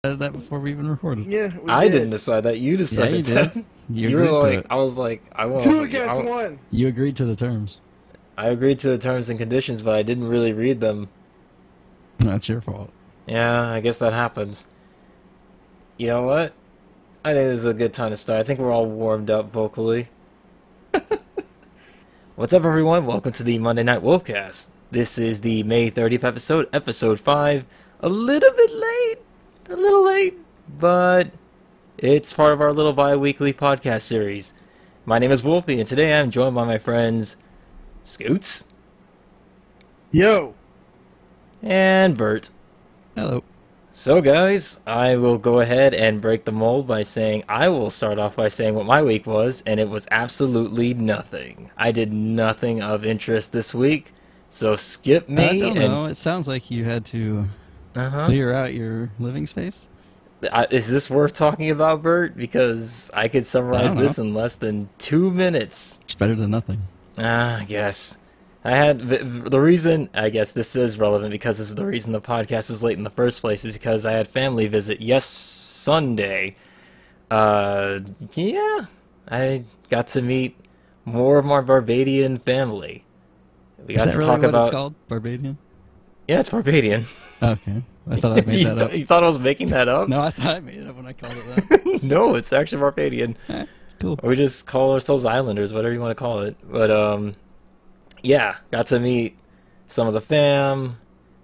decided that before we even recorded. Yeah, we I did. didn't decide that. You decided you that. did. You were agreed to like, it. I was like, I want 2 against 1. You agreed to the terms. I agreed to the terms and conditions, but I didn't really read them. That's your fault. Yeah, I guess that happens. You know what? I think this is a good time to start. I think we're all warmed up vocally. What's up, everyone? Welcome to the Monday Night Wolfcast. This is the May 30th episode, episode 5. A little late, but it's part of our little bi-weekly podcast series. My name is Wolfie, and today I'm joined by my friends Scoots Yo. and Bert. Hello. So guys, I will go ahead and break the mold by saying I will start off by saying what my week was, and it was absolutely nothing. I did nothing of interest this week, so skip me. I don't know. It sounds like you had to clear out your living space. Is this worth talking about, Bert? Because I could summarize this in less than 2 minutes. It's better than nothing. I guess. I had the reason, I guess this is relevant because this is the reason the podcast is late in the first place, is because I had family visit Sunday. Yeah, I got to meet more of my Barbadian family. We got Is that to really talk what about. it's called? Barbadian? Yeah, it's Barbadian. Okay. I thought I made that up. You thought I was making that up? No, I thought I made it up when I called it that. No, it's actually Barbadian. It's cool. Or we just call ourselves Islanders, whatever you want to call it. But, yeah, got to meet some of the fam.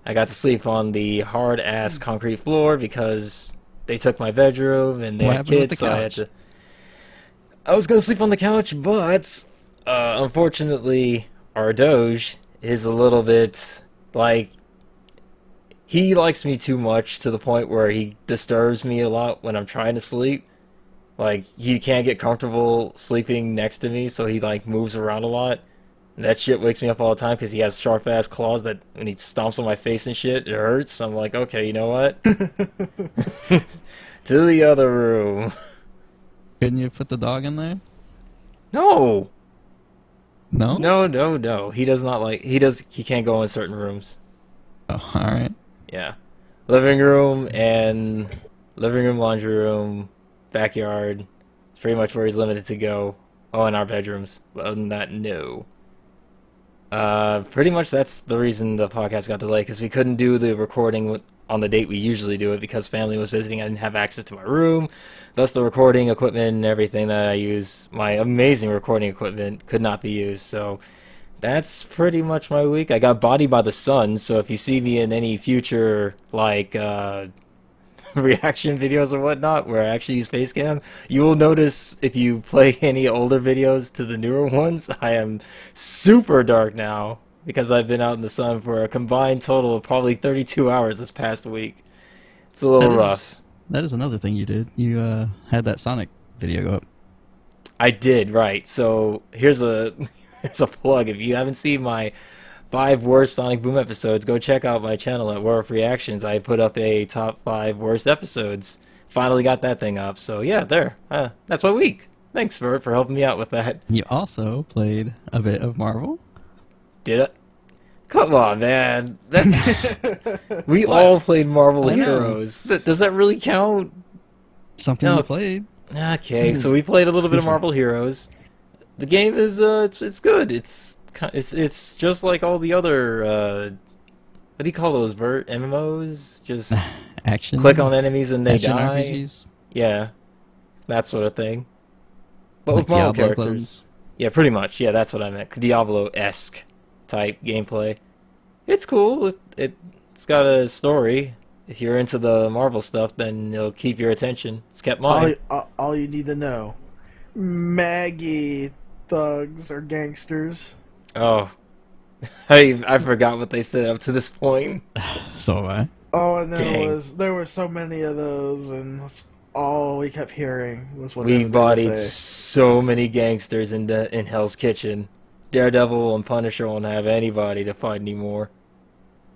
I got to sleep on the hard-ass concrete floor because they took my bedroom and they What had happened with kids, the so I had couch? to... I was going to sleep on the couch, but, unfortunately, our Doge is a little bit, like... He likes me too much to the point where he disturbs me a lot when I'm trying to sleep. Like, he can't get comfortable sleeping next to me, so he, like, moves around a lot. And that shit wakes me up all the time because he has sharp-ass claws that when he stomps on my face and shit, it hurts. I'm like, okay, you know what? To the other room. Couldn't you put the dog in there? No! No? No. He does not like... He can't go in certain rooms. Oh, alright. Yeah. Living room, laundry room, backyard. It's pretty much where he's limited to go. Oh, and our bedrooms. But other than that, no. Pretty much that's the reason the podcast got delayed, because we couldn't do the recording on the date we usually do it because family was visiting. I didn't have access to my room. Thus, the recording equipment and everything that I use, my amazing recording equipment, could not be used. So that's pretty much my week. I got bodied by the sun, so if you see me in any future, like, reaction videos or whatnot, where I actually use Facecam, you will notice if you play any older videos to the newer ones, I am super dark now, because I've been out in the sun for a combined total of probably 32 hours this past week. It's a little rough. That is another thing you did. You had that Sonic video go up. I did, right. So here's a plug. If you haven't seen my 5 worst Sonic Boom episodes, go check out my channel at War of Reactions. I put up a top 5 worst episodes. Finally got that thing up. So yeah, there. That's my week. Thanks, Bert, for helping me out with that. You also played a bit of Marvel. Did it? Come on, man. We all played Marvel I know. Heroes. Does that really count? Something No. you played. Okay, so we played a little bit of Marvel Heroes. The game is it's good. It's just like all the other what do you call those, Bert? MMOs? Just Action. click on enemies and they action die. RPGs. Yeah, that sort of thing. But Like with Marvel Diablo characters. clones. Yeah, pretty much. Yeah, that's what I meant. Diablo-esque type gameplay. It's cool. It's got a story. If you're into the Marvel stuff, then it'll keep your attention. It's kept mine. All you need to know. Maggie thugs or gangsters. Oh. I forgot what they said up to this point. So have I. Oh, and Dang. there were so many of those, and that's all we kept hearing was what We they would bodied say. so many gangsters in Hell's Kitchen. Daredevil and Punisher won't have anybody to fight anymore.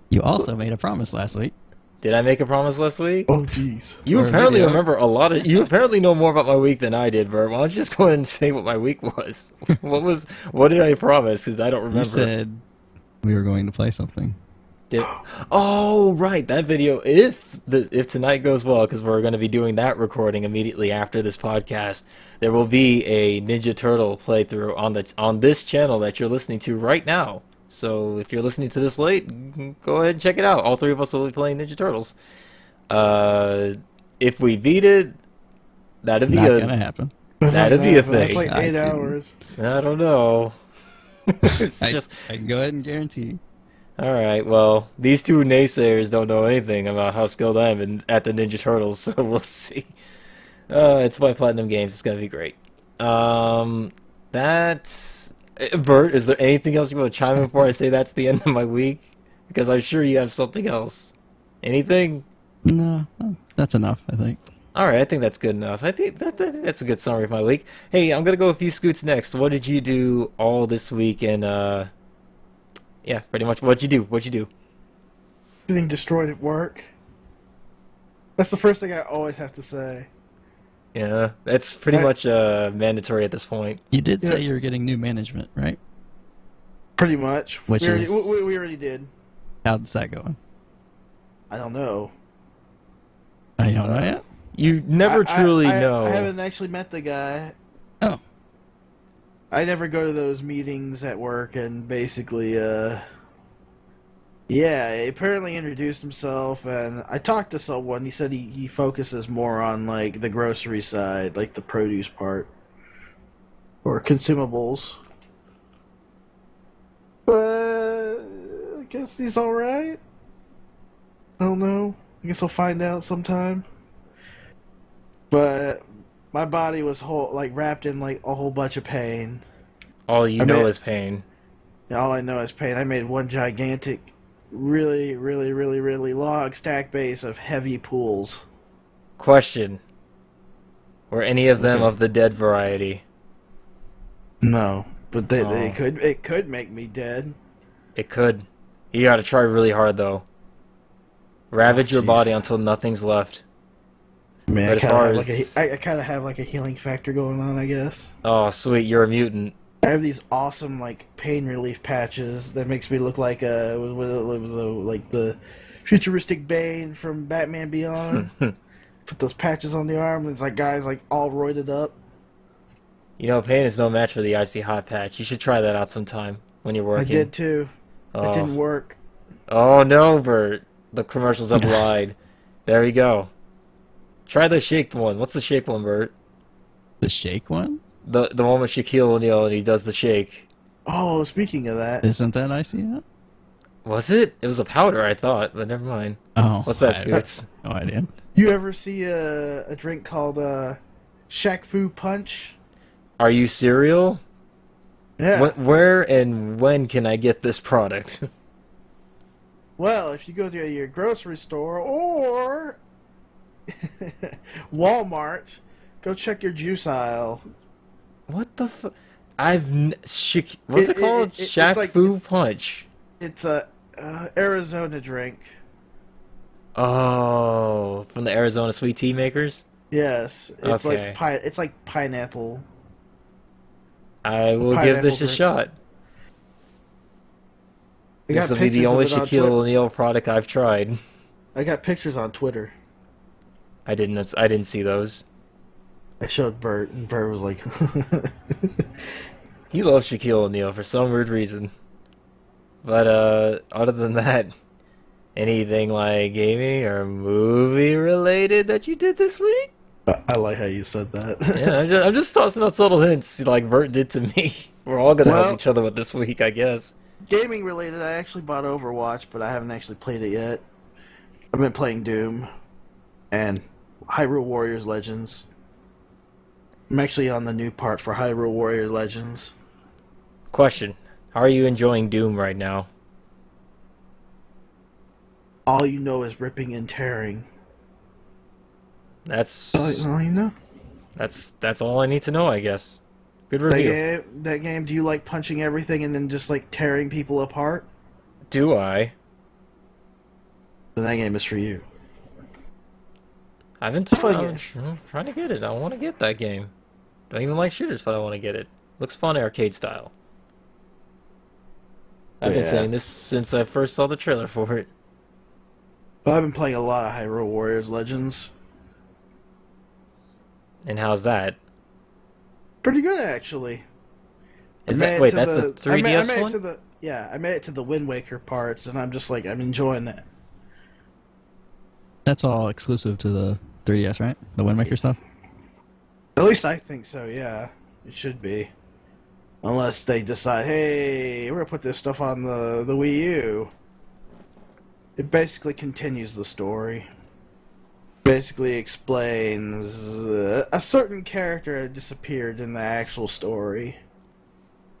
You also made a promise last week. Did I make a promise last week? Oh, jeez. You For a apparently video. remember a lot of. You apparently know more about my week than I did, Bert. Why don't you just go ahead and say what my week was? What did I promise? Because I don't remember. You said we were going to play something. Oh, right, that video. If tonight goes well, because we're going to be doing that recording immediately after this podcast, there will be a Ninja Turtle playthrough on this channel that you're listening to right now. So if you're listening to this late, go ahead and check it out. All three of us will be playing Ninja Turtles. If we beat it, that'd be not gonna happen. That'd be a thing. It's like 8 hours. I don't know. I can go ahead and guarantee. Alright, well, these two naysayers don't know anything about how skilled I am at the Ninja Turtles, so we'll see. It's by Platinum Games. It's gonna be great. Bert, is there anything else you want to chime in before I say that's the end of my week? Because I'm sure you have something else. Anything? No, that's enough, I think. Alright, I think that's good enough. I think that's a good summary of my week. Hey, I'm gonna go with you, Scoots, next. What did you do all this week? And, yeah, pretty much. What'd you do? Getting destroyed at work. That's the first thing I always have to say. Yeah, that's pretty much mandatory at this point. You did say you were getting new management, right? Pretty much. We already did. How's that going? I don't know. I don't know yet? You never truly know. I haven't actually met the guy. Oh. I never go to those meetings at work, and basically, yeah, he apparently introduced himself, and I talked to someone. He said he focuses more on, like, the grocery side, like the produce part, or consumables. But I guess he's alright. I don't know. I guess I'll find out sometime. But my body was wrapped in, like, a whole bunch of pain. All you know is pain. All I know is pain. I made one gigantic, really, really, really, really long stack base of heavy pools. Question. Were any of them of the dead variety? No, but it could make me dead. It could. You gotta try really hard, though. Ravage your body until nothing's left. Man, I kind of have like a healing factor going on, I guess. Oh, sweet, you're a mutant. I have these awesome like pain relief patches that makes me look like like the futuristic Bane from Batman Beyond. Put those patches on the arm, and it's like guys like all roided up. You know, pain is no match for the icy hot patch. You should try that out sometime when you're working. I did too. It didn't work. Oh no, Bert. The commercials have lied. There we go. Try the shake one. What's the shake one, Bert? The shake one? The one with Shaquille O'Neal and he does the shake. Oh, speaking of that. Isn't that icy yet? Was it? It was a powder, I thought, but never mind. Oh. What's that, Scoots? No idea. You ever see a drink called Shaq Fu Punch? Are you cereal? Yeah. Where and when can I get this product? Well, if you go to your grocery store or Walmart, go check your juice aisle. What the fuck? What's it called? Shaq Fu Punch. It's a Arizona drink. Oh, from the Arizona sweet tea makers? Yes. It's okay. It's like pineapple. I will give this a shot. This will be the only Shaquille O'Neal product I've tried. I got pictures on Twitter. I didn't see those. I showed Bert, and Bert was like... He loves Shaquille O'Neal for some weird reason. But, other than that, anything like gaming or movie related that you did this week? I like how you said that. Yeah, I'm just tossing out subtle hints like Bert did to me. We're all gonna help each other with this week, I guess. Gaming related, I actually bought Overwatch, but I haven't actually played it yet. I've been playing Doom and Hyrule Warriors Legends. I'm actually on the new part for Hyrule Warriors Legends. Question. How are you enjoying Doom right now? All you know is ripping and tearing. That's all you know. That's all I need to know, I guess. Good review. That game, do you like punching everything and then just like tearing people apart? Do I? Then that game is for you. I'm trying to get it. I want to get that game. Don't even like shooters, but I want to get it. Looks fun arcade style. I've been saying this since I first saw the trailer for it. Well, I've been playing a lot of Hyrule Warriors Legends. And how's that? Pretty good, actually. That's the 3DS one? I made it to the Wind Waker parts, and I'm just like, I'm enjoying that. That's all exclusive to the 3DS, right? The Wind Waker stuff? At least I think so, yeah. It should be. Unless they decide, hey, we're going to put this stuff on the Wii U. It basically continues the story. Basically explains a certain character had disappeared in the actual story.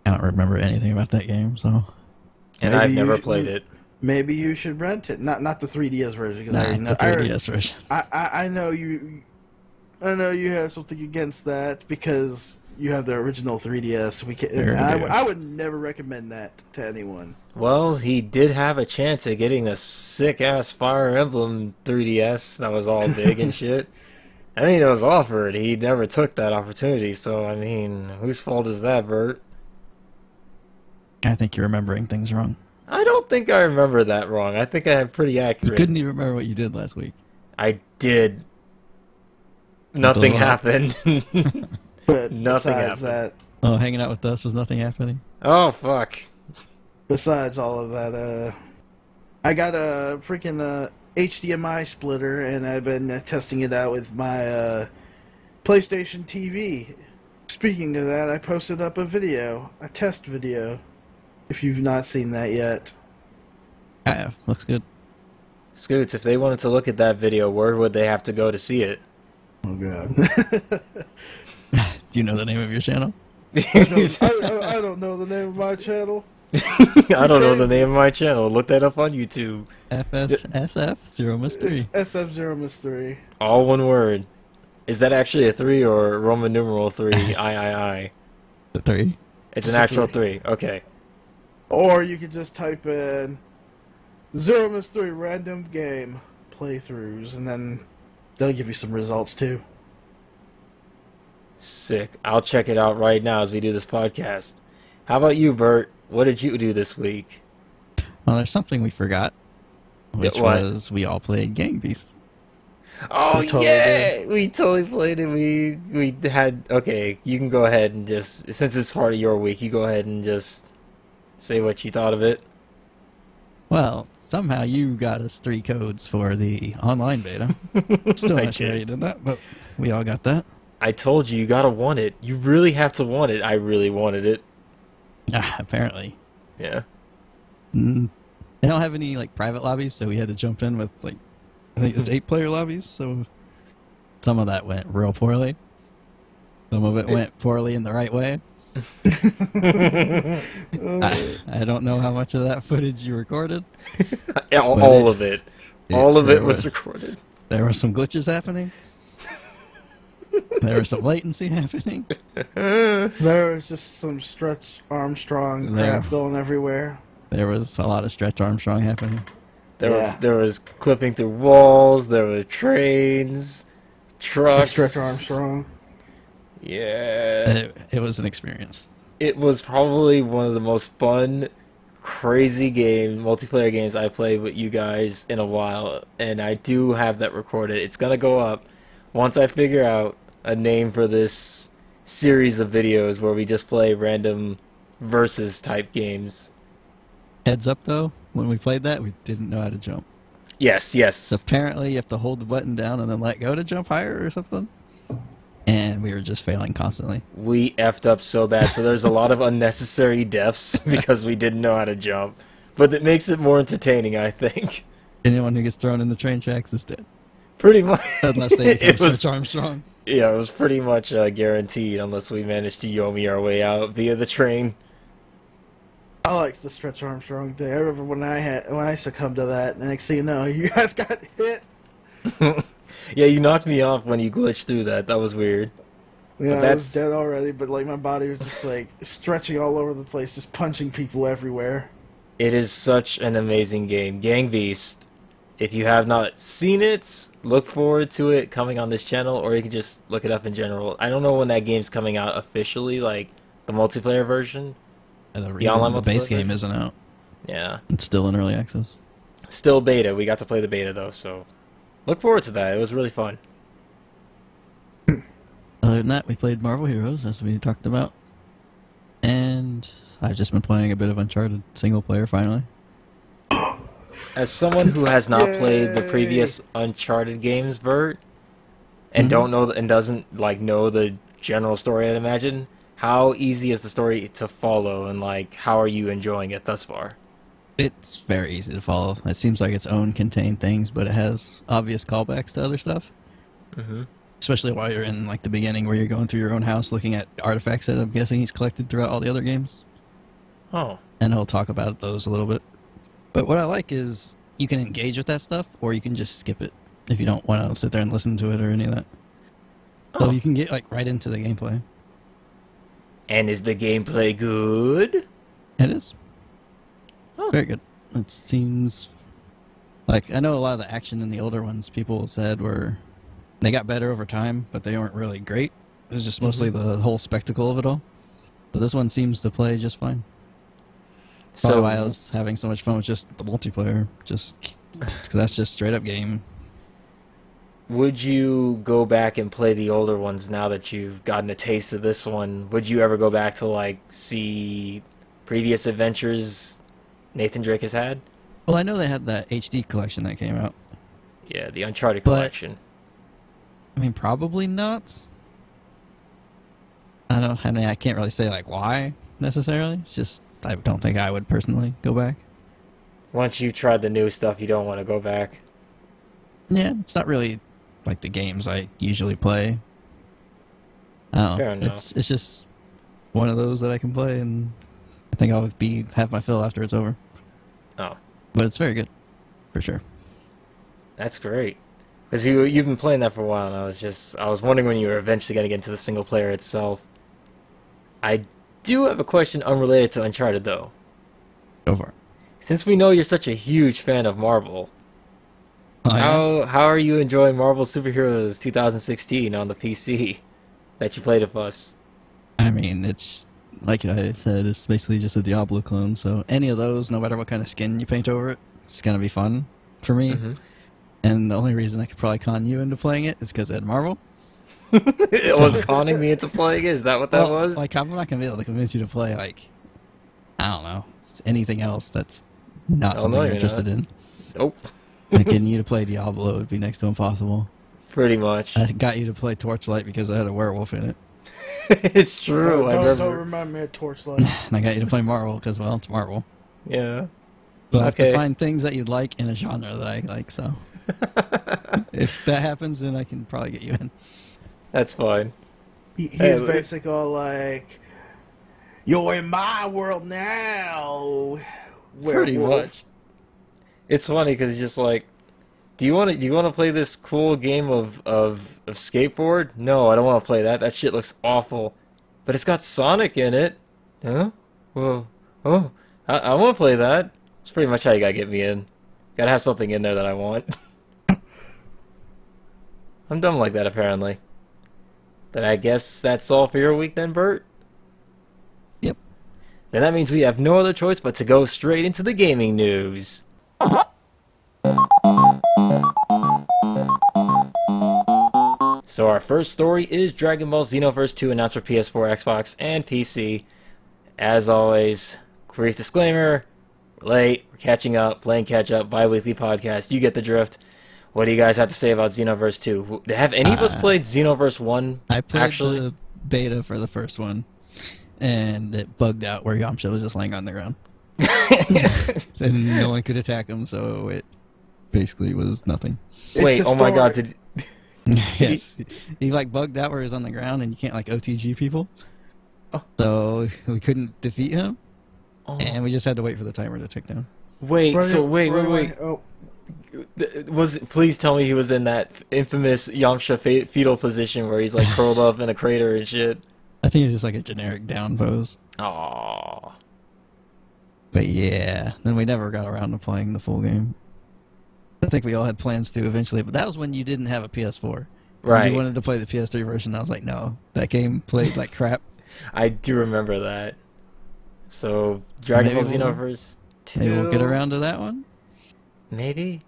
I don't remember anything about that game, so... And I've never played it. Maybe you should rent it. Not the 3DS version. Not the 3DS version. I know you have something against that because you have the original 3DS. I would never recommend that to anyone. Well, he did have a chance at getting a sick-ass Fire Emblem 3DS that was all big and shit. I mean, it was offered. He never took that opportunity, so, I mean, whose fault is that, Bert? I think you're remembering things wrong. I don't think I remember that wrong. I think I have pretty accurate. You couldn't even remember what you did last week. I did. Nothing happened. But Nothing besides happened. that... Oh, hanging out with us was nothing happening? Oh, fuck. Besides all of that, I got a freaking HDMI splitter, and I've been testing it out with my PlayStation TV. Speaking of that, I posted up a test video, if you've not seen that yet. I have. Looks good. Scoots, if they wanted to look at that video, where would they have to go to see it? Oh, God. Do you know the name of your channel? I don't know the name of my channel. I don't know the name of my channel. Look that up on YouTube. FSSF Zero Miss 3. It's SF Zero Miss 3. All one word. Is that actually a 3 or Roman numeral 3? I. The 3. It's an actual 3. Okay. Or you could just type in Zero Miss 3 random game playthroughs, and then they'll give you some results too. Sick. I'll check it out right now as we do this podcast. How about you, Bert? What did you do this week? Well, there's something we forgot, which was we all played Gang Beasts. Oh, we totally played it. We had... Okay, you can go ahead and just... Since it's part of your week, you go ahead and just say what you thought of it. Well, somehow you got us 3 codes for the online beta. Still not sure how you did that, but we all got that. I told you, you gotta want it. You really have to want it. I really wanted it. Apparently. Yeah. They don't have any like private lobbies, so we had to jump in with like I think it's 8-player lobbies. So some of that went real poorly. Some of it went poorly in the right way. I don't know how much of that footage you recorded. All of it. All of it was recorded. There were some glitches happening. There was some latency happening. There was just some Stretch Armstrong crap going everywhere. There was a lot of Stretch Armstrong happening. There was clipping through walls. There were trains, trucks. Stretch Armstrong. Yeah. It was an experience. It was probably one of the most fun, crazy multiplayer games I played with you guys in a while, and I do have that recorded. It's gonna go up once I figure out a name for this series of videos where we just play random versus type games. Heads up though, when we played that, we didn't know how to jump. Yes. So apparently you have to hold the button down and then let go to jump higher or something. And we were just failing constantly. We effed up so bad, so there's a lot of unnecessary deaths because we didn't know how to jump. But it makes it more entertaining, I think. Anyone who gets thrown in the train tracks is dead. Pretty much. Unless they become Stretch Armstrong. Yeah, it was pretty much guaranteed unless we managed to Yomi our way out via the train. I like the Stretch Armstrong thing. I remember when I succumbed to that, and the next thing you know, you guys got hit. Yeah, you knocked me off when you glitched through that. That was weird. Yeah, I was dead already, but like my body was just like stretching all over the place, just punching people everywhere. It is such an amazing game. Gang Beast. If you have not seen it, look forward to it coming on this channel, or you can just look it up in general. I don't know when that game's coming out officially, like the multiplayer version. The online the base game isn't out. Yeah. It's still in early access. Still beta. We got to play the beta, though, so look forward to that. It was really fun. Other than that, we played Marvel Heroes, as we talked about. And I've just been playing a bit of Uncharted single player, finally. As someone who has not played the previous Uncharted games, Bert, and don't know and doesn't like know the general story, I'd imagine, how easy is the story to follow, and like how are you enjoying it thus far? It's very easy to follow. It seems like its own contained things, but it has obvious callbacks to other stuff. Mm-hmm. Especially while you're in like the beginning, where you're going through your own house, looking at artifacts that I'm guessing he's collected throughout all the other games. Oh. And he'll talk about those a little bit. But what I like is you can engage with that stuff, or you can just skip it if you don't want to sit there and listen to it or any of that. So you can get like right into the gameplay. And is the gameplay good? It is. Oh. Very good. It seems like, I know a lot of the action in the older ones people said they got better over time, but they weren't really great. It was just mostly the whole spectacle of it all. But this one seems to play just fine. So why I was having so much fun with just the multiplayer, just because that's just straight up game. Would you go back and play the older ones now that you've gotten a taste of this one? Would you ever go back to like see previous adventures Nathan Drake has had? Well, I know they had that HD collection that came out. Yeah, the Uncharted collection. I mean, probably not. I mean, I can't really say like why necessarily. It's just I don't think I would personally go back. Once you tried the new stuff, you don't want to go back. Yeah, it's not really like the games I usually play. I don't know. Fair enough. It's just one of those that I can play, and I think I'll have my fill after it's over. Oh, but it's very good, for sure. That's great. Because you've been playing that for a while, and I was wondering when you were eventually going to get into the single player itself. I do have a question unrelated to Uncharted, though. Go for it. Since we know you're such a huge fan of Marvel, how are you enjoying Marvel Superheroes 2016 on the PC that you played with us? I mean, it's like I said, it's basically just a Diablo clone. So any of those, no matter what kind of skin you paint over it, it's gonna be fun for me. Mm-hmm. And the only reason I could probably con you into playing it is because it had Marvel. It was conning me into playing it? Is that what that was? Like, I'm not going to be able to convince you to play, like, I don't know, anything else that's not something you're interested in. Nope. Like, getting you to play Diablo would be next to impossible. Pretty much. I got you to play Torchlight because I had a werewolf in it. It's true. Don't remind me of Torchlight. And I got you to play Marvel because, well, it's Marvel. Yeah. But I have to find things that you'd like in a genre that I like, so... if that happens, then I can probably get you in. That's fine. He's basically all like, "You're in my world now." Pretty much. It's funny because he's just like, "Do you want to play this cool game of skateboard?" No, I don't want to play that. That shit looks awful. But it's got Sonic in it. Huh? Whoa. Oh, I want to play that. That's pretty much how you gotta get me in. Gotta have something in there that I want. I'm dumb like that, apparently. But I guess that's all for your week then, Bert? Yep. Then that means we have no other choice but to go straight into the gaming news. So our first story is Dragon Ball Xenoverse 2 announced for PS4, Xbox, and PC. As always, brief disclaimer, we're late, we're catching up, playing catch-up, bi-weekly podcast, you get the drift. What do you guys have to say about Xenoverse 2? Have any of us played Xenoverse 1? I played the beta for the first one, and it bugged out where Yamcha was just laying on the ground. And no one could attack him, so it basically was nothing. Wait, oh my god, did yes. He like bugged out where he was on the ground, and you can't like OTG people. Oh. So we couldn't defeat him, and we just had to wait for the timer to tick down. Wait, wait. Oh. Please tell me he was in that infamous Yamcha fetal position where he's like curled up in a crater and shit. I think it was just like a generic down pose. Aww. But yeah, then we never got around to playing the full game. I think we all had plans to eventually, but that was when you didn't have a PS4. Right. You wanted to play the PS3 version. I was like, no, that game played like crap. I do remember that. So Dragon Ball Xenoverse Maybe we'll get around to that one. Maybe.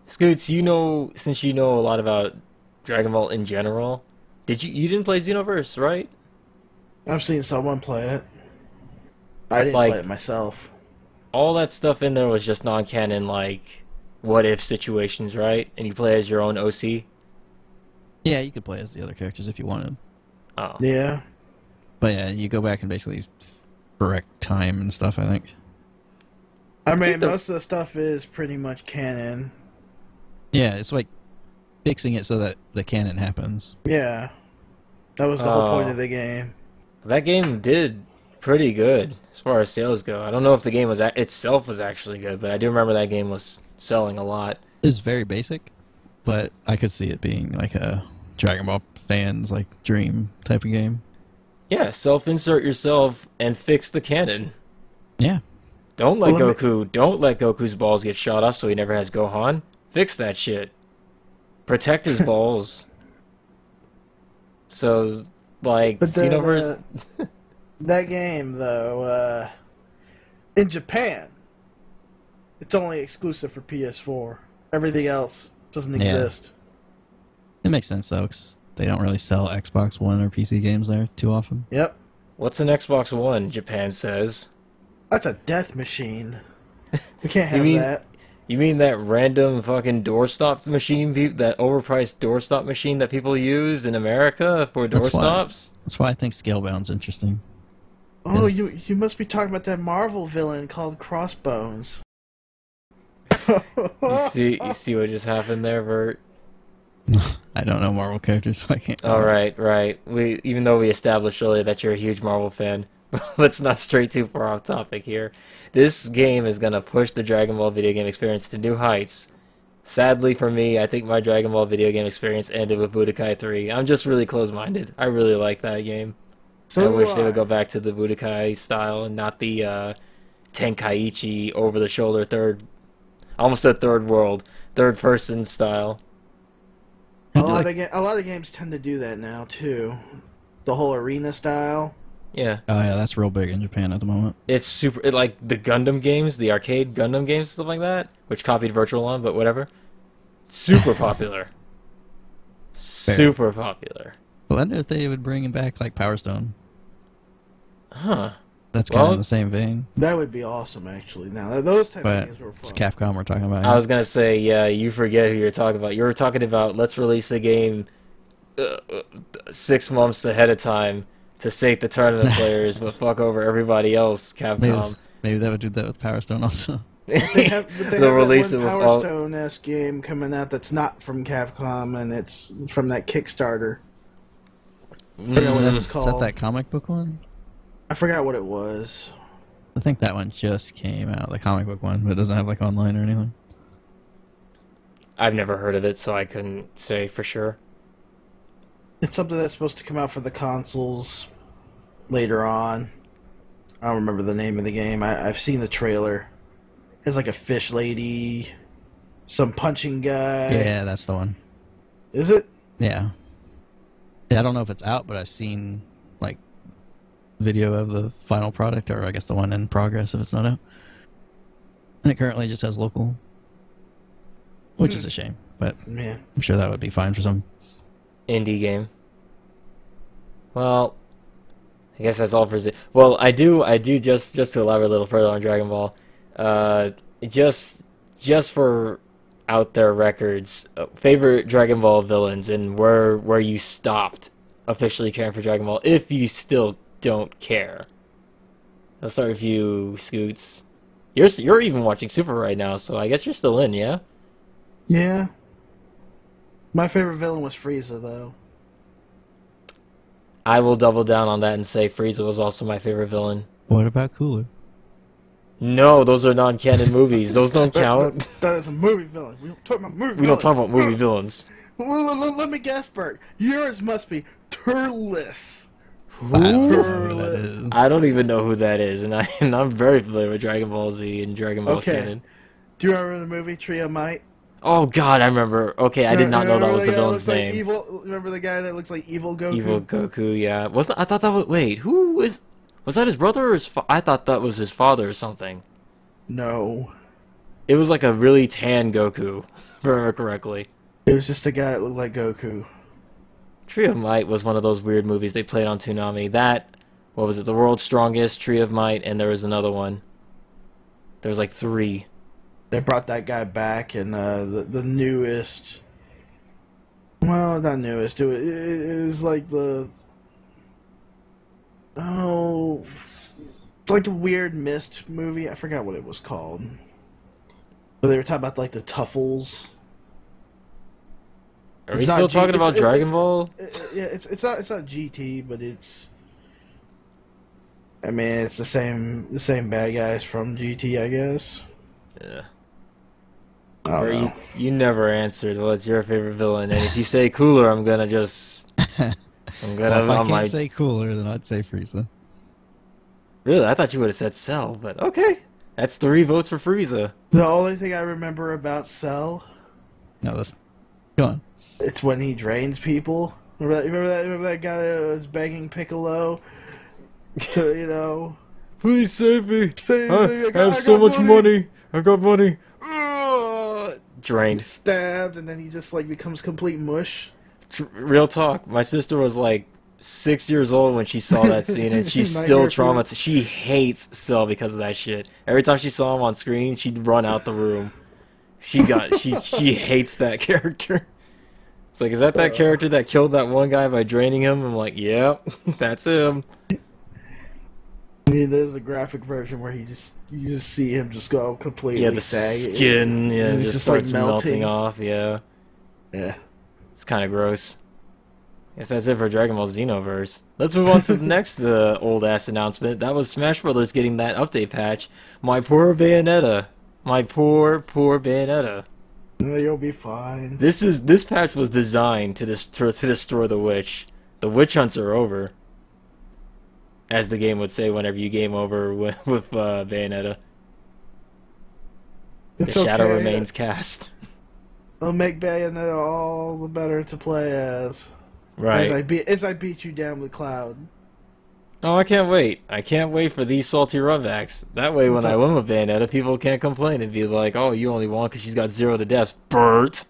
Scoots, since you know a lot about Dragon Ball in general, you didn't play Xenoverse, right? I've seen someone play it. I didn't play it myself. All that stuff in there was just non-canon, like what-if situations, right? And you play as your own OC? Yeah, you could play as the other characters if you wanted. Oh. Yeah. But yeah, you go back and basically correct time and stuff, I think. I mean, most of the stuff is pretty much canon. Yeah, it's like fixing it so that the canon happens. Yeah. That was the whole point of the game. That game did pretty good as far as sales go. I don't know if the game itself was actually good, but I do remember that game was selling a lot. It's very basic, but I could see it being like a Dragon Ball fans like dream type of game. Yeah, self-insert yourself and fix the canon. Yeah. Don't let Goku's balls get shot off so he never has Gohan. Fix that shit. Protect his balls. So, like, Xenoverse... that game, though, in Japan, it's only exclusive for PS4. Everything else doesn't exist. It makes sense, though, because they don't really sell Xbox One or PC games there too often. Yep. What's an Xbox One, Japan says? That's a death machine. We can't have that. You mean that random fucking doorstop machine, that overpriced doorstop machine that people use in America for doorstops? That's why I think Scalebound's interesting. Oh, you must be talking about that Marvel villain called Crossbones. You see what just happened there, Bert? I don't know Marvel characters, so I can't. All right. Even though we established earlier that you're a huge Marvel fan, let's not stray too far off topic here. This game is gonna push the Dragon Ball video game experience to new heights. Sadly for me, I think my Dragon Ball video game experience ended with Budokai 3. I'm just really close-minded. I really like that game. I wish they would go back to the Budokai style and not the Tenkaichi over-the-shoulder third-person style. A lot of games tend to do that now too. The whole arena style. Yeah. Oh yeah, that's real big in Japan at the moment. It's super, like the Gundam games, the arcade Gundam games, stuff like that, which copied Virtual On, but whatever. Super popular. Super popular. I wonder if they would bring back like Power Stone. Huh. That's kind of in the same vein. That would be awesome, actually. Now, those type of games were fun. It's Capcom we're talking about. I was going to say, yeah, you forget who you're talking about. You were talking about, let's release a game 6 months ahead of time to sate the tournament players, but fuck over everybody else, Capcom. Maybe they would do that with Power Stone also. They have that one Power Stone-esque game coming out that's not from Capcom, and it's from that Kickstarter. I forgot what it was called. Is that that comic book one? I forgot what it was. I think that one just came out, the comic book one, but it doesn't have like online or anything. I've never heard of it, so I couldn't say for sure. It's something that's supposed to come out for the consoles later on. I don't remember the name of the game. I've seen the trailer. It's like a fish lady, some punching guy. Yeah, that's the one. Is it? Yeah. I don't know if it's out, but I've seen like video of the final product, or I guess the one in progress if it's not out. And it currently just has local, which is a shame, but yeah. I'm sure that would be fine for some indie game. Well, I guess that's all for Well, I do just to elaborate a little further on Dragon Ball. Just for out there records, favorite Dragon Ball villains and where you stopped officially caring for Dragon Ball, if you still don't care. I'll start with you, Scoots. You're even watching Super right now, so I guess you're still in, yeah? Yeah. My favorite villain was Frieza, though. I will double down on that and say Frieza was also my favorite villain. What about Cooler? No, those are non-canon movies. Those don't count. That is a movie villain. We don't talk about movie villains. We don't talk about movie villains. Let me guess, Bert. Yours must be Turles. I don't know who that is. I don't even know who that is, and I'm very familiar with Dragon Ball Z and Dragon Ball canon. Do you remember the movie Trio Might? Oh God, I remember. Okay, I did not know that was the villain's name. Like evil, remember the guy that looks like Evil Goku? Evil Goku, yeah. I thought that was... Wait, who is... Was that his brother or his I thought that was his father or something. No. It was like a really tan Goku, if I remember correctly. It was just a guy that looked like Goku. Tree of Might was one of those weird movies they played on Toonami. That, what was it, The World's Strongest, Tree of Might, and there was another one. There was like 3. They brought that guy back in the newest... Well, not newest. It was like the... Oh... It's like a weird mist movie. I forgot what it was called. But they were talking about like the Tuffles. Are we still talking about Dragon Ball? Yeah, it's not GT, but it's... I mean, it's the same bad guys from GT, I guess. Yeah. Oh, you never answered what's your favorite villain, and if you say Cooler, I'm gonna just... I'm gonna... Well, if I can't say Cooler, then I'd say Frieza. Really? I thought you would have said Cell, but okay. That's 3 votes for Frieza. The only thing I remember about Cell... No, that's... Go on. It's when he drains people. Remember that guy that was begging Piccolo to, you know... Please save me! Save me! I have so much money! I got money! Drained. Stabbed, and then he just, like, becomes complete mush. Real talk. My sister was, like, 6 years old when she saw that scene, and she's still traumatized. She hates Cell because of that shit. Every time she saw him on screen, she'd run out the room. She hates that character. It's like, is that character that killed that one guy by draining him? I'm like, yep, that's him. I mean, there's a graphic version where you just see him just go completely the sag. skin, just starts like melting off, yeah. It's kind of gross. Guess that's it for Dragon Ball Xenoverse. Let's move on to the next old-ass announcement. That was Smash Brothers getting that update patch. My poor Bayonetta. My poor Bayonetta. You'll be fine. This patch was designed to destroy the witch. The witch hunts are over. As the game would say whenever you game over with Bayonetta. It's the shadow okay. remains cast. It'll make Bayonetta all the better to play as. Right. As I beat you down with Cloud. Oh, I can't wait. I can't wait for these salty runbacks. That way when I win with Bayonetta, people can't complain and be like, oh, you only won because she's got 0 to deaths. Bert!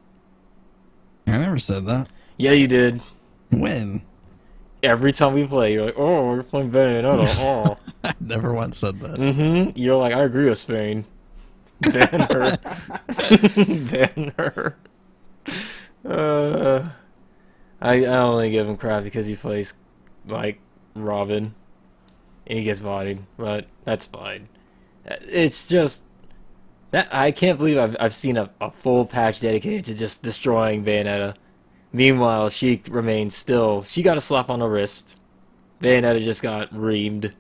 I never said that. Yeah, you did. When? Every time we play, you're like, oh, we're playing Bayonetta. Oh. I never once said that. Mm-hmm. You're like, I agree with Spain. Ban her. Ban her. I only give him crap because he plays, like, Robin. And he gets bodied, but that's fine. It's just... that I can't believe I've seen a full patch dedicated to just destroying Bayonetta. Meanwhile, she remains still. She got a slap on the wrist. Bayonetta just got reamed.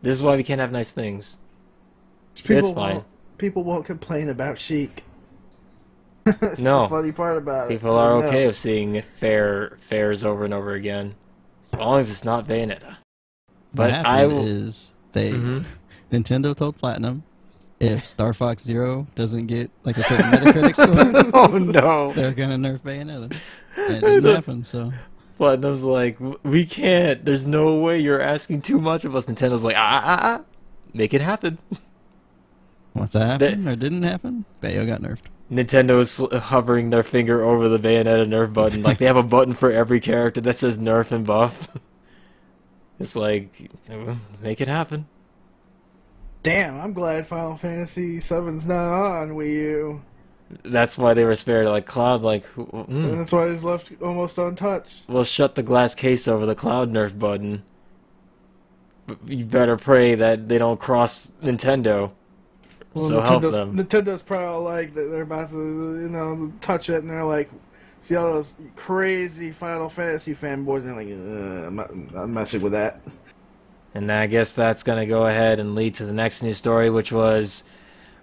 This is why we can't have nice things. It's fine. People won't complain about Sheik. That's no. the funny part about it. People are okay with seeing fairs over and over again. As long as it's not Bayonetta. But what happened is they... Nintendo told Platinum if Star Fox Zero doesn't get like a certain Metacritic score, oh no, they're gonna nerf Bayonetta. And it didn't happen, so Platinum's like, we can't. There's no way. You're asking too much of us. Nintendo's like, make it happen. Once that happened or didn't happen, Bayo got nerfed. Nintendo's hovering their finger over the Bayonetta nerf button. Like they have a button for every character that says nerf and buff. It's like, make it happen. Damn, I'm glad Final Fantasy VII's not on Wii U. That's why they were spared. Like Cloud, like that's why it's left almost untouched. Well, shut the glass case over the Cloud nerf button. But you better pray that they don't cross Nintendo. Well, so help them. Nintendo's probably like they're about to, touch it, and they're like, see all those crazy Final Fantasy fanboys, and they're like, I'm messing with that. And I guess that's going to go ahead and lead to the next news story, which was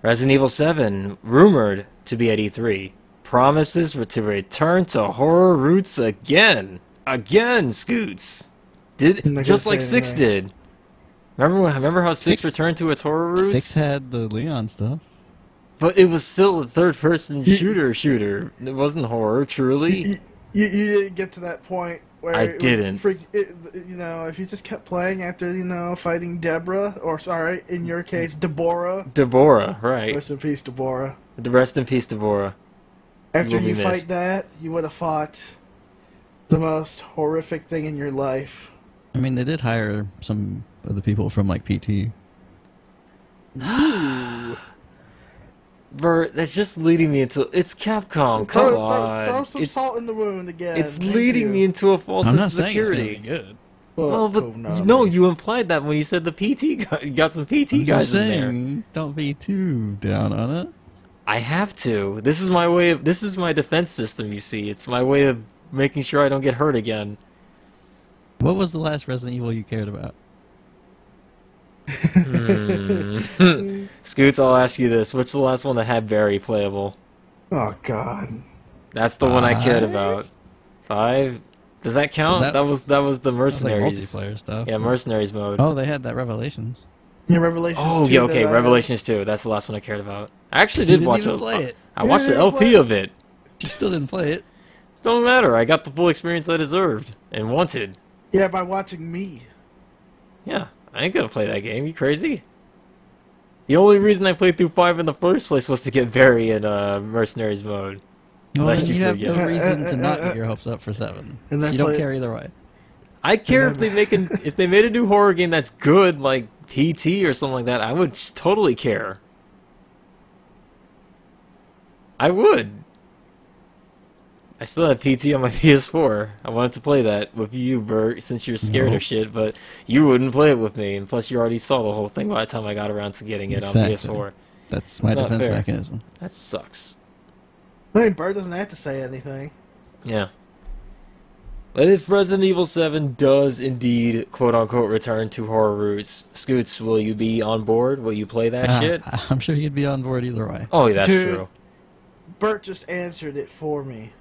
Resident Evil 7, rumored to be at E3. Promises to return to horror roots again. Again, Scoots. Just like 6 did. Remember how 6 returned to its horror roots? 6 had the Leon stuff. But it was still a third-person shooter. It wasn't horror, truly. You didn't get to that point Where I didn't. If you just kept playing after, fighting Deborah, or sorry, in your case, Deborah. Deborah, right. Rest in peace, Deborah. Rest in peace, Deborah. After you fight that, you would have fought the most horrific thing in your life. I mean, they did hire some of the people from, like, PT. Ooh. Bert, that's just leading me into... It's Capcom, come on. Throw some salt in the wound again. It's leading me into a false sense of security. I'm not saying it's gonna be good. Well, but no, you implied that when you said the PT got some PT guys in there. Don't be too down on it. I have to. This is my way of... This is my defense system, you see. It's my way of making sure I don't get hurt again. What was the last Resident Evil you cared about? Scoots, I'll ask you this. What's the last one that had Barry playable? Oh, God. That's the one I cared about. 5? Does that count? That was the Mercenaries. Like multiplayer stuff. Yeah, Mercenaries mode. Oh, they had that Revelations. Yeah, Revelations 2. Oh, yeah, okay, Revelations 2. That's the last one I cared about. I actually did watch it. Play it. I watched the LP of it. You still didn't play it. Don't matter. I got the full experience I deserved and wanted. Yeah, by watching me. Yeah, I ain't gonna play that game. You crazy? The only reason I played through 5 in the first place was to get Barry in Mercenaries mode. Well, you have no reason to not get your hopes up for 7. And you don't care either way. I care if they made a new horror game that's good, like PT or something like that. I would totally care. I would. I still have PT on my PS4. I wanted to play that with you, Bert, since you're scared of shit, but you wouldn't play it with me, and plus you already saw the whole thing by the time I got around to getting it on PS4. That's my defense mechanism. That sucks. I mean, Bert doesn't have to say anything. Yeah. But if Resident Evil 7 does indeed, quote-unquote, return to horror roots, Scoots, will you be on board? Will you play that shit? I'm sure you'd be on board either way. Oh, that's true. Bert just answered it for me.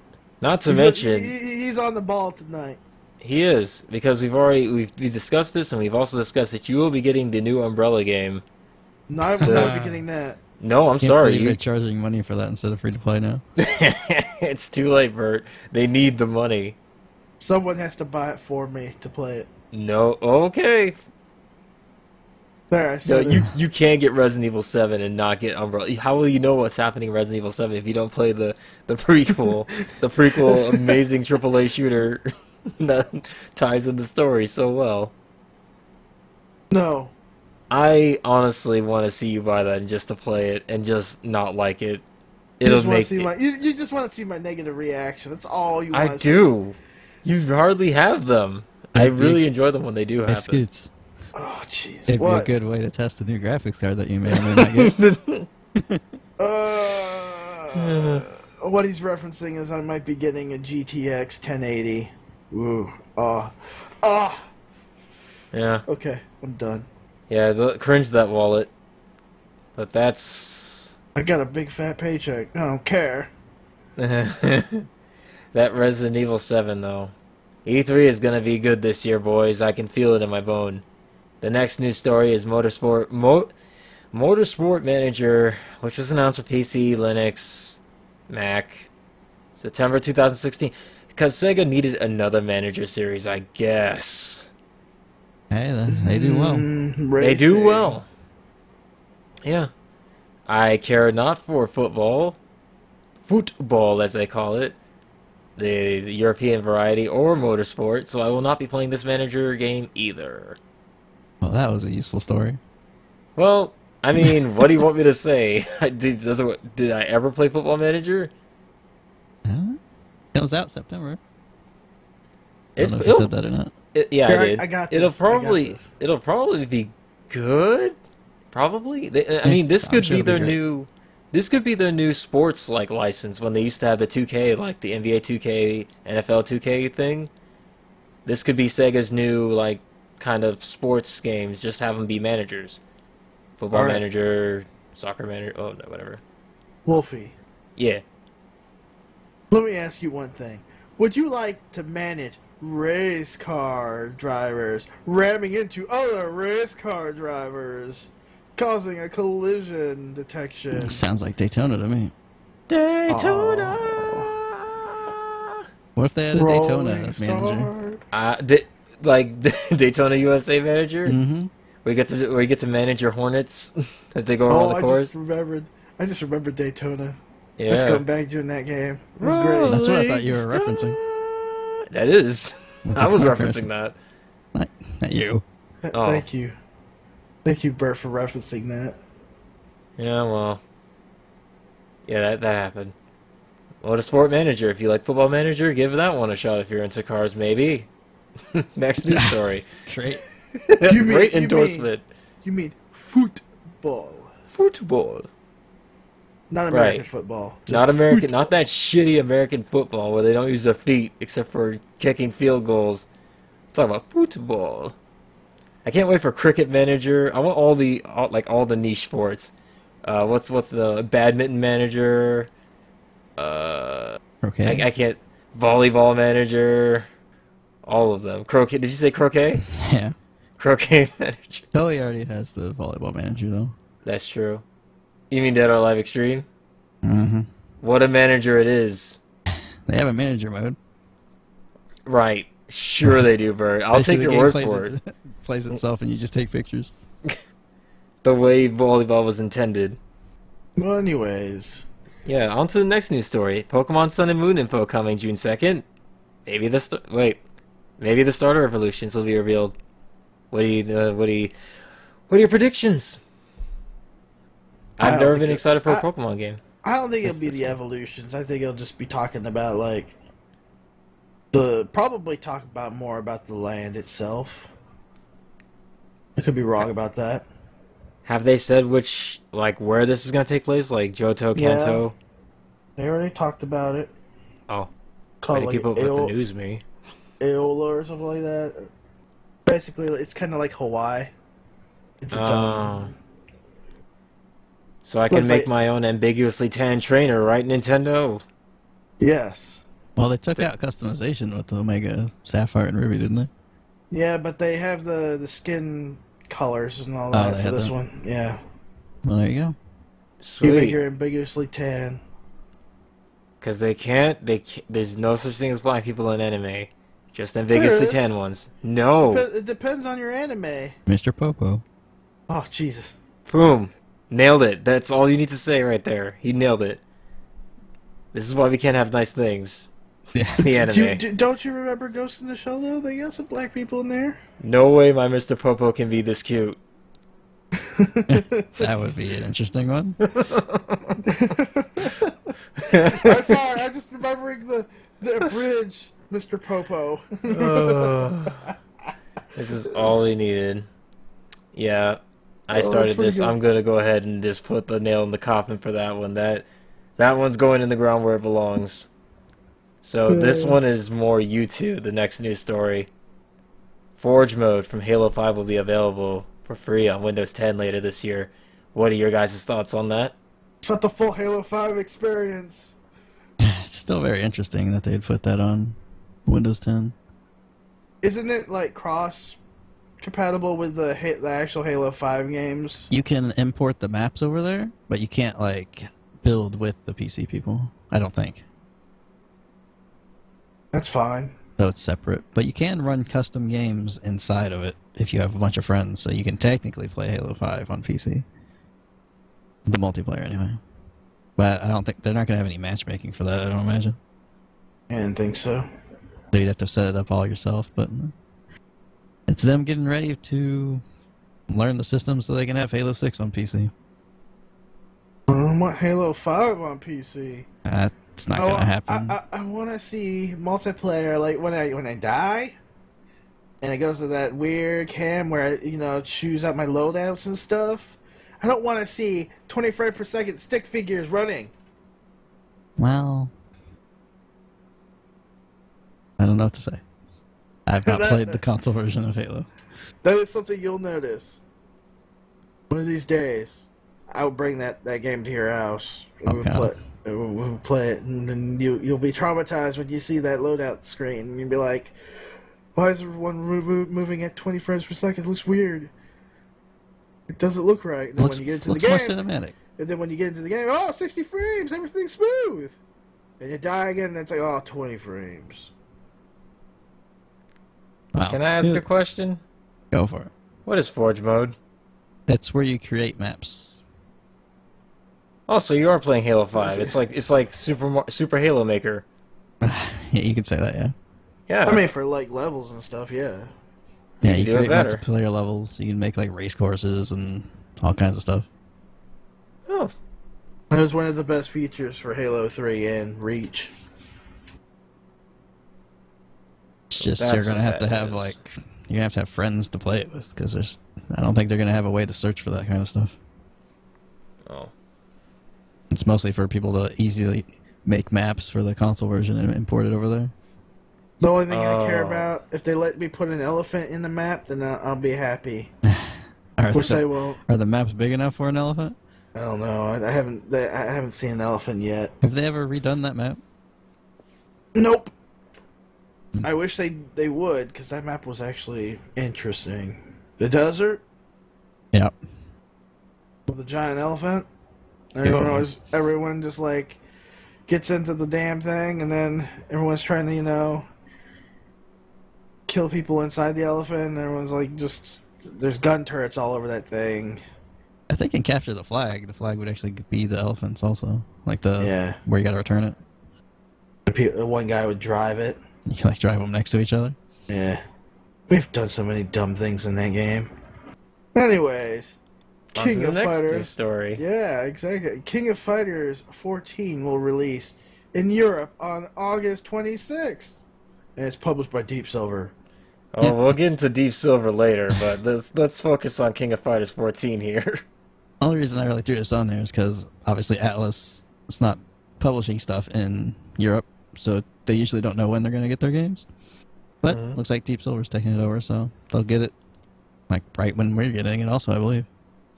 Not to mention... He's on the ball tonight. He is, because we've discussed this, and we've also discussed that you will be getting the new Umbrella game. No, I will not be getting that. No, I'm sorry. They're charging money for that instead of free-to-play now. It's too late, Bert. They need the money. Someone has to buy it for me to play it. No, okay. There, I said you can't get Resident Evil 7 and not get Umbrella. How will you know what's happening in Resident Evil 7 if you don't play the prequel? The prequel amazing AAA shooter that ties in the story so well. No. I honestly want to see you buy that just to play it and just not like it. You just want to see my negative reaction. That's all you want to see. I do. You hardly have them. I really enjoy them when they do happen. Scoots. Oh, jeez. It'd be a good way to test the new graphics card that you may or may not get. What he's referencing is I might be getting a GTX 1080. Ooh. Yeah. Okay, I'm done. Yeah, cringe that wallet. But that's... I got a big fat paycheck. I don't care. That Resident Evil 7, though. E3 is going to be good this year, boys. I can feel it in my bone. The next news story is Motorsport Manager, which was announced for PC, Linux, Mac, September 2016. Because SEGA needed another manager series, I guess. Hey, they do well. They do well. Yeah. I care not for football as they call it, the European variety, or motorsport, so I will not be playing this manager game either. Well, that was a useful story. Well, I mean, what do you want me to say? Did I ever play Football Manager? It was out September. I It's, don't know if you said that or not. Yeah, I did. I got this. It'll probably be good. Probably. I mean, this could be their new. This could be their new sports license when they used to have the 2K, like the NBA 2K, NFL 2K thing. This could be Sega's new kind of sports games. Just have them be managers. Football Manager, Soccer Manager. Oh no, whatever. Wolfie. Yeah. Let me ask you one thing. Would you like to manage race car drivers ramming into other race car drivers, causing a collision detection? Sounds like Daytona to me. Daytona! What if they had a Daytona Rolling manager? Star. Like Daytona USA manager. Mm-hmm. We get to manage your Hornets as they go around the course. I just remembered Daytona. Yeah. Let's go back during that game. It was great. That's what I thought you were referencing. That is. With I the was car referencing that. Not you. Oh. Thank you. Thank you, Bert, for referencing that. Yeah, well. Yeah, that happened. Motorsport Manager. If you like Football Manager, give that one a shot if you're into cars, maybe. Next news story. Great. Great endorsement. You mean football. Football. Not American Right. football. Just Not American. Not that shitty American football where they don't use their feet except for kicking field goals. I'm talking about football. I can't wait for Cricket Manager. I want all the niche sports. What's the Badminton Manager? Okay. I can't. Volleyball Manager. All of them. Croquet. Did you say croquet? Yeah. Croquet Manager. Toei already has the volleyball manager though. That's true. You mean Dead or Alive Extreme? Mm-hmm. What a manager it is. They have a manager mode. Right. Sure they do, Bert. I'll Basically, take the your game word for it. plays itself, and you just take pictures. The way volleyball was intended. Well, anyways. Yeah, on to the next news story. Pokemon Sun and Moon info coming June 2nd. Maybe the starter evolutions will be revealed. What are your predictions? I've never been excited for a Pokemon game. I don't think it'll be the evolutions. I think it'll just be talking about probably talk about more about the land itself. I could be wrong about that. Have they said where this is gonna take place? Like Johto, Kanto? They already talked about it. Oh. Called Way to keep up with the news, me. Aola or something like that. Basically, it's kind of like Hawaii. It's its own. So I can make my own ambiguously tan trainer, right, Nintendo? Yes. Well, they took out customization with the Omega Sapphire and Ruby, didn't they? Yeah, but they have the skin colors and all that for this one. Yeah. Oh, Well, there you go. You make Sweet. your ambiguously tan. Because there's no such thing as black people in anime. Just ambiguously is. tan ones. No. It depends on your anime. Mr. Popo. Oh, Jesus. Boom. Nailed it. That's all you need to say right there. He nailed it. This is why we can't have nice things. Yeah. The anime. Don't you remember Ghost in the Shell, though? They got some black people in there. No way my Mr. Popo can be this cute. That would be an interesting one. I'm sorry, I'm just remembering the bridge, Mr. Popo. This is all we needed. Yeah, I that's started pretty this. good. I'm gonna go ahead and just put the nail in the coffin for that one. That one's going in the ground where it belongs. So this one is more YouTube, the next news story. Forge mode from Halo 5 will be available for free on Windows 10 later this year. What are your guys' thoughts on that? It's not the full Halo 5 experience. It's still very interesting that they'd put that on Windows 10. Isn't it like cross compatible with the actual Halo 5 games? You can import the maps over there, but you can't build with the PC people. I don't think. That's fine. So it's separate. But you can run custom games inside of it if you have a bunch of friends, so you can technically play Halo 5 on PC. The multiplayer, anyway. But I don't think they're not going to have any matchmaking for that, I don't imagine. I didn't think so. So you'd have to set it up all yourself, but it's them getting ready to learn the system so they can have Halo 6 on PC. I want Halo 5 on PC. That's not going to happen. I want to see multiplayer, like when I die, and it goes to that weird cam where I, choose out my loadouts and stuff. I don't want to see 20 frames per second stick figures running. Well, I don't know what to say. I've not played the console version of Halo. That is something you'll notice. One of these days, I'll bring that game to your house. Okay. We'll play it, and then you'll be traumatized when you see that loadout screen. And you'll be like, why is everyone moving at 20 frames per second? It looks weird. It doesn't look right. And then when you get into the game, more cinematic. And then when you get into the game, 60 frames, everything's smooth. And you die again, and it's like, oh, 20 frames. Wow. Can I ask a question? Go for it. What is Forge mode? That's where you create maps. Oh, so you are playing Halo 5. It's like Super Halo Maker. Yeah, you could say that, yeah. Yeah. I mean, for like levels and stuff, yeah. Yeah, You you do it create better. multiplayer levels. You can make like race courses and all kinds of stuff. Oh, That was one of the best features for Halo 3 and Reach. It's just That's you're gonna what have to that have is. like you have to have friends to play it with because I don't think they're gonna have a way to search for that kind of stuff. oh. It's mostly for people to easily make maps for the console version and import it over there. The only thing I care Oh. about, if they let me put an elephant in the map, then I'll be happy. Are Which they the, won't. are the maps big enough for an elephant? I don't know. I haven't seen an elephant yet. Have they ever redone that map? Nope. I wish they would, because that map was actually interesting. The desert Yep. with the giant elephant. Yeah. Everyone just like gets into the damn thing, and then everyone's trying to kill people inside the elephant. And everyone's like there's gun turrets all over that thing. If they can capture the flag would actually be the elephants also. Like Yeah. where you gotta return it. The one guy would drive it. You can like drive them next to each other. Yeah. We've done so many dumb things in that game. Anyways, On King to the of next Fighters. news story. Yeah, exactly. King of Fighters 14 will release in Europe on August 26th. And it's published by Deep Silver. Oh, we'll get into Deep Silver later, but let's focus on King of Fighters 14 here. The only reason I really threw this on there is because obviously Atlas is not publishing stuff in Europe, so they usually don't know when they're going to get their games. But looks like Deep Silver's taking it over, so they'll get it like right when we're getting it also, I believe.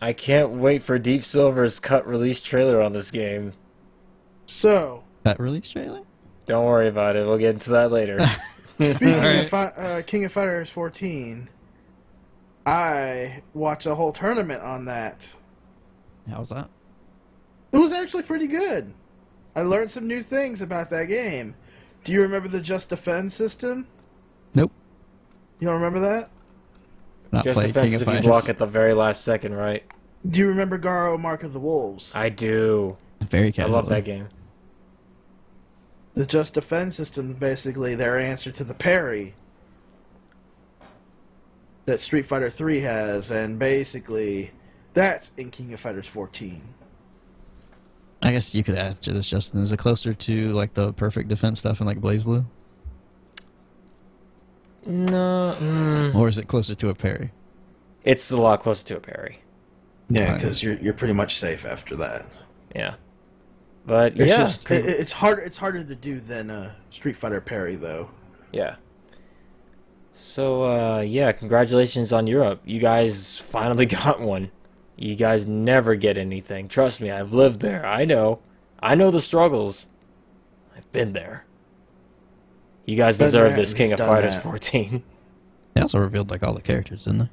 I can't wait for Deep Silver's cut release trailer on this game. So, That release trailer? Don't worry about it. We'll get into that later. speaking Alright. of King of Fighters 14, I watched a whole tournament on that. How's that? It was actually pretty good. I learned some new things about that game. Do you remember the Just Defend system? Nope. You don't remember that? Not Just played defense King of if you Fighters. block at the very last second, right? Do you remember Garo Mark of the Wolves? I do. Very I casual. love that game. The Just Defend system is basically their answer to the parry that Street Fighter 3 has, and basically that's in King of Fighters 14. I guess you could add to this, Justin. Is it closer to like the perfect defense stuff in like BlazBlue? No, Or is it closer to a parry? it's a lot closer to a parry. Yeah, Right. because you're pretty much safe after that. Yeah, but It's yeah, just it's harder. It's harder to do than a Street Fighter parry, though. yeah. So yeah, congratulations on Europe. You guys finally got one. You guys never get anything. Trust me, I've lived there. I know the struggles. I've been there. You guys Been deserve there this and King he's of done Fighters that. 14. They also revealed like all the characters, didn't they?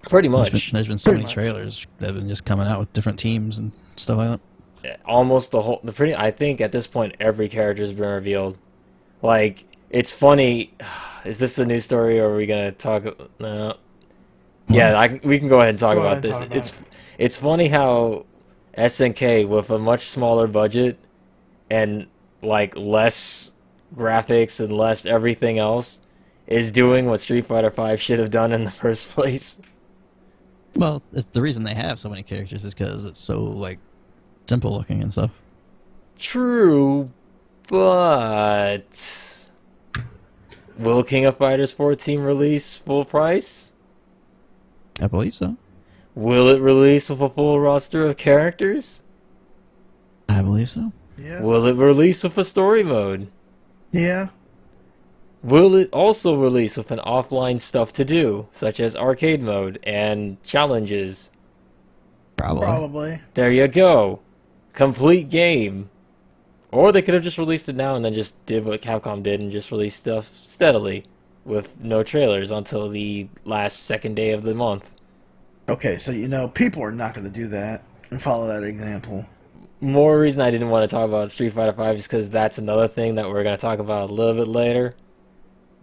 Pretty There's much. been so Pretty many much. trailers that have been just coming out with different teams and stuff like that. Almost I think at this point every character has been revealed. Like, it's funny. Is this a news story or are we gonna talk? No. Yeah, we can go ahead and talk Go about ahead and this. talk about It's funny how SNK with a much smaller budget and like less graphics and less everything else is doing what Street Fighter V should have done in the first place. Well, it's the reason they have so many characters is because it's so like simple looking and stuff. True, but will King of Fighters 14 release full price? I believe so. Will it release with a full roster of characters? I believe so. Yeah. Will it release with a story mode? Yeah. Will it also release with an offline stuff to do, such as arcade mode and challenges? Probably. Probably. There you go. Complete game. Or they could have just released it now and then just did what Capcom did and just released stuff steadily with no trailers until the last second day of the month. Okay, so people are not going to do that and follow that example. more reason I didn't want to talk about Street Fighter V is because that's another thing that we're going to talk about a little bit later.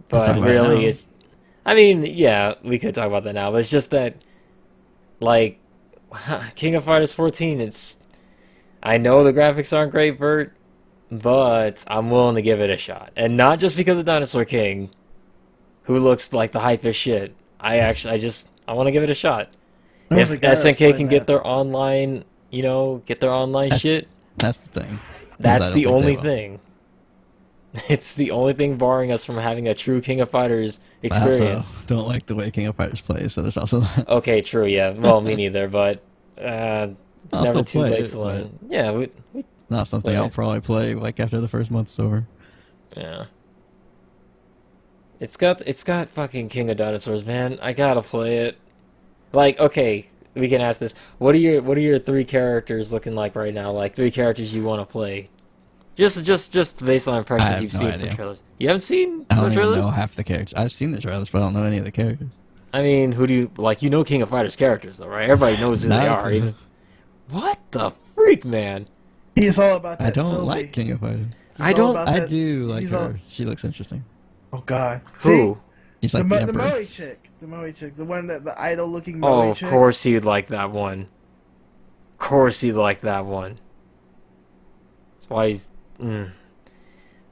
But really, it's... I mean, yeah, we could talk about that now, but it's just that, like, King of Fighters 14, it's... I know the graphics aren't great, Bert, but I'm willing to give it a shot. And not just because of Dinosaur King, who looks like the hype as shit. I want to give it a shot. If SNK can get their online, you know, shit. That's the thing. That's the only thing. It's the only thing barring us from having a true King of Fighters experience. I also don't like the way King of Fighters plays, so there's also that. Okay, true, yeah. Well, me neither, but never too late to learn. Yeah, we not something I'll probably play like after the first month's over. Yeah. It's got fucking King of Dinosaurs, man. I gotta play it. Like, okay, we can ask this. What are your 3 characters looking like right now? Like 3 characters you want to play? Just based on impressions you've seen from trailers. You haven't seen the trailers? I don't even know half the characters. I've seen the trailers, but I don't know any of the characters. I mean, who do you like? You know King of Fighters characters, though, right? Everybody knows who they are. Even... What the freak, man? He's all about that. I don't like King of Fighters. I don't. I do like her. She looks interesting. Oh God. Who? She's like the Moe chick. The Moe chick. The one that the idol-looking Moe chick. Oh, of course he'd like that one. Of course he'd like that one. That's why he's...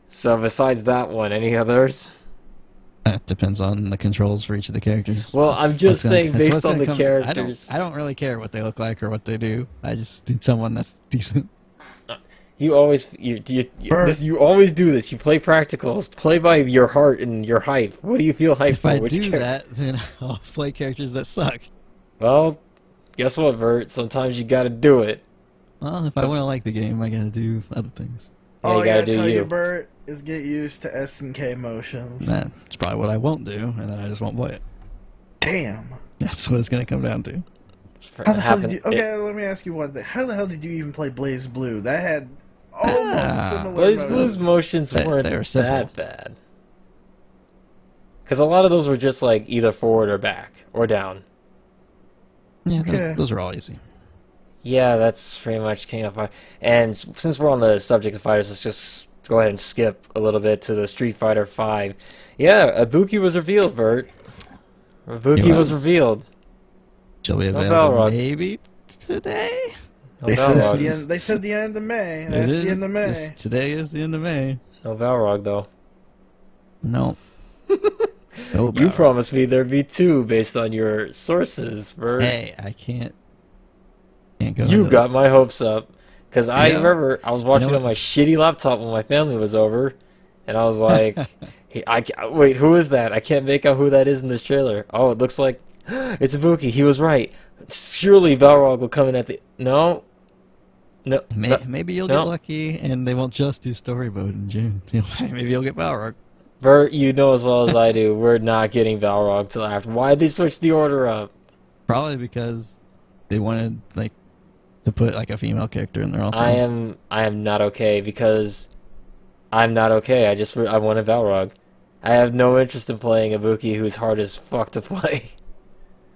So besides that one, any others? That depends on the controls for each of the characters. Well, I'm just saying based on the characters. I don't really care what they look like or what they do. I just need someone that's decent. You always you always do this. You play practicals. Play by your heart and your hype. What do you feel hyped for? If I do that, then I'll play characters that suck. Well, guess what, Bert? Sometimes you gotta do it. Well, if I want to like the game, I gotta do other things. Yeah, all I gotta tell you, Bert, is get used to SNK motions. That's probably what I won't do, and then I just won't play it. Damn. That's what it's gonna come down to. How the hell did you... Okay, let me ask you one thing. How the hell did you even play Blaze Blue? That had almost similar Blaze Blue's motions weren't that bad. Because a lot of those were just like either forward or back or down. Yeah, those are all easy. Yeah, that's pretty much King of Fighters. And since we're on the subject of fighters, let's just go ahead and skip a little bit to the Street Fighter V. Yeah, Ibuki was revealed, Bert. Ibuki was revealed. Shall be available maybe today? They said the end of May. That's the end of May. Today is the end of May. No Balrog, though. No. You promised me there'd be 2 based on your sources, Bert. Hey, I can't go. You got my hopes up. Because I remember I was watching on my shitty laptop when my family was over, and I was like, hey, wait, who is that? I can't make out who that is in this trailer. Oh, it looks like it's Ibuki. He was right. Surely Balrog will come in at the... No. Maybe you'll get lucky, and they won't just do story mode in June. Maybe you'll get Balrog. Bert, you know as well as I do, we're not getting Balrog till after. Why did they switch the order up? Probably because they wanted to put a female character in there also. I am not okay because I'm not okay. I wanted Balrog. I have no interest in playing Ibuki, who's hard as fuck to play.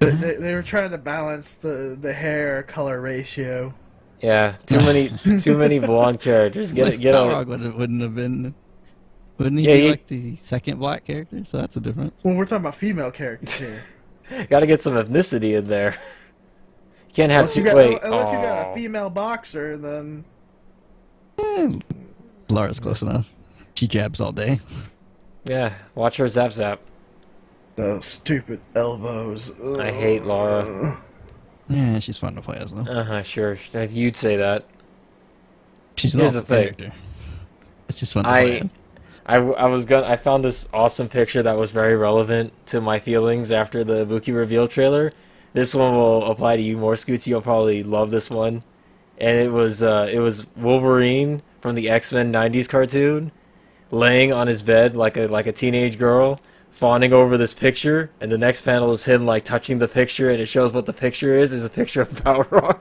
They were trying to balance the hair color ratio. Yeah, too many blonde characters. Balrog wouldn't have been. Wouldn't he be the second black character? So that's a difference. Well, we're talking about female characters here. Gotta get some ethnicity in there. You can't have unless you got a female boxer, then... Laura's close enough. She jabs all day. Yeah, watch her zap zap. Those stupid elbows. Ugh. I hate Laura. Yeah, she's fun to play as, though. Sure. You'd say that. Here's the thing. Character. It's just fun to play as. I found this awesome picture that was very relevant to my feelings after the Ibuki reveal trailer. This one will apply to you more, Scootsy. You'll probably love this one. And it was Wolverine from the X-Men '90s cartoon, laying on his bed like a teenage girl, fawning over this picture. And the next panel is him touching the picture, and it shows what the picture is. It's a picture of Balrog.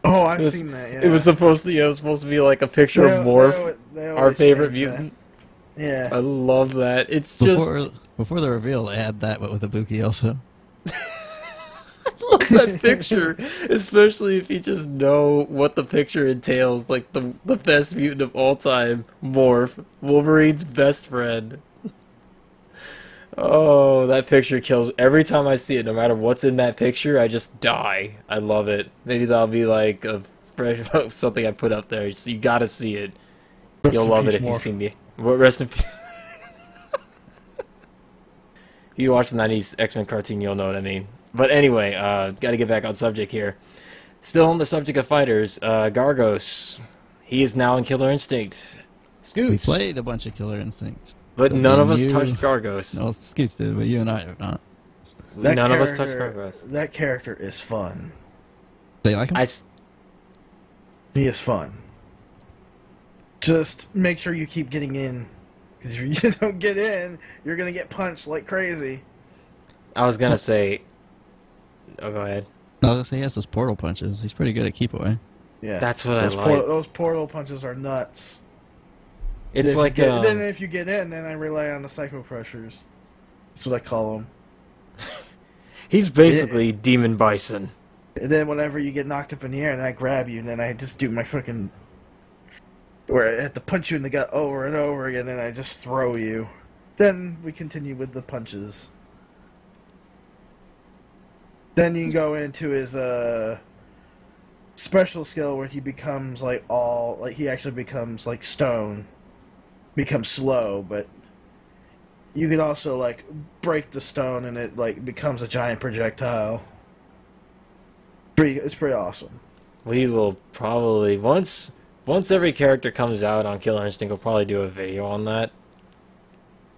Oh, I've seen that. Yeah. It was supposed to be a picture of Morph, our favorite mutant. Yeah, I love that. It's before the reveal, they had that, but with Ibuki also. I love that picture, especially if you just know what the picture entails. Like the best mutant of all time, Morph, Wolverine's best friend. Oh, that picture kills. Every time I see it, no matter what's in that picture, I just die. I love it. Maybe that'll be like something I put up there. So you gotta see it. You'll love it if you've seen the. Rest in peace. If you watch the 90s X-Men cartoon, you'll know what I mean. But anyway, gotta get back on subject here. Still on the subject of fighters, Gargos. He is now in Killer Instinct. Scoots. We played a bunch of Killer Instincts. But none of us touched Gargos. No, Scoots did, but you and I have not. None of us touched Gargos. That character is fun. Do you like him? He is fun. Just make sure you keep getting in. Because if you don't get in, you're going to get punched like crazy. I was going to say... Oh, go ahead. I was going to say he has those portal punches. He's pretty good at keep away. Yeah. That's what I like. Those portal punches are nuts. It's like... then if you get in, then I rely on the psycho pressures. That's what I call them. He's basically Demon Bison. And then whenever you get knocked up in the air and I grab you, then I just do my fucking... Where I have to punch you in the gut over and over again, and I just throw you. Then we continue with the punches. Then you can go into his special skill where he becomes he actually becomes like stone. Becomes slow, but you can also like break the stone and it like becomes a giant projectile. It's pretty awesome. We will probably once every character comes out on Killer Instinct, we'll probably do a video on that.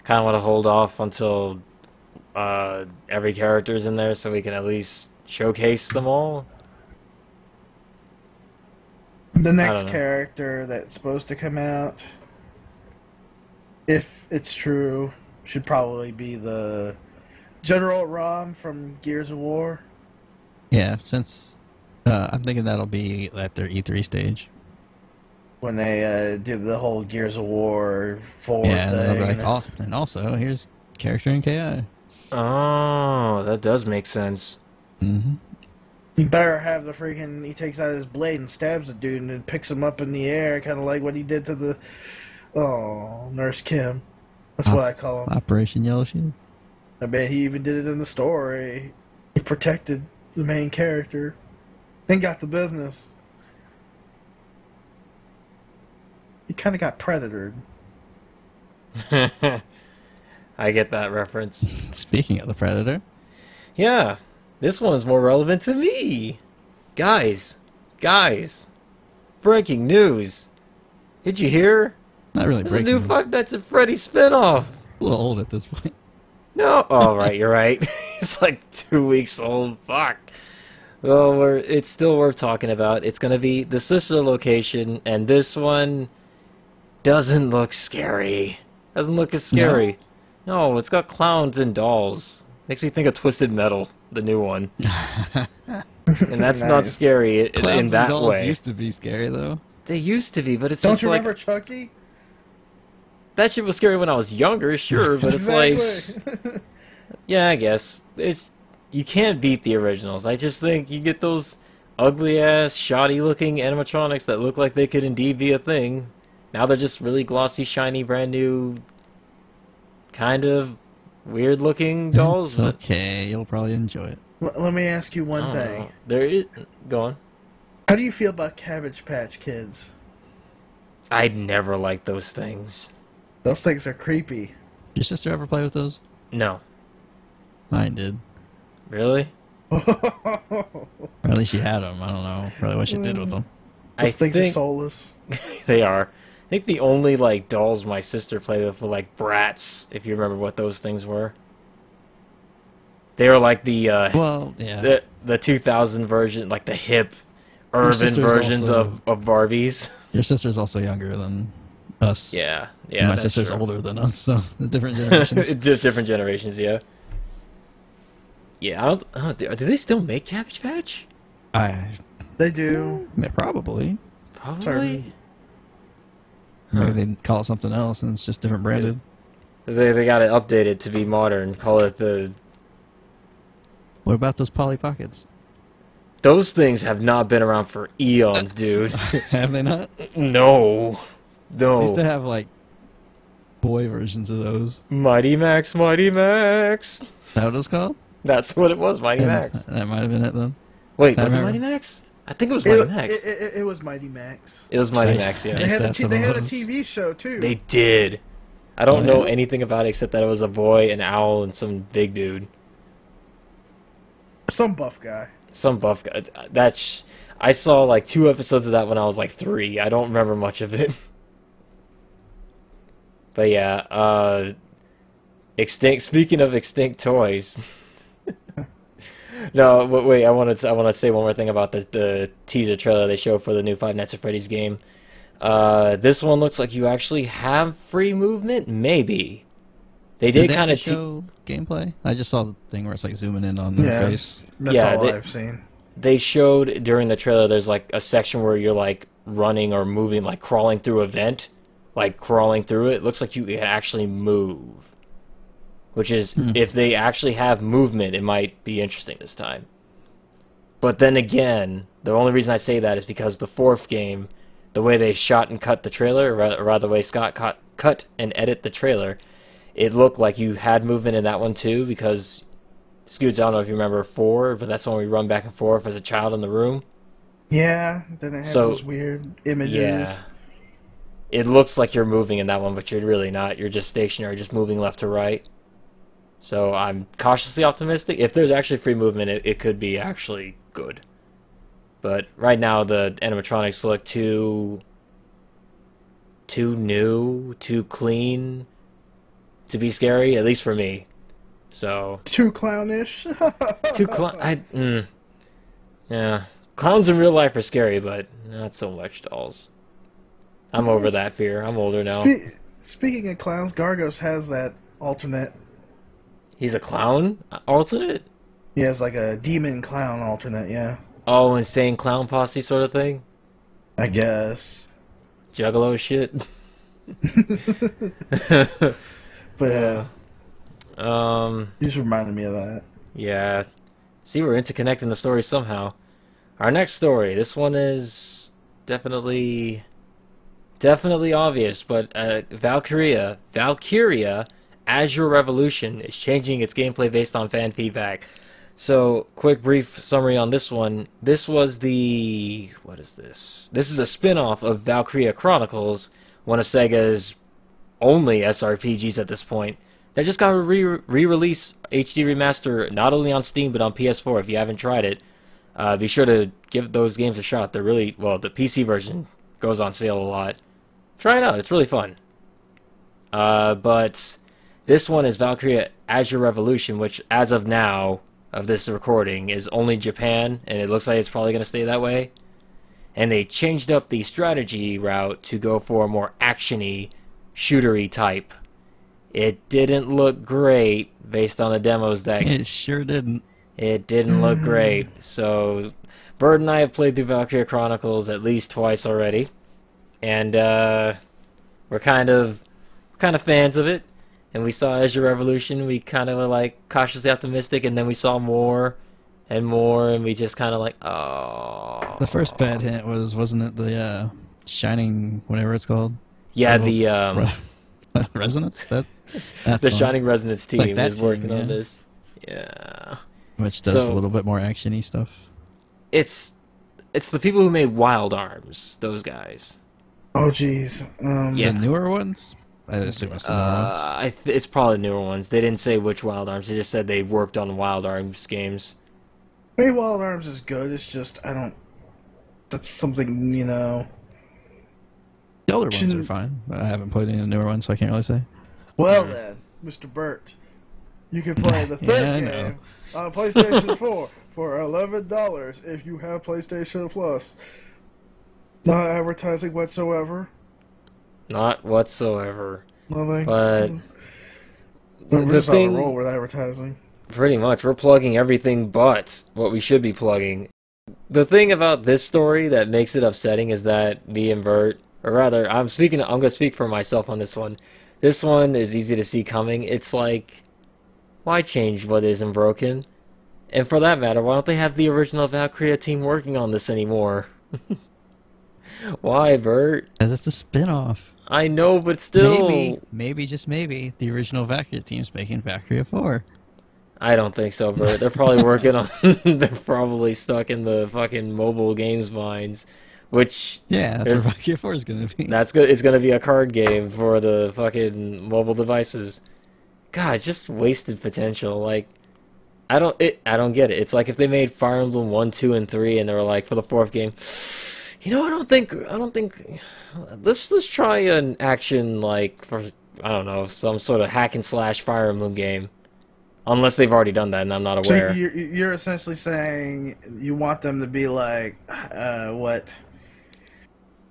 Kind of want to hold off until every character's in there so we can at least showcase them all. The next character that's supposed to come out, if it's true, should probably be the General Rom from Gears of War. Yeah, since I'm thinking that'll be at their E3 stage. When they do the whole Gears of War 4 thing. They'll be like, oh, and also, here's character in KI. Oh, that does make sense. Mm-hmm. You better have the freaking... He takes out his blade and stabs a dude and then picks him up in the air, kind of like what he did to the... Oh, Nurse Kim. That's what I call him. Operation Yellow Shield. I bet he even did it in the story. He protected the main character. Then got the business. He kind of got predatored. I get that reference. Speaking of the Predator. Yeah, this one's more relevant to me. Guys, breaking news. Did you hear? Not really There's a breaking new news. Five Nights at Freddy spinoff. A little old at this point. No, oh right, you're right. It's like 2 weeks old. Fuck. Well, it's still worth talking about. It's gonna be the sister location, and this one doesn't look scary. Doesn't look as scary. No, it's got clowns and dolls. Makes me think of Twisted Metal, the new one. And that's not scary in that and dolls way. Used to be scary though. They used to be, but it's Don't just you like... remember Chucky? That shit was scary when I was younger, sure, but it's like... Yeah, I guess. You can't beat the originals. I just think you get those ugly-ass, shoddy-looking animatronics that look like they could indeed be a thing. Now they're just really glossy, shiny, brand new, kind of weird-looking dolls. It's okay, you'll probably enjoy it. Let me ask you one thing. There is... Go on. How do you feel about Cabbage Patch Kids? I'd never liked those things. Those things are creepy. Did your sister ever play with those? No. Mine did. Really? Or at least she had them. I don't know really what she did with them. Those things are soulless. They are. I think the only like dolls my sister played with were like Bratz, if you remember what those things were. They were like the well, yeah, the 2000 version, like the hip urban versions also, of Barbies. Your sister's also younger than us. Yeah, and my that's sister's true. older than us, so the different generations. Just different generations, yeah. Yeah, do they still make Cabbage Patch? They do. Yeah, probably. Probably. Maybe they call it something else and it's just different branded. They got it updated to be modern. Call it the... What about those Polly Pockets? Those things have not been around for eons, dude. Have they not? No. They used to have, like, boy versions of those. Mighty Max, Mighty Max. Is that what it was called? That's what it was, Mighty Max. That might have been it, then. Wait, was it Mighty Max? I think it was Mighty Max. It was Mighty Max. It was Mighty Max, yeah. They had a TV show, too. They did. I don't know anything about it except that it was a boy, an owl, and some big dude. Some buff guy. Some buff guy. I saw like 2 episodes of that when I was like 3. I don't remember much of it. But yeah, extinct. Speaking of extinct toys. No, wait. I want to say one more thing about the teaser trailer they showed for the new Five Nights at Freddy's game. This one looks like you actually have free movement. Maybe they did kind of show gameplay. I just saw the thing where it's like zooming in on their face. That's all I've seen. They showed during the trailer. There's like a section where you're like running or moving, like crawling through a vent, like crawling through it. Looks like you can actually move. Which is, if they actually have movement, it might be interesting this time. But then again, the only reason I say that is because the 4th game, the way they shot and cut the trailer, or rather the way Scott cut and edit the trailer, it looked like you had movement in that one too, because, Scoots, I don't know if you remember 4, but that's when we run back and forth as a child in the room. Yeah, then it has those weird images. Yeah. It looks like you're moving in that one, but you're really not. You're just stationary, just moving left to right. So I'm cautiously optimistic. If there's actually free movement, it could be actually good. But right now, the animatronics look too new, too clean to be scary, at least for me. So too clownish. Yeah, clowns in real life are scary, but not so much dolls. I'm over that fear. I'm older now. Speaking of clowns, Gargos has that alternate. He's a clown alternate? Yeah, it's like a demon clown alternate, yeah. Oh, insane clown posse sort of thing? I guess. Juggalo shit? But yeah. You just reminded me of that. Yeah. See, we're interconnecting the story somehow. Our next story. This one is definitely obvious, but Valkyria, Azure Revolution is changing its gameplay based on fan feedback. So, quick brief summary on this one. This was what is this? This is a spin-off of Valkyria Chronicles, one of SEGA's only SRPGs at this point. They just got a re-release HD remaster, not only on Steam, but on PS4. If you haven't tried it, be sure to give those games a shot. They're really, well, the PC version goes on sale a lot. Try it out, it's really fun. But this one is Valkyria Azure Revolution, which, as of now, of this recording, is only Japan, and it looks like it's probably going to stay that way. And they changed up the strategy route to go for a more action-y, shootery type. It didn't look great, based on the demos that... It sure didn't. It didn't look great. So, Bird and I have played through Valkyria Chronicles at least twice already. And, we're kind of fans of it. And we saw Azure Revolution, we kind of were like cautiously optimistic, and then we saw more and more, and we just kind of like, oh. The first bad hint wasn't it the Shining, whatever it's called? Yeah, the Resonance. That's the Shining Resonance team like is working on this. Yeah, which does a little bit more actiony stuff. It's the people who made Wild Arms, those guys. Oh, jeez. Yeah, the newer ones. I assume it's the newer ones. It's probably the newer ones. They didn't say which Wild Arms. They just said they worked on Wild Arms games. I mean, Wild Arms is good. It's just that's something, you know. The older ones are fine. I haven't played any of the newer ones, so I can't really say. Well then, Mr. Burt, you can play the third game on PlayStation 4 for $11 if you have PlayStation Plus. Not advertising whatsoever. Not whatsoever. Nothing. But we're just on a roll with advertising. Pretty much, we're plugging everything but what we should be plugging. The thing about this story that makes it upsetting is that me and Bert, or rather, I'm going to speak for myself on this one. This one is easy to see coming. It's like, why change what isn't broken? And for that matter, why don't they have the original Valkyria team working on this anymore? Why, Bert? Because it's a spin-off. I know, but still... Maybe, just maybe, the original Valkyria team's making Valkyria 4. I don't think so, Bert. They're probably working on... They're probably stuck in the fucking mobile games minds, which... Yeah, that's where Valkyria 4 is going to be. That's good. It's going to be a card game for the fucking mobile devices. God, just wasted potential. Like, I don't get it. It's like if they made Fire Emblem 1, 2, and 3, and they were like, for the 4th game, you know, I don't think, let's try an action, like, for, I don't know, some sort of hack and slash Fire Emblem game. Unless they've already done that and I'm not aware. So you're essentially saying you want them to be like, what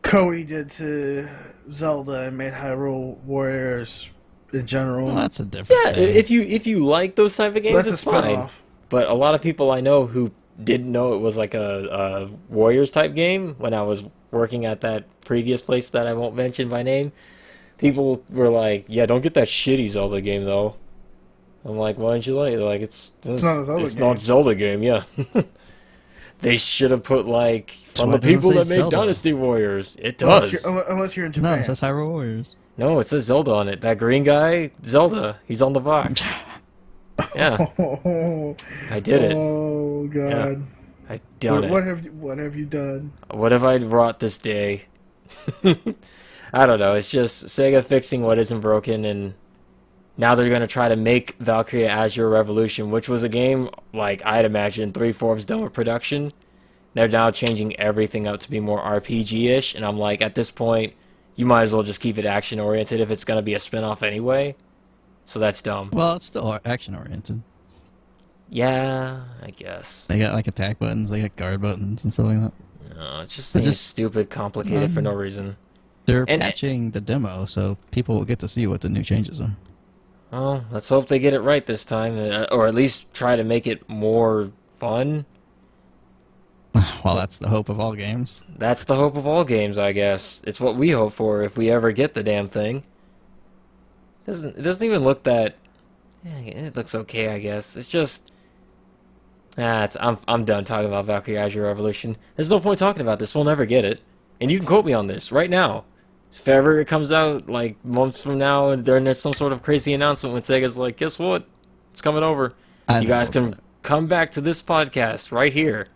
Koei did to Zelda and made Hyrule Warriors in general. Well, that's a different thing. if you like those type of games, that's it's a spin-off. fine. But a lot of people I know who didn't know it was like a Warriors type game when I was working at that previous place that I won't mention by name, people were like, yeah, don't get that shitty Zelda game though. I'm like, why didn't you like it? Like, it's not a Zelda game. It's not Zelda game, yeah. They should have put, like, on the people that made Dynasty Warriors. It does. Unless you're in Japan. No, it says Hyrule Warriors. No, it says Zelda on it. That green guy, Zelda. He's on the box. Yeah. I did it. Oh, God. Yeah. I done it. What have you done? What have I wrought this day? I don't know. It's just Sega fixing what isn't broken, and now they're going to try to make Valkyria Azure Revolution, which was a game, like, I'd imagine, 3/4 done with production. They're now changing everything up to be more RPG-ish, and I'm like, at this point, you might as well just keep it action-oriented if it's going to be a spin-off anyway. So that's dumb. Well, it's still action-oriented. Yeah, I guess. They got, like, attack buttons, they got guard buttons and stuff like that. No, it just seems stupid, complicated for no reason. They're patching the demo, so people will get to see what the new changes are. Well, let's hope they get it right this time, or at least try to make it more fun. Well, that's the hope of all games. That's the hope of all games, I guess. It's what we hope for if we ever get the damn thing. It doesn't even look that... Yeah, it looks okay, I guess. It's just... I'm done talking about Valkyria Azure Revolution. There's no point talking about this. We'll never get it. And you can quote me on this right now. If ever it comes out, like, months from now, and there's some sort of crazy announcement when Sega's like, guess what? It's coming over. You guys can come back to this podcast right here.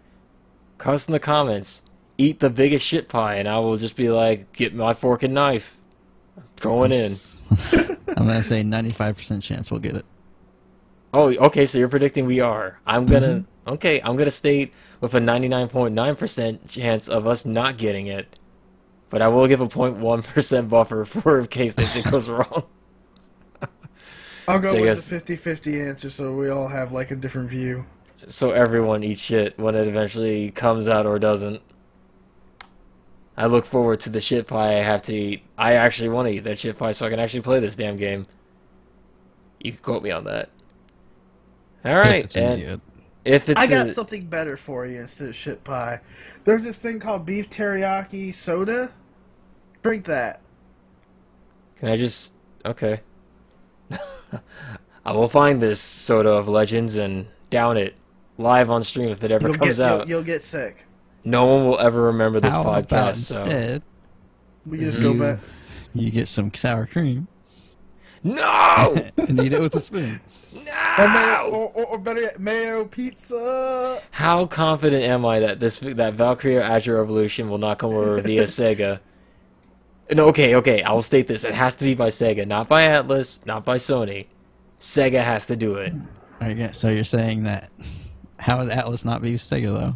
Cuss in the comments. Eat the biggest shit pie, and I will just be like, get my fork and knife. Going in. I'm going to say 95% chance we'll get it. Oh, okay, so you're predicting we are. I'm going to... Okay, I'm going to state with a 99.9% chance of us not getting it. But I will give a 0.1% buffer for in case they think it goes wrong. I'll go with the 50-50 answer so we all have, like, a different view. So everyone eats shit when it eventually comes out or doesn't. I look forward to the shit pie I have to eat. I actually want to eat that shit pie so I can actually play this damn game. You can quote me on that. Alright, and if it's I got something better for you instead of shit pie. There's this thing called beef teriyaki soda. Drink that. Can I just... Okay. I will find this soda of legends and down it live on stream if it ever comes out. You'll get sick. No one will ever remember this How podcast. About so instead, we can just go back. You get some sour cream. No! And eat it with a spoon. No! Or better yet, mayo pizza. How confident am I that that Valkyria Azure Revolution will not come over via Sega? No, okay, I will state this. It has to be by Sega, not by Atlas, not by Sony. Sega has to do it. Okay, so you're saying that... How would Atlas not be Sega, though?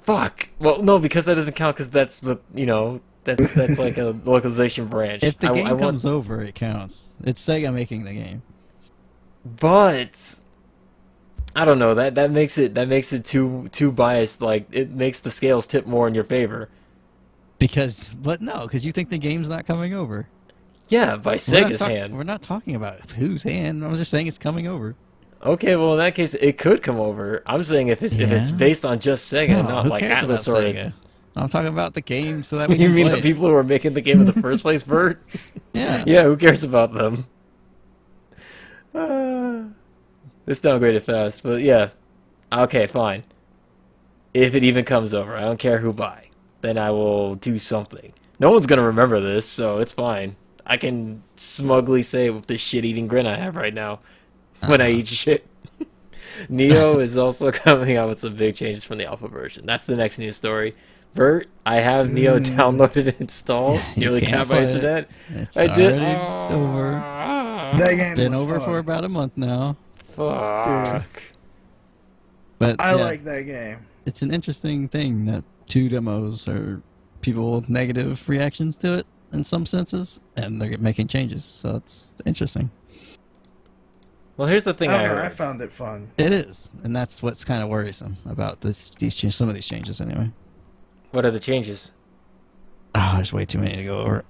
Fuck. Well, no, because that doesn't count, because that's, you know, that's like a localization branch. If the game comes over, it counts. It's Sega making the game. But... I don't know, that makes it too biased, like, it makes the scales tip more in your favor. Because you think the game's not coming over. Yeah, by Sega's hand. We're not talking about whose hand. I was just saying it's coming over. Okay, well in that case, it could come over. I'm saying if it's based on just Sega, not like Atlas or Sega. I'm talking about the game, so that we can You mean play the people who are making the game in the first place, Bert? Yeah. Yeah, who cares about them? This downgraded fast, but yeah, Okay, fine. If it even comes over, I don't care who buy. Then I will do something. No one's gonna remember this, so it's fine. I can smugly say with the shit-eating grin I have right now when I eat shit. Nioh is also coming out with some big changes from the alpha version. That's the next news story. Bert, I have Nioh downloaded and installed. Nearly capped my internet. I did. Over. That game Been was over fun. for about a month now. Fuck. Dude. But I yeah, like that game. it's an interesting thing that 2 demos are people with negative reactions to it in some senses, and they're making changes. So it's interesting. Well, here's the thing I I heard. found it fun. It is, and that's what's kind of worrisome about some of these changes. Anyway. What are the changes? Oh, there's way too many to go over.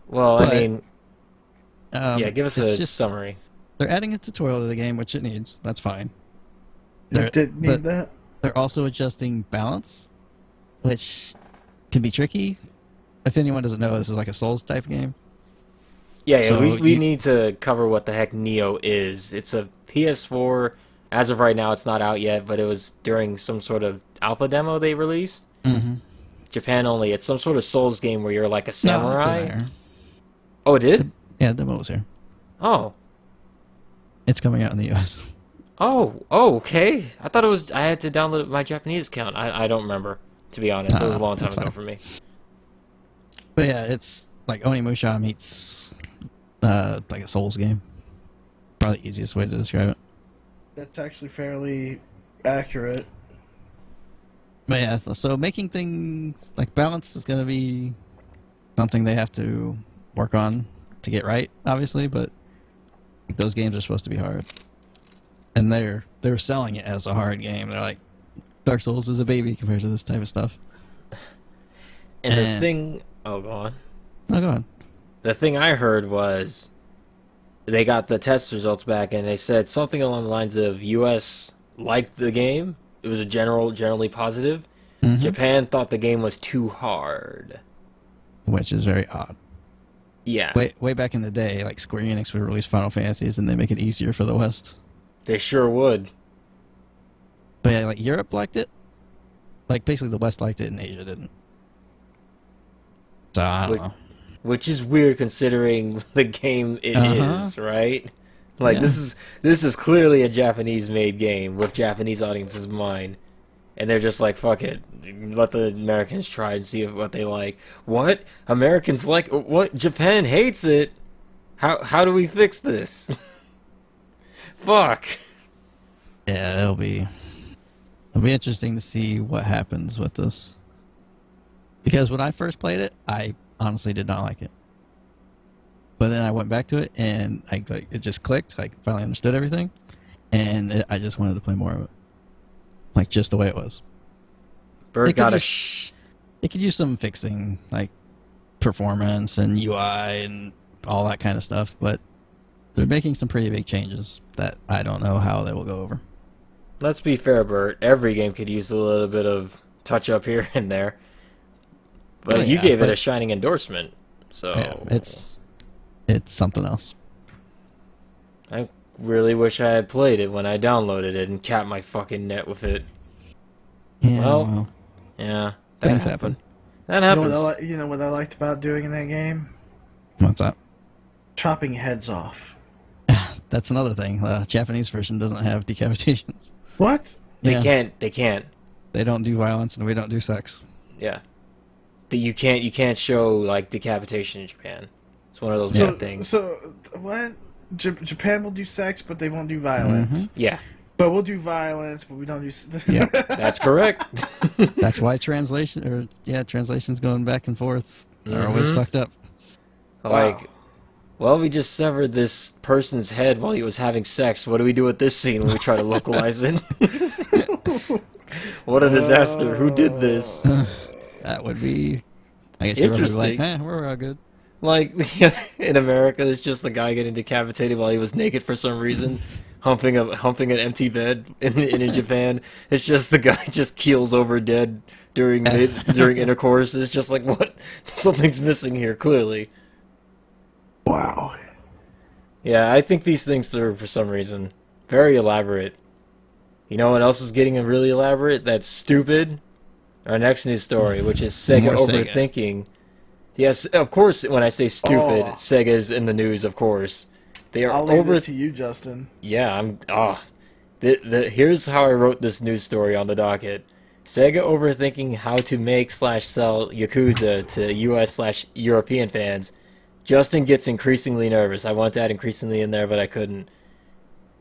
Well, But, I mean, yeah, give us a summary. They're adding a tutorial to the game, which it needs. That's fine. It didn't need that. They're also adjusting balance, which can be tricky. If anyone doesn't know, this is like a Souls type game. Yeah, So we need to cover what the heck Nioh is. It's a PS4. As of right now, it's not out yet, but it was during some sort of alpha demo they released. Mm-hmm. Japan only. It's some sort of Souls game where you're like a samurai. No, Oh, it did? yeah, the demo was here. Oh. It's coming out in the US. Oh, okay. I thought it was. I had to download my Japanese account. I don't remember, to be honest. It was a long time that's ago fine. for me. But yeah, it's like Onimusha meets like a Souls game. Probably the easiest way to describe it. That's actually fairly accurate. But yeah, so making things like balance is going to be something they have to work on to get right, obviously. But those games are supposed to be hard, and they're selling it as a hard game. They're like, Dark Souls is a baby compared to this type of stuff. And the thing... Oh, go on. No, go on. The thing I heard was they got the test results back, and they said something along the lines of US liked the game. It was a generally positive. Mm-hmm. Japan thought the game was too hard. Which is very odd. Yeah. Way back in the day, like Square Enix would release Final Fantasies and they make it easier for the West. They sure would. But yeah, like Europe liked it. Like basically the West liked it and Asia didn't. So I don't know. Which is weird considering the game it is, right? Like Yeah. this is clearly a Japanese-made game with Japanese audiences in mind, and they're just like, "Fuck it, let the Americans try and see what they like." What? Americans like what? Japan hates it. How do we fix this? Fuck. Yeah, it'll be interesting to see what happens with this. Because when I first played it, I honestly did not like it. But then I went back to it, and it just clicked. I finally understood everything, and I just wanted to play more of it, like just the way it was. Bird got a It could use some fixing, like performance and UI and all that kind of stuff. But they're making some pretty big changes that I don't know how they will go over. Let's be fair, Bert. Every game could use a little bit of touch up here and there. But you gave it a shining endorsement, so yeah, it's something else. I really wish I had played it when I downloaded it and capped my fucking net with it. Yeah, well, yeah, things happen. That happens. You know what I liked about doing in that game? What's that? Chopping heads off. That's another thing. The Japanese version doesn't have decapitations. What? They Yeah. can't. They can't. They don't do violence, and we don't do sex. Yeah. You can't show like decapitation in Japan. It's one of those So, bad things. so what? Japan will do sex, but they won't do violence. Yeah, But we'll do violence, but we don't do. Yeah. that's correct. That's why translations going back and forth are always fucked up. Like, well, we just severed this person's head while he was having sex. What do we do with this scene when we try to localize it? What a disaster! Who did this? That would be, I guess you're like, we're all good. Like, in America, it's just a guy getting decapitated while he was naked for some reason, humping an empty bed. In Japan, it's just the guy just keels over dead during intercourse. It's just like, what? Something's missing here, clearly. Wow. Yeah, I think these things are, for some reason, very elaborate. You know what else is getting really elaborate? That's stupid. Our next news story, which is Sega More Sega. overthinking. Yes, of course. When I say stupid, Sega's in the news. Of course, they are I'll leave this to you, Justin. Yeah, I'm. Here's how I wrote this news story on the docket. Sega overthinking how to make/sell Yakuza to US/European fans. Justin gets increasingly nervous. I wanted to add increasingly in there, but I couldn't.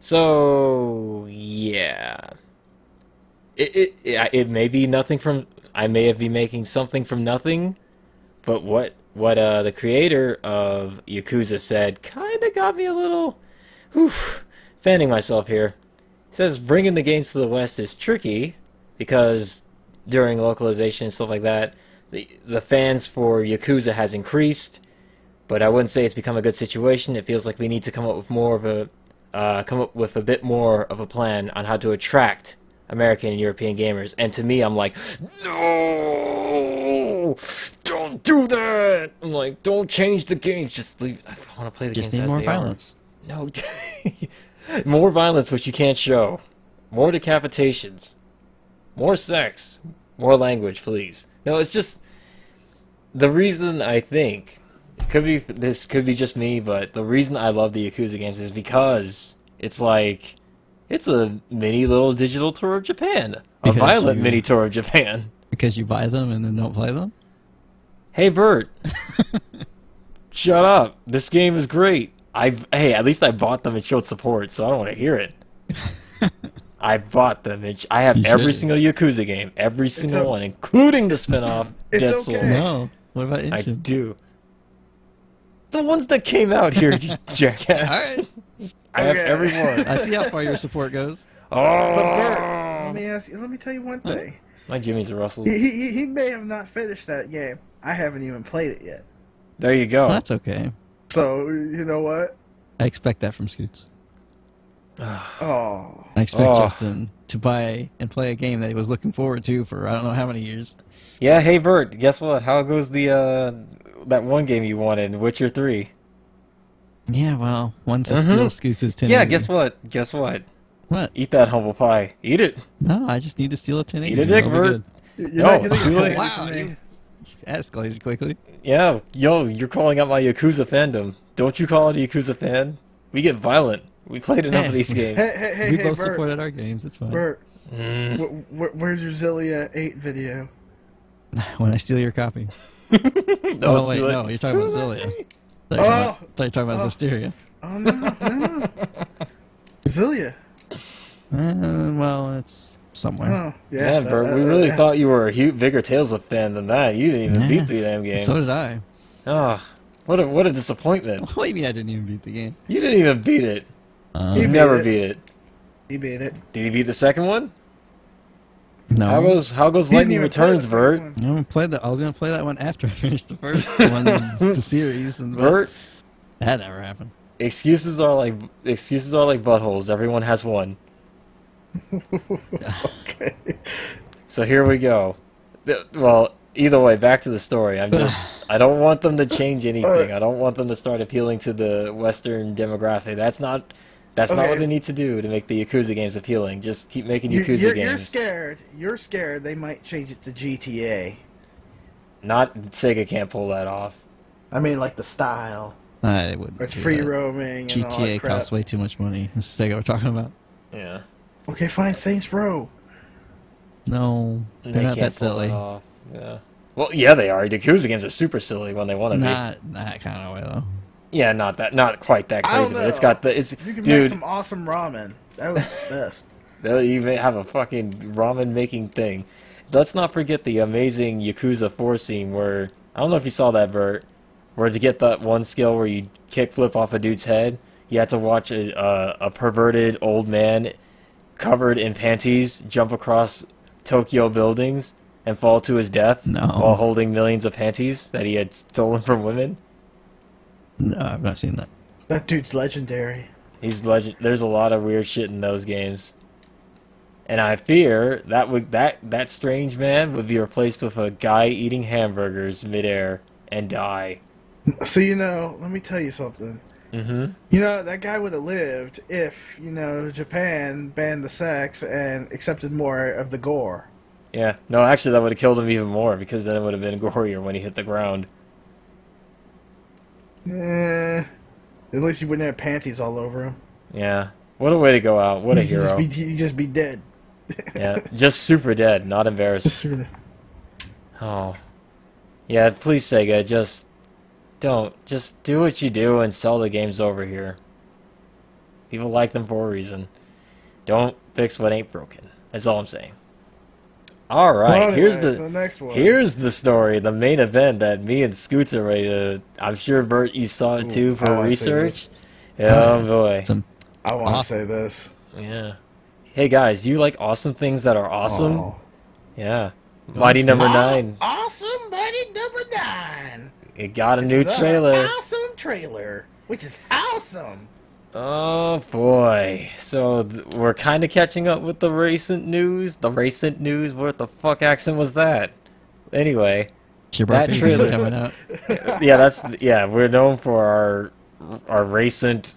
So yeah, it may be nothing from. I may have been making something from nothing, but what the creator of Yakuza said kind of got me a little, fanning myself here. He says bringing the games to the West is tricky because during localization and stuff like that, the fans for Yakuza has increased, but I wouldn't say it's become a good situation. It feels like we need to come up with a bit more of a plan on how to attract American and European gamers. And to me, I'm like, no, don't do that. I'm like, don't change the games. Just leave. I want to play the games as they are. Just need more violence. No, more violence, which you can't show. More decapitations. More sex. More language, please. No, it's just the reason I think this could be just me, but the reason I love the Yakuza games is because it's like it's a mini little digital tour of Japan, a violent mini tour of Japan. Because you buy them and then don't play them. Hey Bert, shut up! This game is great. Hey, at least I bought them and showed support, so I don't want to hear it. I bought them. I have every single Yakuza game, every single one, including the spinoff. Dead Souls. No, what about Inshin? I do. The ones that came out here, you jackass. All right. I have every one. I see how far your support goes. Oh, But Bert, let me tell you one thing. My Jimmy's a Russell. He may have not finished that game. I haven't even played it yet. There you go. Well, that's okay. So you know what? I expect that from Scoots. Oh. I expect Justin to buy and play a game that he was looking forward to for I don't know how many years. Yeah, hey Bert, guess what? How goes the that one game you wanted, Witcher 3? Yeah, well, one's a steal Scoots' 1080. Yeah, guess what? Guess what? What? Eat that humble pie. Eat it. No, I just need to steal a 1080. Eat a dick, It'll be Bert. good. You're not getting too a late. wow, you Escalated quickly. Yeah, yo, you're calling out my Yakuza fandom. Don't you call it a Yakuza fan? We get violent. We played enough of these games. Hey, We both Bert. supported our games. It's fine. Bert, where's your Zillia 8 video? When I steal your copy. No, Oh, wait, no, you're talking about Zillia. I thought you were talking about Zisteria. Oh, no. Zillia. Well, it's somewhere. Oh, Yeah, Bert, we really thought you were a bigger Tales of fan than that. You didn't even beat the damn game. So did I. Oh, what a disappointment. What do you mean I didn't even beat the game? You didn't even beat it. He You beat never it. beat it. He beat it. Did he beat the second one? No. How goes He didn't Lightning even play the Returns, second Bert? one. I haven't played that. I was gonna play that one after I finished the first one, the series, and Bert, that never happened. excuses are like buttholes. Everyone has one. Okay. So here we go. Well, either way, back to the story. I don't want them to change anything. I don't want them to start appealing to the Western demographic. That's not what they need to do to make the Yakuza games appealing. Just keep making Yakuza games. You're scared they might change it to GTA. Not Sega can't pull that off. I mean, like the style. I wouldn't. It's do free that. roaming and all GTA that crap. costs way too much money. This is Sega we're talking about. Yeah. Okay, fine, Saints Row. No, They they're not can't that pull silly. it off. Yeah. Well, yeah, they are. The Yakuza games are super silly when they want to be. Not that kind of way though. Yeah, not quite that I don't crazy, but know. it's got the You can make dude. some awesome ramen. That was the best. They'll even have a fucking ramen making thing. Let's not forget the amazing Yakuza 4 scene where I don't know if you saw that, Bert. Where to get that one skill where you kickflip off a dude's head, you had to watch a perverted old man covered in panties jump across Tokyo buildings and fall to his death while holding millions of panties that he had stolen from women. No, I've not seen that. That dude's legendary. He's legend. There's a lot of weird shit in those games, and I fear that strange man would be replaced with a guy eating hamburgers midair and die. So let me tell you something. Mm-hmm. You know, that guy would have lived if, Japan banned the sex and accepted more of the gore. Yeah. No, actually, that would have killed him even more because then it would have been gorier when he hit the ground. At least he wouldn't have panties all over him. Yeah. What a way to go out. What a hero. He'd just be dead. Yeah. Just super dead, not embarrassed. Oh. Yeah, please, Sega, just do what you do and sell the games over here. People like them for a reason. Don't fix what ain't broken. That's all I'm saying. All right, well, anyway, here's the next one. Here's the story, the main event that me and Scoots are ready to. I'm sure Bert, you saw it too for research. Oh boy, I want to say this. Yeah. Hey guys, you like awesome things that are awesome? Oh. Yeah. Mighty Number 9. Awesome Mighty Number 9. It got a new trailer. Awesome trailer, which is awesome. Oh boy. So we're kind of catching up with the recent news. The recent news? What the fuck accent was that? Anyway, that trailer coming out. Yeah, we're known for our recent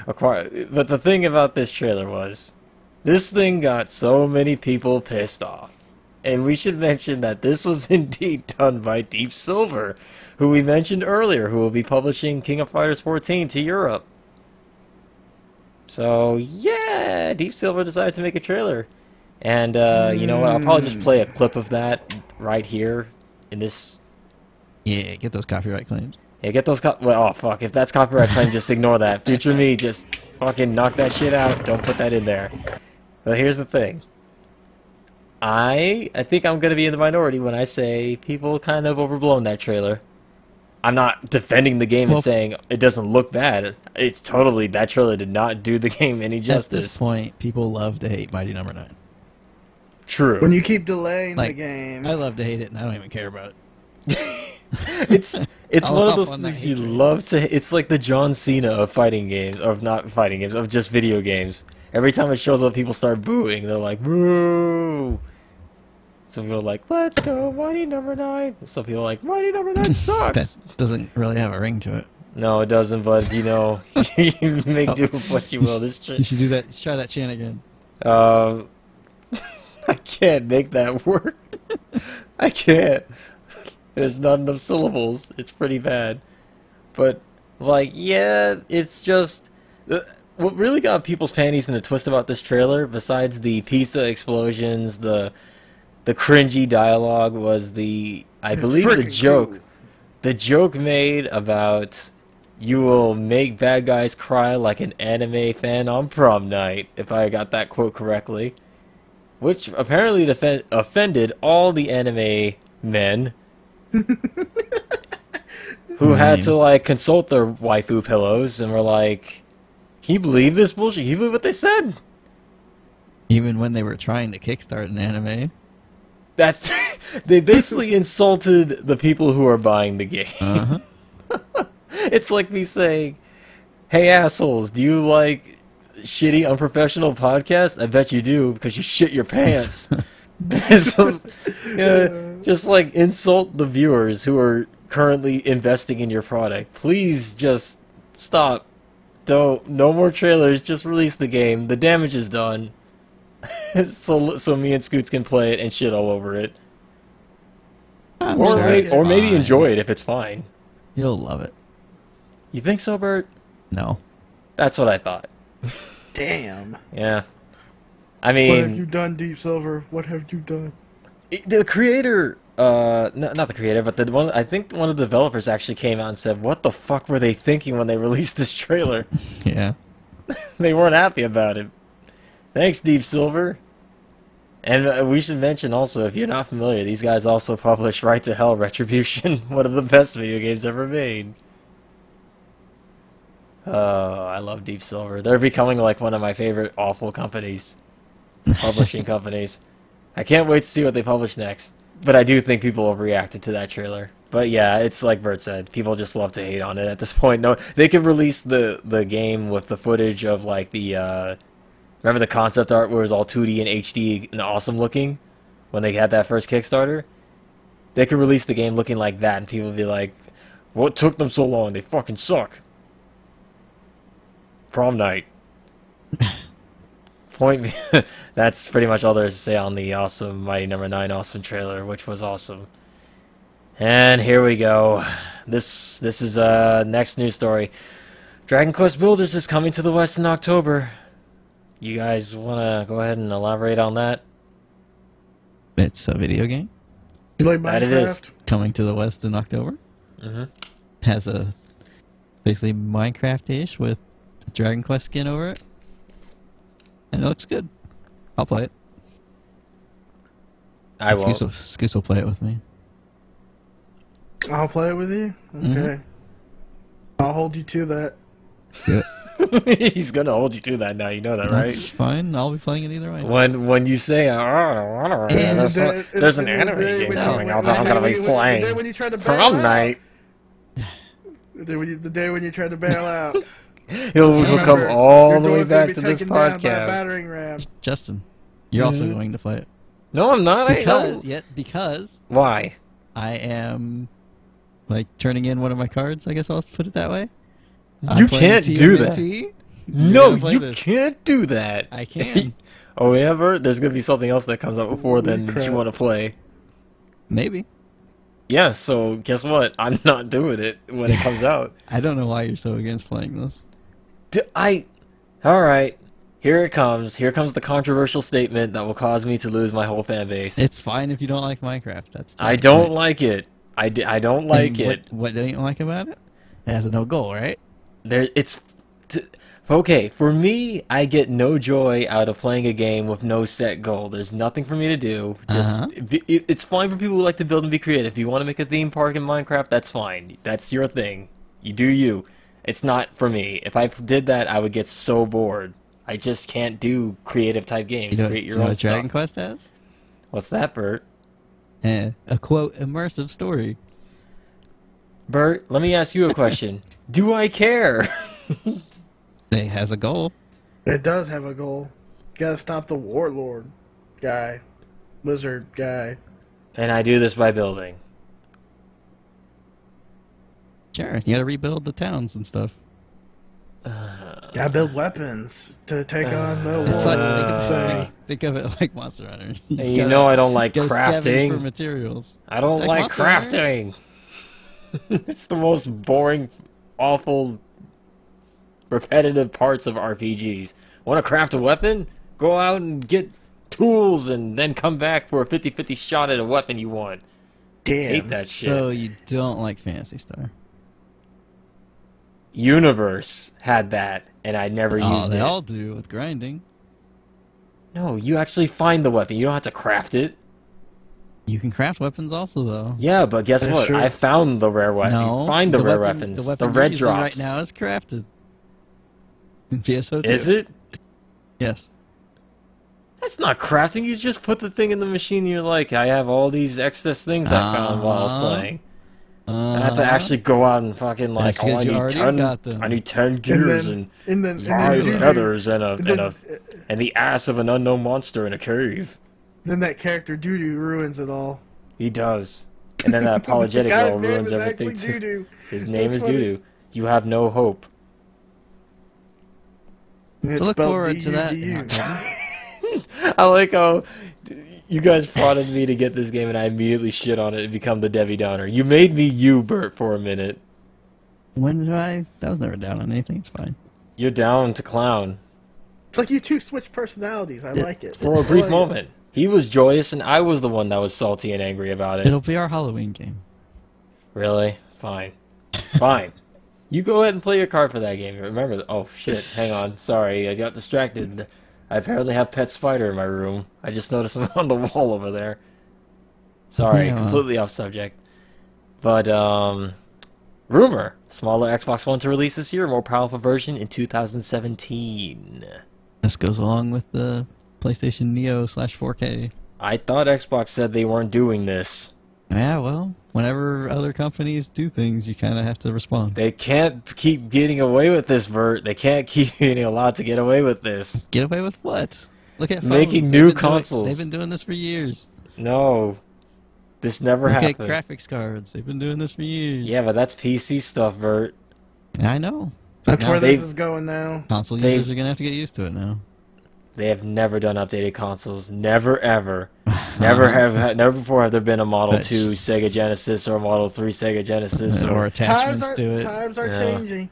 but the thing about this trailer was this thing got so many people pissed off. And we should mention that this was indeed done by Deep Silver, who we mentioned earlier, who will be publishing King of Fighters 14 to Europe. So, yeah, Deep Silver decided to make a trailer. And, you know what, I'll probably just play a clip of that right here in this... Yeah, get those copyright claims. Yeah, get those oh, fuck, if that's copyright claim, just ignore that. Future me, just fucking knock that shit out. Don't put that in there. But here's the thing. I think I'm going to be in the minority when I say people kind of overblown that trailer. I'm not defending the game and saying it doesn't look bad. It's totally, that trailer did not do the game any justice. At this point, people love to hate Mighty Number 9. True. When you keep delaying the game. I love to hate it, and I don't even care about it. It's one of those things you love to... It's like the John Cena of fighting games, of not fighting games, of just video games. Every time it shows up, people start booing. They're like, boo! Some people are like, let's go, Mighty Number 9. Some people are like, Mighty Number 9 sucks. That doesn't really have a ring to it. No, it doesn't, but, you know, you make do with what you will. You should do that. Try that chant again. I can't make that work. I can't. There's not enough syllables. It's pretty bad. But, like, yeah, it's just... What really got people's panties in a twist about this trailer, besides the pizza explosions, the cringy dialogue, was I believe the joke. Cool. The joke made about you will make bad guys cry like an anime fan on prom night, if I got that quote correctly. Which apparently offended all the anime men who had to, like, consult their waifu pillows and were like, can you believe this bullshit? Can you believe what they said? Even when they were trying to kickstart an anime. That's they basically insulted the people who are buying the game. Uh-huh. It's like me saying, hey assholes, do you like shitty unprofessional podcasts? I bet you do, because you shit your pants. So, just like insult the viewers who are currently investing in your product. Please just stop. No more trailers, just release the game. The damage is done. so me and Scoots can play it and shit all over it. Or maybe enjoy it if it's fine. You'll love it. You think so, Bert? No. That's what I thought. Damn. Yeah. I mean... What have you done, Deep Silver? What have you done? The creator... not the creator, but I think one of the developers actually came out and said, what the fuck were they thinking when they released this trailer? Yeah. They weren't happy about it. Thanks, Deep Silver. And we should mention also, if you're not familiar, these guys also published Right to Hell Retribution, one of the best video games ever made. Oh, I love Deep Silver. They're becoming like one of my favorite awful companies. Publishing companies. I can't wait to see what they publish next. But I do think people overreacted to that trailer. But yeah, it's like Bert said. People just love to hate on it at this point. No, they could release the game with the footage of like the... remember the concept art where it was all 2D and HD and awesome looking? When they had that first Kickstarter? They could release the game looking like that and people would be like, what took them so long? They fucking suck. Prom night. Point. That's pretty much all there is to say on the awesome Mighty Number 9 awesome trailer, which was awesome. And here we go. This is next news story. Dragon Quest Builders is coming to the West in October. You guys want to go ahead and elaborate on that? It's a video game. You like That it is. Minecraft? Coming to the West in October. Mm-hmm. Has a basically Minecraft-ish with a Dragon Quest skin over it. And it looks good. I'll play it. I won't. Scoose will play it with me. I'll play it with you? Okay. Mhm. I'll hold you to that. Good. He's gonna hold you to that now. You know that, right? That's fine. I'll be playing it either way. When you say, oh, there's an anime game coming out that I'm gonna be playing. The day when you tried to bail Prom out. night. The day when you tried to bail out. He'll come Remember, all your the way door's gonna back be to this taken down by a podcast. battering ram. Justin, you're also Mhm. going to play it. No, I'm not. Because Why? I am like turning in one of my cards, I guess I'll put it that way. You I'm playing can't do that. TMNT. No, play you this. can't do that. I can. Oh, yeah, Bert? There's gonna be something else that comes out before then that you crap. want to play. Maybe. Yeah, so guess what? I'm not doing it when it comes out. I don't know why you're so against playing this. Alright. Here it comes. Here comes the controversial statement that will cause me to lose my whole fan base. It's fine if you don't like Minecraft. That's I the don't point. like it. I don't like And it. What don't you like about it? It has a no goal, right? Okay, for me, I get no joy out of playing a game with no set goal. There's nothing for me to do. It's fine for people who like to build and be creative. If you want to make a theme park in Minecraft, that's fine. That's your thing. You do you. It's not for me. If I did that, I would get so bored. I just can't do creative type games. Create your own what Dragon stuff. Quest has? What's that, Bert? A quote immersive story. Bert, let me ask you a question. Do I care? It has a goal. It does have a goal. You gotta stop the warlord guy. Lizard guy. And I do this by building. Sure, you gotta rebuild the towns and stuff. Gotta build weapons to take on the It's like warlord. think of it like Monster Hunter. And you know I don't like gotta scavenge for crafting. materials. I don't like Monster Hunter? crafting. It's the most boring, awful, repetitive parts of RPGs. Want to craft a weapon? Go out and get tools and then come back for a 50-50 shot at a weapon you want. Damn. Hate that shit. So you don't like Phantasy Star? Xenoverse had that, and I never used They it. all do with grinding. No, you actually find the weapon. You don't have to craft it. You can craft weapons also, though. Yeah, but guess That's what? true. I found the rare weapon. No, You find the rare weapon, weapons. The weapon red you're using drops. right now is crafted. In PSO2. Is it? Yes. That's not crafting. You just put the thing in the machine and you're like, I have all these excess things I found while I was playing. I have to actually go out and fucking like, That's because I you need already 10, got them. I need 10 gears and then 5 dude, feathers and then- the ass of an unknown monster in a cave. Then that character Doodoo ruins it all. He does. And then that apologetic Guy's girl name ruins is everything actually too. Doodoo. His name That's is funny. Doodoo. You have no hope. It's So look spelled forward to that. D-U-D-U. I like how you guys prodded me to get this game and I immediately shit on it and become the Debbie Downer. You made me you, Bert, for a minute. When did I? That was never down on anything. It's fine. You're down to clown. It's like you two switch personalities. I like it. For a I brief like it. moment. He was joyous and I was the one that was salty and angry about it. It'll be our Halloween game. Really? Fine. Fine. You go ahead and play your card for that game. Remember, oh shit, hang on. Sorry, I got distracted. I apparently have Pet Spider in my room. I just noticed him on the wall over there. Sorry, Yeah, well. completely off subject. But, rumor. Smaller Xbox One to release this year, a more powerful version in 2017. This goes along with the PlayStation Neo /4K. I thought Xbox said they weren't doing this. Yeah, well, whenever other companies do things, you kind of have to respond. They can't keep getting away with this, Bert. They can't keep being allowed to get away with this. Get away with what? Look at phones. Making They've new been consoles. They've been doing this for years. No. This never Look at happened. graphics cards. They've been doing this for years. Yeah, but that's PC stuff, Bert. I know. That's Now where this is going now. Console users are going to have to get used to it now. They have never done updated consoles. Never, ever. Never before have there been a Model 2 Sega Genesis or a Model 3 Sega Genesis or attachments to it. Times are changing.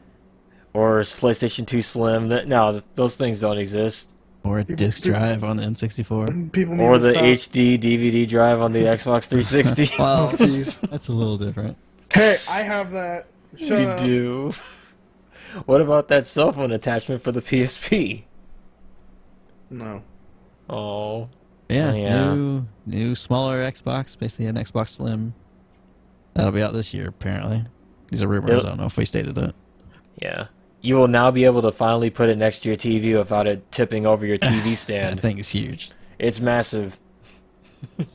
Or PlayStation 2 Slim. No, those things don't exist. Or a disc drive on the N64. People need or to the stop. HD DVD drive on the Xbox 360. Well, Jeez. that's a little different. Hey, I have that. Shut You up. do. What about that cell phone attachment for the PSP? No. Oh. Yeah, Yeah. new smaller Xbox, basically an Xbox Slim. That'll be out this year, apparently. These are rumors. I don't know if we stated it. Yeah. You will now be able to finally put it next to your TV without it tipping over your TV stand. That thing is huge. It's massive. And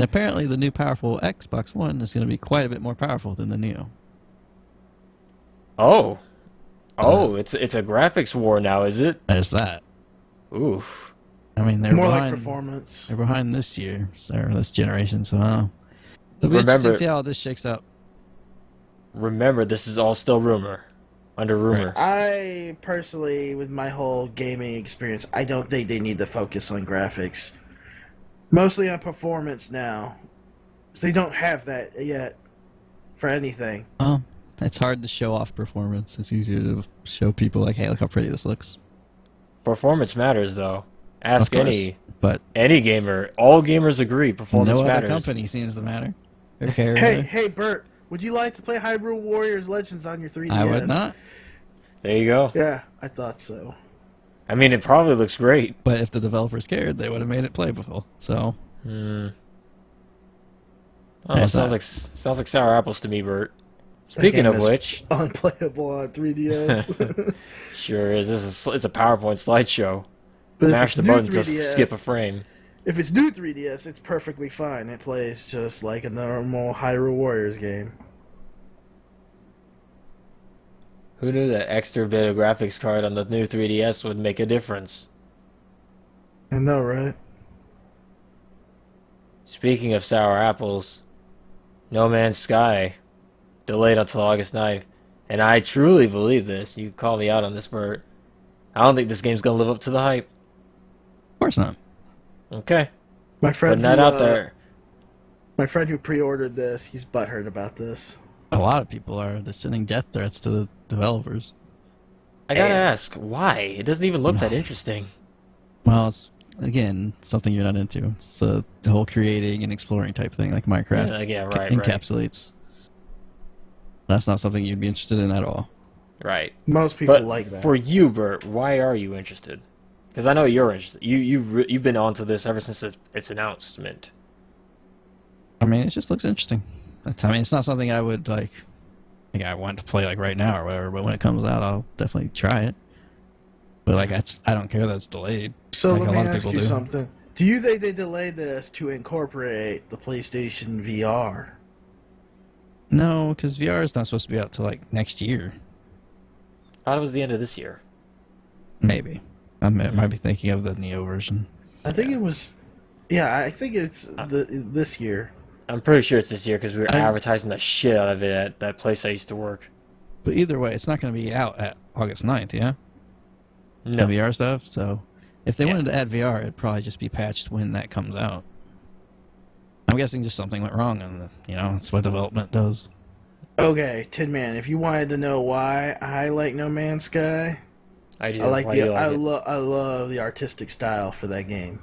apparently the new powerful Xbox One is going to be quite a bit more powerful than the Nioh. Oh. Oh, it's a graphics war now, is it? There's that. Oof. I mean, they're More behind, like performance. They're behind this year, or this generation, so I don't know. It'll be Remember- interesting to see how this shakes out. Remember, this is all still rumor. Under rumor. I personally, with my whole gaming experience, I don't think they need to focus on graphics. Mostly on performance now. They don't have that yet for anything. Oh, it's hard to show off performance. It's easier to show people like, hey, look how pretty this looks. Performance matters, though. Ask Of course, but any gamer. All gamers agree performance no matters. other company seems to matter. Okay, Hey, Bert, would you like to play Hyrule Warriors Legends on your 3DS? I would not. There you go. Yeah, I thought so. I mean, it probably looks great. But if the developers cared, they would have made it playable. So, Oh, There's sounds that. like sour apples to me, Bert. Speaking of game is which, Unplayable on 3DS. sure is. It's a PowerPoint slideshow. But if Mash it's the new button to 3DS skip a frame. If it's new 3DS, it's perfectly fine. It plays just like a normal Hyrule Warriors game. Who knew that extra bit of graphics card on the new 3DS would make a difference? I know, right? Speaking of sour apples, No Man's Sky delayed until August 9th. And I truly believe this. You call me out on this, Bert. I don't think this game's going to live up to the hype. of course not. Okay. My friend Putting that out there. My friend who pre-ordered this, he's butthurt about this. A lot of people are. They're sending death threats to the developers. I gotta ask, why? It doesn't even look that interesting. Well, it's, again, something you're not into. It's the whole creating and exploring type thing, like Minecraft Yeah, right. encapsulates. That's not something you'd be interested in at all. Right. Most people But like that. for you, Bert, why are you interested? Because I know you're interested. You've been onto this ever since its announcement. I mean, it just looks interesting. I mean, it's not something I would like I want to play like right now or whatever. But when it comes out, I'll definitely try it. But like, I don't care that it's delayed. So like let a me lot of ask people you do. something. Do you think they delayed this to incorporate the PlayStation VR? No, because VR is not supposed to be out till like next year. Thought it was the end of this year. Maybe. I might be thinking of the Nioh version. I think it was. Yeah, I think it's this year. I'm pretty sure it's this year because we were I- advertising the shit out of it at that place I used to work. But either way, it's not going to be out at August 9th, yeah? No. The VR stuff. So if they Yeah. wanted to add VR, it'd probably just be patched when that comes out. I'm guessing just something went wrong, and that's what development does. Okay, Tin Man, if you wanted to know why I like No Man's Sky, I do. I like Why do you I it? love the artistic style for that game.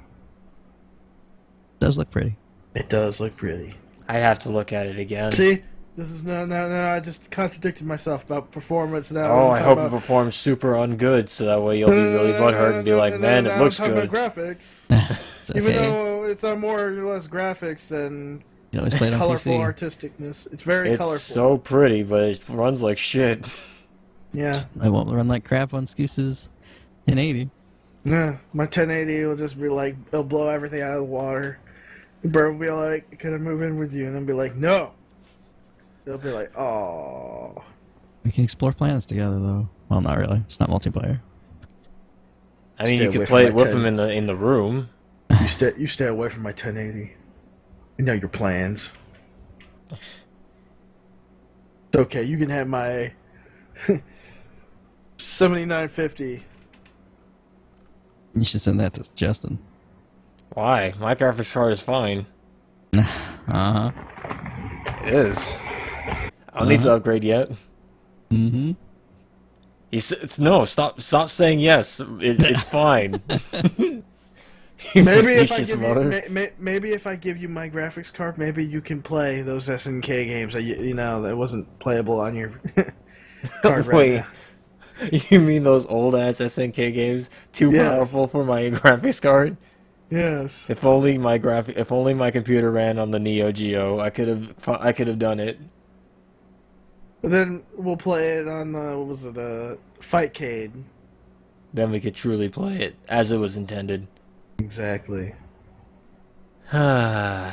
It does look pretty. It does look pretty. I have to look at it again. See, this is no. I just contradicted myself about performance now. Oh, I'm I talking hope it about- performs super ungood, so that way you'll be really butthurt and be like, "Man, it looks I'm talking good." about graphics. It's Even okay. though it's on more or less graphics than You always play it on colorful PC. artisticness. It's very It's colorful. so pretty, but it runs like shit. Yeah. I won't run like crap on Scoos's 1080. Yeah, my 1080 will just be like, it'll blow everything out of the water. Bert will be like, can I move in with you? And I'll be like, no. They'll be like, oh. We can explore planets together, though. Well, not really. It's not multiplayer. I mean, Stay you could away play from it my with him in the room. You stay away from my 1080. You know your plans. It's okay, you can have my $79.50. You should send that to Justin. Why? My graphics card is fine. Uh-huh. It is. I don't need to upgrade yet. Mm-hmm. No, stop saying yes. It's fine. Maybe if I give you my graphics card, maybe you can play those SNK games that that wasn't playable on your card right now. You mean those old ass SNK games? Too powerful for my graphics card? Yes. If only my computer ran on the Neo Geo, I could have done it. But then we'll play it on Fightcade. Then we could truly play it as it was intended. Exactly.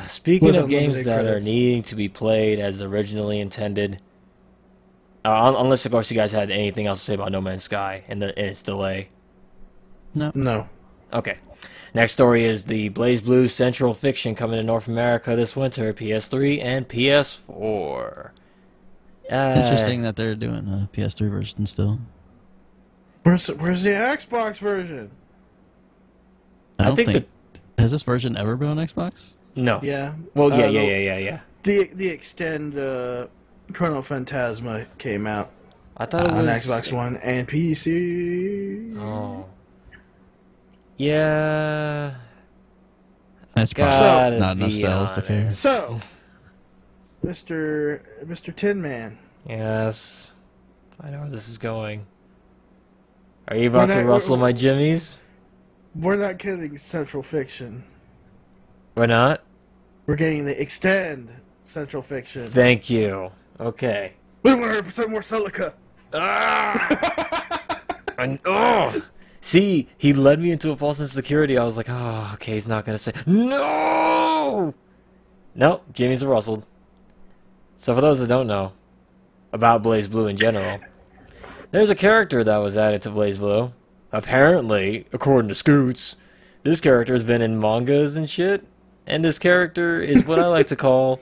Speaking of games that are needing to be played as originally intended, unless of course you guys had anything else to say about No Man's Sky and its delay. No. Okay. Next story is the Blaze Blue Central Fiction coming to North America this winter, PS3 and PS4. Interesting that they're doing a PS3 version still. Where's the Xbox version? I don't think has this version ever been on Xbox? No. Yeah. Well, yeah. The Extend Chrono Phantasma came out. I thought it was on Xbox One and PC. Oh. Yeah. That's probably not enough sales to care. So, Mr. Tin Man. Yes. I know where this is going. Are you about to rustle my jimmies? We're not getting Central Fiction. We're not? We're getting the Extend Central Fiction. Thank you. Okay. We want some more silica. See, he led me into a false insecurity. I was like, oh, okay, he's not going to say, no! Nope, jimmies are rustled. So for those that don't know about Blaze Blue in general, there's a character that was added to Blaze Blue. Apparently, according to Scoots, this character has been in mangas and shit, and this character is what I like to call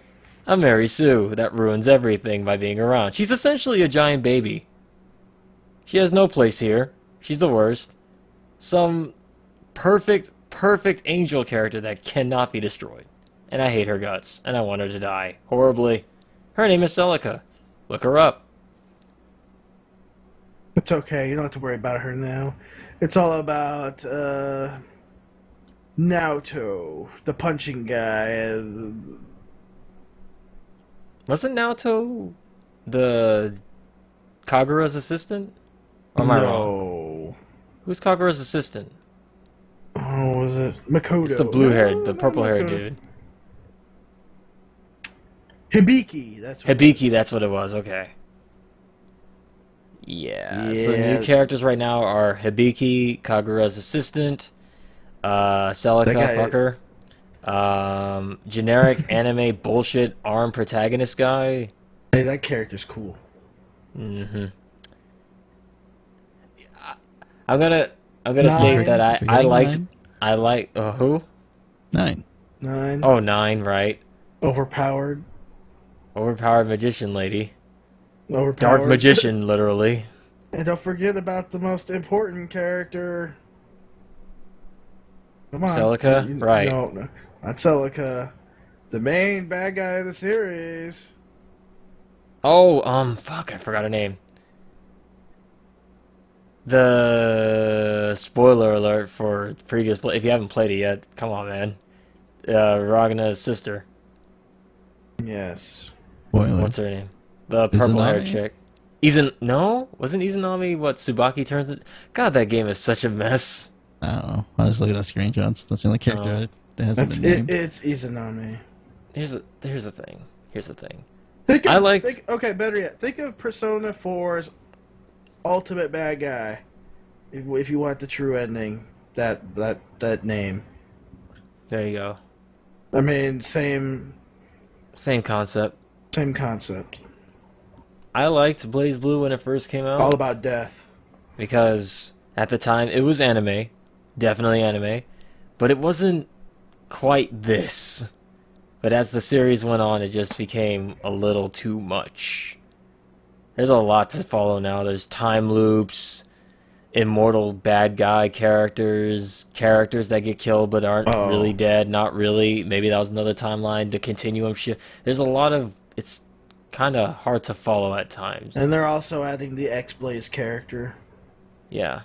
a Mary Sue that ruins everything by being around. She's essentially a giant baby. She has no place here. She's the worst. Some perfect angel character that cannot be destroyed. And I hate her guts, and I want her to die. Horribly. Her name is Celica. Look her up. It's okay, you don't have to worry about her now. It's all about Naoto, the punching guy. Wasn't Naoto the Kagura's assistant? Or am I wrong? Who's Kagura's assistant? Oh, was it Makoto? It's the blue-haired, the purple-haired dude. Hibiki, that's what it was, okay. Yeah, so the new characters right now are Hibiki, Kagura's assistant, Celica, fucker, generic anime bullshit arm protagonist guy. Hey, that character's cool. Mm-hmm. I'm gonna say that I like who? 9. Oh, 9, right. Overpowered magician lady. Dark magician, literally. And don't forget about the most important character. Come on. Celica? Right. No, not Celica. The main bad guy of the series. Oh, fuck, I forgot her name. The spoiler alert for previous play. If you haven't played it yet, come on, man. Ragna's sister. Yes. Spoiler. What's her name? The purple-haired chick. No? Wasn't Izanami what Tsubaki turns it? God, that game is such a mess. I don't know. I was looking at screenshots. That's the only character that hasn't been named. It's Izanami. Here's the thing. Okay, better yet. Think of Persona 4's ultimate bad guy. If you want the true ending, that name. There you go. I mean, same concept. Same concept. I liked Blaze Blue when it first came out. All about death. Because at the time it was anime, definitely anime, but it wasn't quite this. But as the series went on, it just became a little too much. There's a lot to follow now. There's time loops. immortal bad guy characters that get killed but aren't really dead, not really. Maybe that was another timeline. The continuum shit. There's a lot of... It's kind of hard to follow at times. And they're also adding the X-Blaze character. Yeah.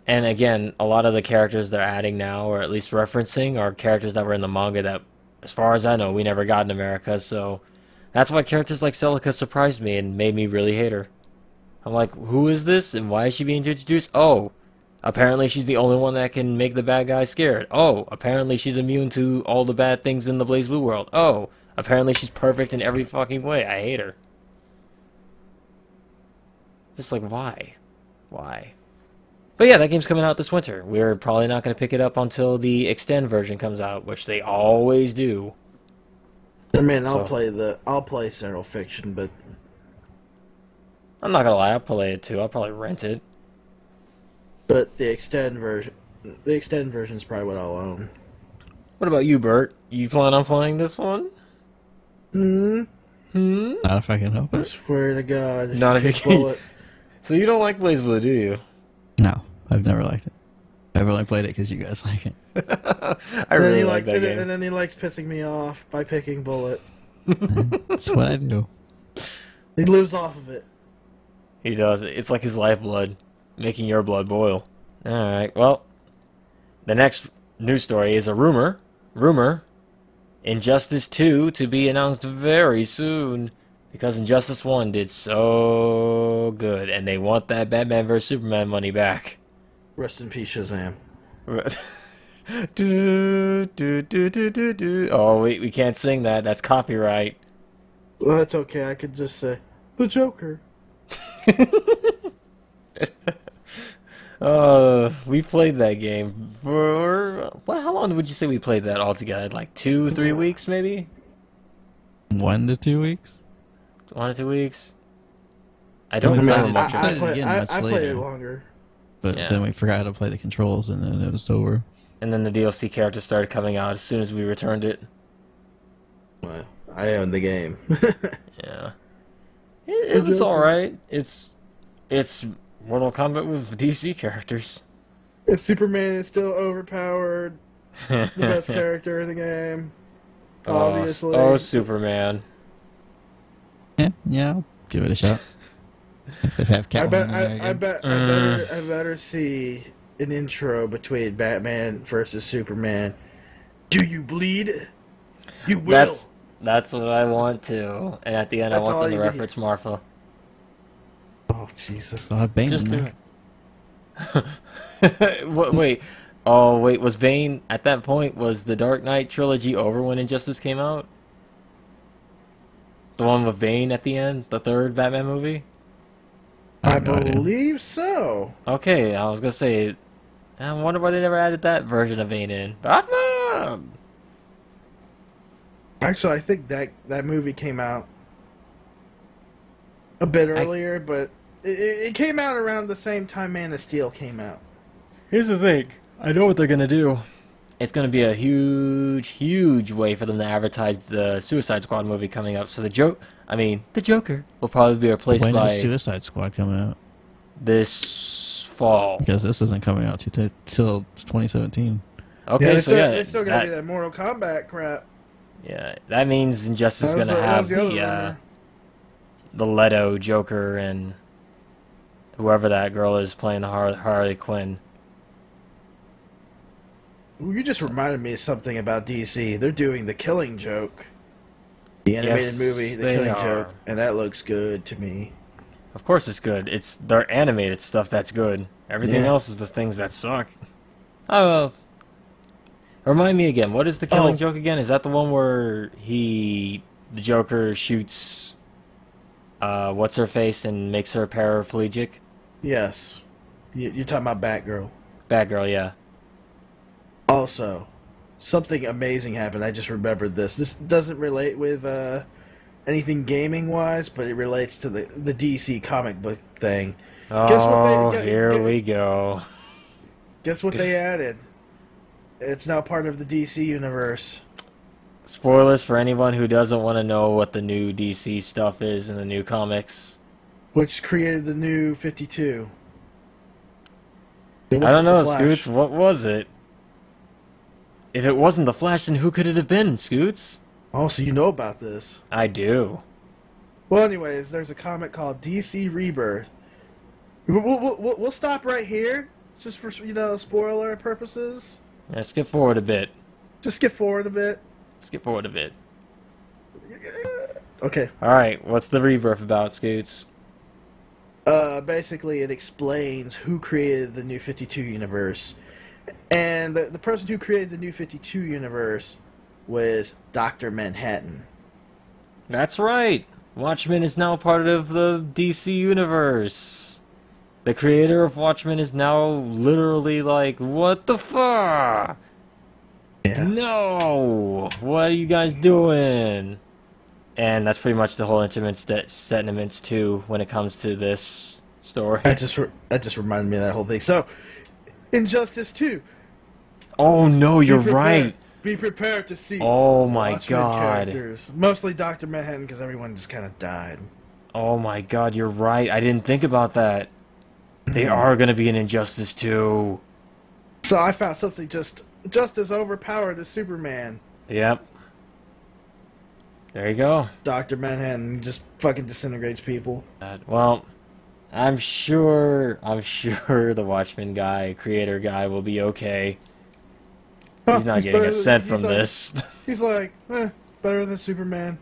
And again, a lot of the characters they're adding now, or at least referencing, are characters that were in the manga that, as far as I know, we never got in America. So that's why characters like Celica surprised me and made me really hate her. I'm like, who is this and why is she being introduced? Oh, apparently she's the only one that can make the bad guy scared. Oh, apparently she's immune to all the bad things in the BlazBlue world. Oh, apparently she's perfect in every fucking way. I hate her. Just like, why? Why? But yeah, that game's coming out this winter. We're probably not going to pick it up until the Extend version comes out, which they always do. I mean, I'll play Central Fiction, but I'm not gonna lie, I'll play it too. I'll probably rent it. But the Extend version is probably what I'll own. What about you, Bert? You plan on playing this one? Not if I can help I it. swear to God. Not if you Kick can. bullet. So you don't like BlazBlue, do you? No, I've never liked it. I've only played it because you guys like it. I really like that game. And then he likes pissing me off by picking Bullet. That's what I do. He lives off of it. He does. It's like his lifeblood, making your blood boil. Alright, well, the next news story is a rumor. Injustice 2 to be announced very soon. Because Injustice 1 did so good, and they want that Batman vs. Superman money back. Rest in peace, Shazam. Oh, wait, we can't sing that. That's copyright. Well, that's okay. I could just say, the Joker. We played that game for... How long would you say we played that all together? Like 2-3 weeks, maybe? 1 to 2 weeks? 1 or 2 weeks? I don't remember much of it. I played it longer. But then we forgot to play the controls, and then it was over. And then the DLC characters started coming out as soon as we returned it. Well, I owned the game. Yeah. It was alright. It's Mortal Kombat with DC characters. And Superman is still overpowered. The best character in the game. Obviously. Oh, Superman. Yeah, I'll give it a shot. If they have Catwoman I better see an intro between Batman versus Superman. Do you bleed? You will. That's what I want to. And at the end, I want them to reference Martha. Oh, Jesus. I'll have Bane Just in do there. it. Wait. Oh, wait. Was Bane, at that point, was the Dark Knight trilogy over when Injustice came out? The one with Bane at the end? The third Batman movie? I believe so. Okay, I was gonna say, I wonder why they never added that version of Bane in. Batman! Actually, I think that movie came out a bit earlier, but it came out around the same time Man of Steel came out. Here's the thing. I know what they're gonna do. It's gonna be a huge way for them to advertise the Suicide Squad movie coming up. So the Joker will probably be replaced by... When is Suicide Squad coming out? This fall. Because this isn't coming out till 2017. Okay, it's still gonna be that Mortal Kombat crap. Yeah, that means Injustice is gonna have the Leto Joker and whoever that girl is playing the Harley Quinn. You just reminded me of something about DC. They're doing The Killing Joke. The animated movie, The Killing Joke. And that looks good to me. Of course it's good. It's their animated stuff that's good. Everything else is the things that suck. Oh, remind me again. What is The Killing Joke again? Is that the one where the Joker shoots what's-her-face and makes her paraplegic? Yes. You're talking about Batgirl. Batgirl, yeah. Also, something amazing happened. I just remembered this. This doesn't relate with anything gaming-wise, but it relates to the DC comic book thing. Oh, here we go. Guess what they added? It's now part of the DC universe. Spoilers for anyone who doesn't want to know what the new DC stuff is in the new comics. Which created the new 52. It I don't wasn't know, the Flash. Scoots. What was it? If it wasn't the Flash, then who could it have been, Scoots? Oh, so you know about this. I do. Well, anyways, there's a comic called DC Rebirth. We'll stop right here, just for, spoiler purposes. Yeah, skip forward a bit. Just skip forward a bit. Skip forward a bit. Okay. Alright, what's the Rebirth about, Scoots? Basically, it explains who created the New 52 universe. And the person who created the New 52 universe was Dr. Manhattan. That's right. Watchmen is now part of the DC universe. The creator of Watchmen is now literally like, what the fuck? Yeah. No! What are you guys doing? And that's pretty much the whole sentiments too when it comes to this story. That just reminded me of that whole thing. So, Injustice 2. Oh no, you're Be prepared- right. Be prepared to see. Oh my Watchmen god. characters. Mostly Dr. Manhattan because everyone just kind of died. Oh my god, you're right. I didn't think about that. They are gonna be an Injustice 2. So I found something just as overpowered as Superman. Yep. There you go. Dr. Manhattan just fucking disintegrates people. Well, I'm sure the Watchmen guy, creator guy, will be okay. He's not getting a cent from this. He's like, better than Superman.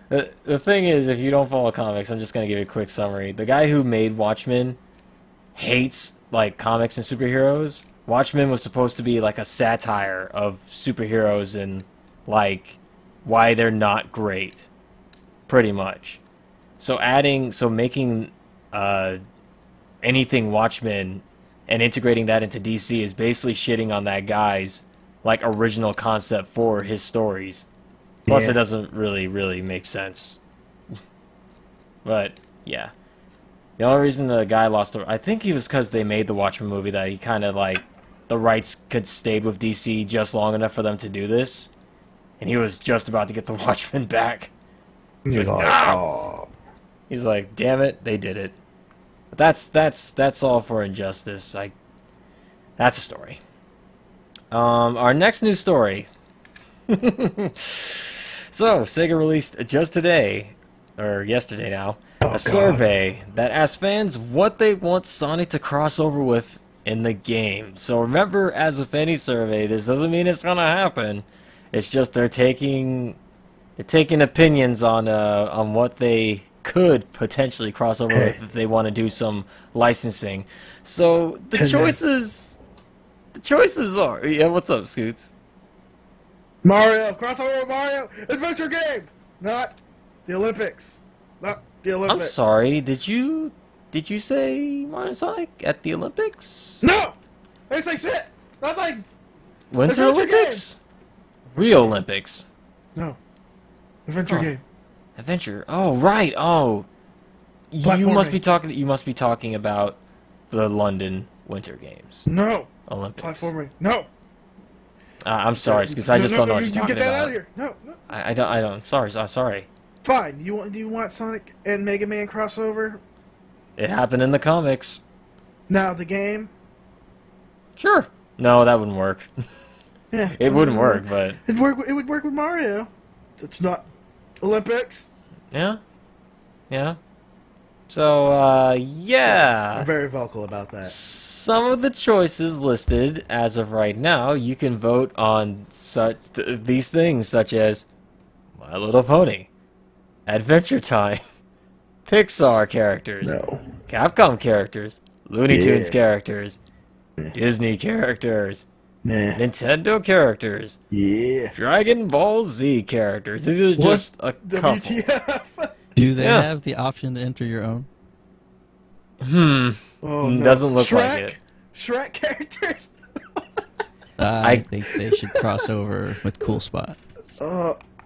The thing is, if you don't follow comics, I'm just gonna give you a quick summary. The guy who made Watchmen hates like comics and superheroes. Watchmen was supposed to be like a satire of superheroes and like why they're not great, pretty much. So making anything Watchmen and integrating that into DC is basically shitting on that guy's like original concept for his stories. Plus, Yeah. it doesn't really make sense. But yeah, the only reason the guy lost I think he was because they made the Watchmen movie that he kind of like the rights could stayed with DC just long enough for them to do this, and he was just about to get the Watchmen back. He's like, "No!" He's like, "Damn it, they did it." But that's all for Injustice. That's a story. Our next news story. So, Sega released just today, or yesterday now, a survey that asks fans what they want Sonic to cross over with in the game. So remember, as with any survey, this doesn't mean it's gonna happen. It's just they're taking opinions on what they could potentially cross over with if they want to do some licensing. So the choices are, yeah. What's up, Scoots? Mario, crossover with Mario, adventure game, not the Olympics, not the Olympics. I'm sorry. Did you say Mario and Sonic at the Olympics? No, they say shit. Nothing. Winter Adventure Olympics? Rio Olympics? No, adventure game. Adventure. Oh right. Oh, you must be talking about the London Winter Games. No. Olympics. Platforming. No. I'm sorry, because I just don't know what you're you talking get that about. out of here. No. I don't. I'm sorry. Sorry. Fine. Do you want Sonic and Mega Man crossover? It happened in the comics. Now the game. Sure. No, that wouldn't work. Yeah. It wouldn't work, but It would work with Mario. It's not Olympics. yeah. So, yeah. I'm very vocal about that. Some of the choices listed as of right now, you can vote on these things such as My Little Pony, Adventure Time, Pixar characters, No. Capcom characters, Looney Tunes Yeah. characters, Disney characters, Nah. Nintendo characters, Yeah. Dragon Ball Z characters. These are just a couple. WTF? Do they Yeah. have the option to enter your own? Oh, no. Doesn't look Shrek? like it. Shrek characters? I think they should cross over with Cool Spot.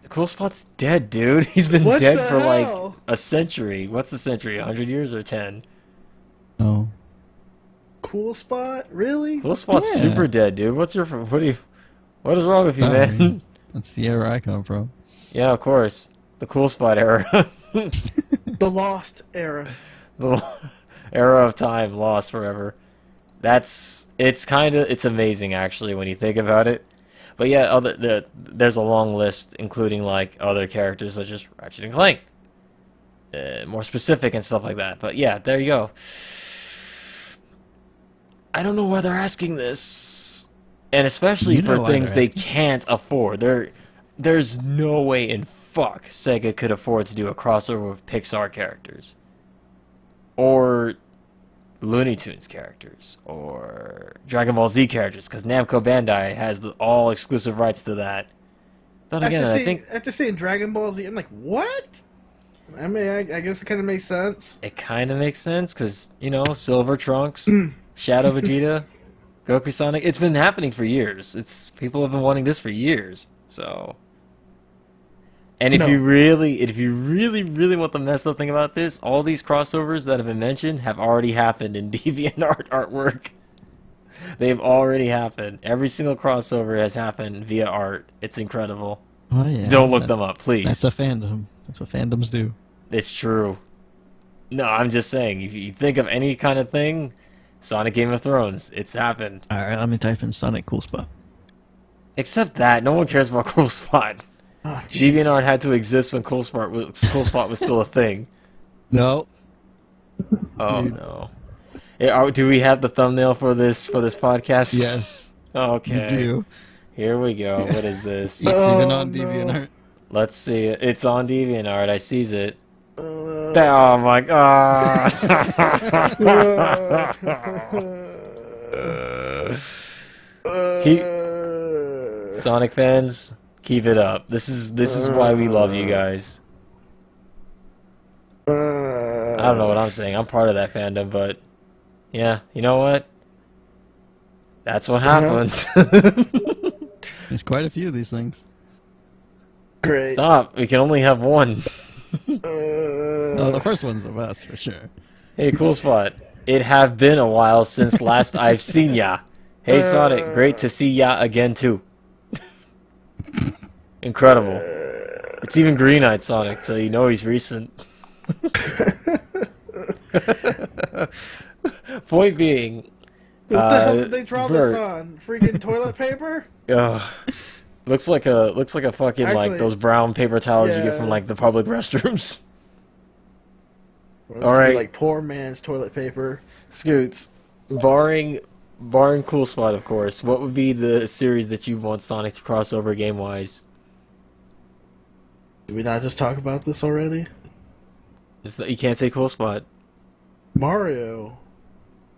Cool Spot's dead, dude. He's been What dead the for hell? like a century. What's a century? 100 years or 10? Oh. Cool Spot? Really? Cool Spot's Yeah. super dead, dude. What is wrong with you, Oh, man? That's the era I come from. Yeah, of course. The Cool Spot era. The Lost era. The era of time lost forever. It's amazing actually when you think about it. But yeah, there's a long list including like other characters such as Ratchet and Clank, more specific and stuff like that. But yeah, there you go. I don't know why they're asking this, and especially for things they can't afford. There's no way in fuck SEGA could afford to do a crossover with Pixar characters, or Looney Tunes characters, or Dragon Ball Z characters, because Namco Bandai has all exclusive rights to that. Then again, I think after seeing Dragon Ball Z, I'm like, what? I mean, I guess it kind of makes sense. It kind of makes sense because Silver Trunks, Shadow Vegeta, Goku Sonic. It's been happening for years. People have been wanting this for years. So, and if you really want the messed up thing about this, all these crossovers that have been mentioned have already happened in DeviantArt artwork. They've already happened. Every single crossover has happened via art. It's incredible. Oh yeah. Don't look them up, please. That's a fandom. That's what fandoms do. It's true. No, I'm just saying. If you think of any kind of thing, Sonic Game of Thrones, it's happened. All right, let me type in Sonic Cool Spot. Except that, no one cares about Cool Spot. Oh, DeviantArt had to exist when Cool Spot was still a thing. No. Oh no. Do we have the thumbnail for this podcast? Yes. Okay. You do. Here we go. What is this? It's even on DeviantArt. Let's see it. It's on DeviantArt. I sees it. Oh my god. Sonic fans, keep it up. This is why we love you guys. I don't know what I'm saying. I'm part of that fandom, but yeah, you know what? That's what happens. There's quite a few of these things. Great. Stop. We can only have one. Oh, the first one's the best for sure. Hey, Cool Spot. It have been a while since last I've seen ya. Hey, Sonic. Great to see ya again, too. Incredible. It's even green-eyed Sonic, so you know he's recent. Point being... What the hell did they draw this on? Freaking toilet paper? Ugh. Looks like a fucking like those brown paper towels you get from like the public restrooms. All right, like poor man's toilet paper. Scoots, barring Cool Spot, of course. What would be the series that you want Sonic to cross over game wise? Did we not just talk about this already? You can't say Cool Spot. Mario.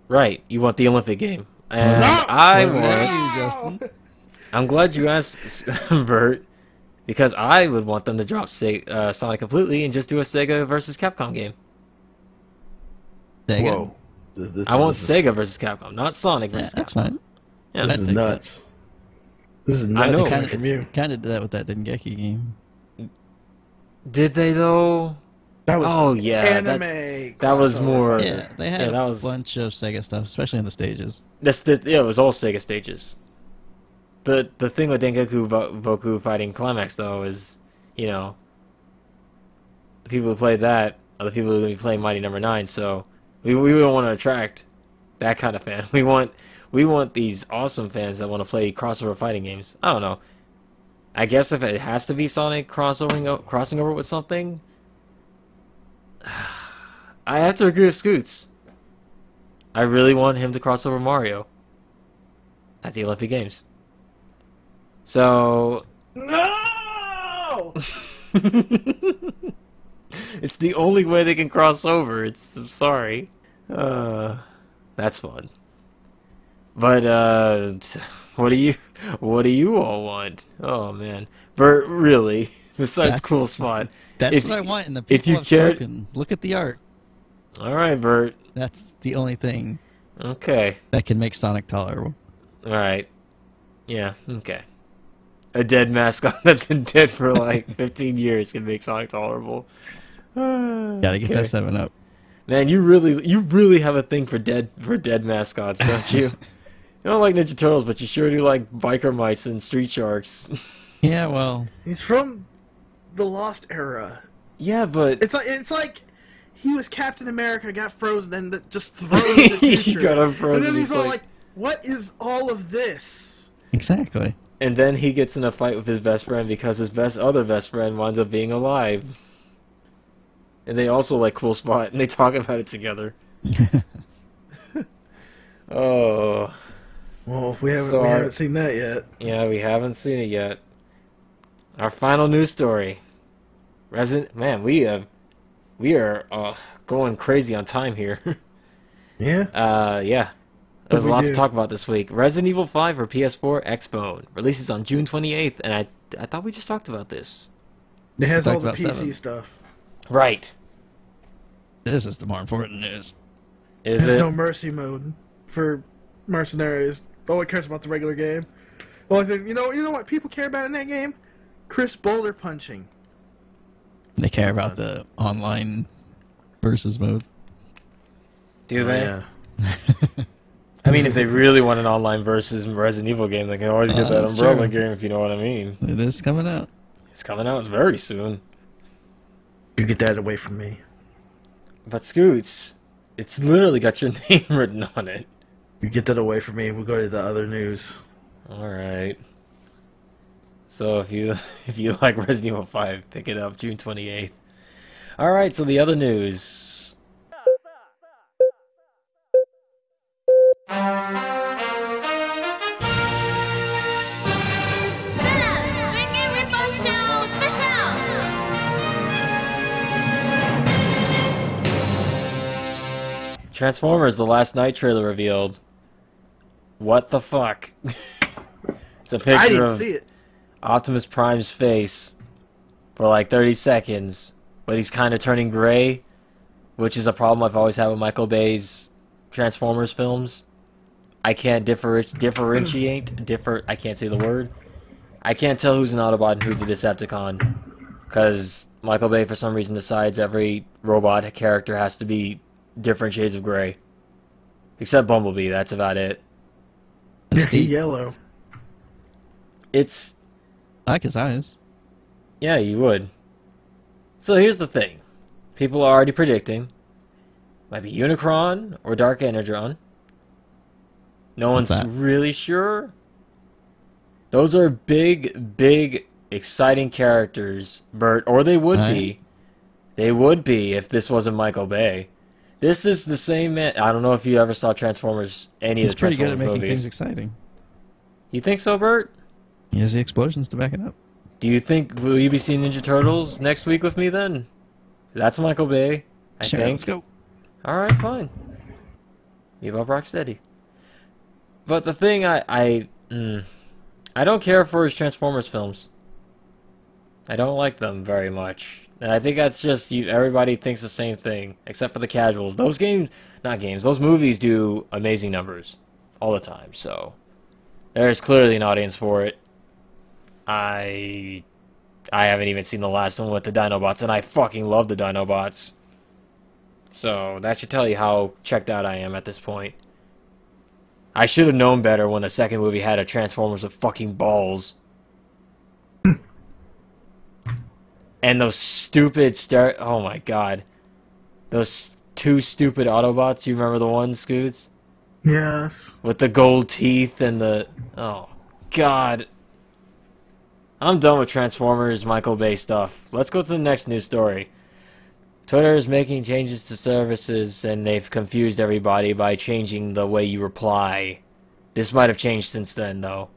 Right, you want the Olympic game, and Justin. I'm glad you asked, Bert, because I would want them to drop Sonic completely and just do a Sega versus Capcom game. Sega? Whoa. I want Sega versus Capcom, not Sonic versus Capcom. That's fine. Yeah, this is nuts. This is nuts coming from you. Kind of did that with that Dengeki game. Did they, though? That was anime. That was more... Yeah, they had a bunch of Sega stuff, especially in the stages. It was all Sega stages. The thing with Dengoku Boku Fighting Climax, though, is, the people who played that are the people who are going to be playing Mighty Number 9, so we don't want to attract that kind of fan. We want these awesome fans that want to play crossover fighting games. I don't know. I guess if it has to be Sonic crossing over with something, I have to agree with Scoots. I really want him to cross over Mario at the Olympic Games. So... No! It's the only way they can cross over. I'm sorry. That's fun. But, what do you all want? Oh, man. Bert, really? Besides Cool Spot. That's what I want, and the people have spoken. Look at the art. Alright, Bert. That's the only thing okay. that can make Sonic tolerable. Alright. Yeah, okay. A dead mascot that's been dead for like 15 years can make Sonic tolerable. Gotta get that 7-Up. Man, you really have a thing for dead mascots, don't you? You don't like Ninja Turtles, but you sure do like Biker Mice and Street Sharks. Yeah, well... He's from the Lost era. Yeah, but... It's like he was Captain America, got frozen, and just thrown in the future. He got unfrozen. And then he's all like, what is all of this? Exactly. And then he gets in a fight with his best friend because his other best friend winds up being alive. And they also like Cool Spot, and they talk about it together. Oh. Well, we haven't seen that yet. Yeah, we haven't seen it yet. Our final news story. Man, we are going crazy on time here. Yeah? Yeah. There's a lot to talk about this week. Resident Evil 5 for PS4 Xbone releases on June 28th, and I thought we just talked about this. It has all the about PC 7. stuff. Right. This is the more important news. There's no mercy mode for mercenaries. No one cares about the regular game. The only thing, you know what people care about in that game? Chris Boulder punching. They care about the online versus mode. Do they? Yeah. I mean, if they really want an online versus Resident Evil game, they can always get that that's Umbrella true. game, if you know what I mean. It is coming out. It's coming out very soon. You get that away from me. But Scoots, it's literally got your name written on it. You get that away from me, we'll go to the other news. Alright. So if you like Resident Evil 5, pick it up June 28th. Alright, so the other news. Transformers: The Last Night trailer revealed. What the fuck? It's a picture I didn't of see it. Optimus Prime's face for like 30 seconds, but he's kind of turning gray, which is a problem I've always had with Michael Bay's Transformers films. I can't I can't say the word. I can't tell who's an Autobot and who's a Decepticon, because Michael Bay for some reason decides every robot character has to be different shades of gray. Except Bumblebee, that's about it. Yeah, he yellow. It's... I like his eyes. Yeah, you would. So here's the thing. People are already predicting. Might be Unicron or Dark Energon. No one's really sure. Those are big, exciting characters, Bert. Or they would be. They would be if this wasn't Michael Bay. This is the same man. I don't know if you ever saw Transformers, any of the Transformers movies. He's pretty good at making things exciting. You think so, Bert? He has the explosions to back it up. Do you think, will you be seeing Ninja Turtles next week with me then? That's Michael Bay, I think. Let's go. Alright, fine. Bebop Rocksteady. But the thing I don't care for his Transformers films. I don't like them very much. And I think that's just everybody thinks the same thing, except for the casuals. Those those movies do amazing numbers all the time, so there's clearly an audience for it. I haven't even seen the last one with the Dinobots, and I fucking love the Dinobots. So that should tell you how checked out I am at this point. I should have known better when the second movie had a Transformers with fucking balls. And those stupid oh my god. Those two stupid Autobots, you remember the ones, Scoots? Yes. With the gold teeth and the... Oh, God. I'm done with Transformers Michael Bay stuff. Let's go to the next news story. Twitter is making changes to services, and they've confused everybody by changing the way you reply. This might have changed since then, though.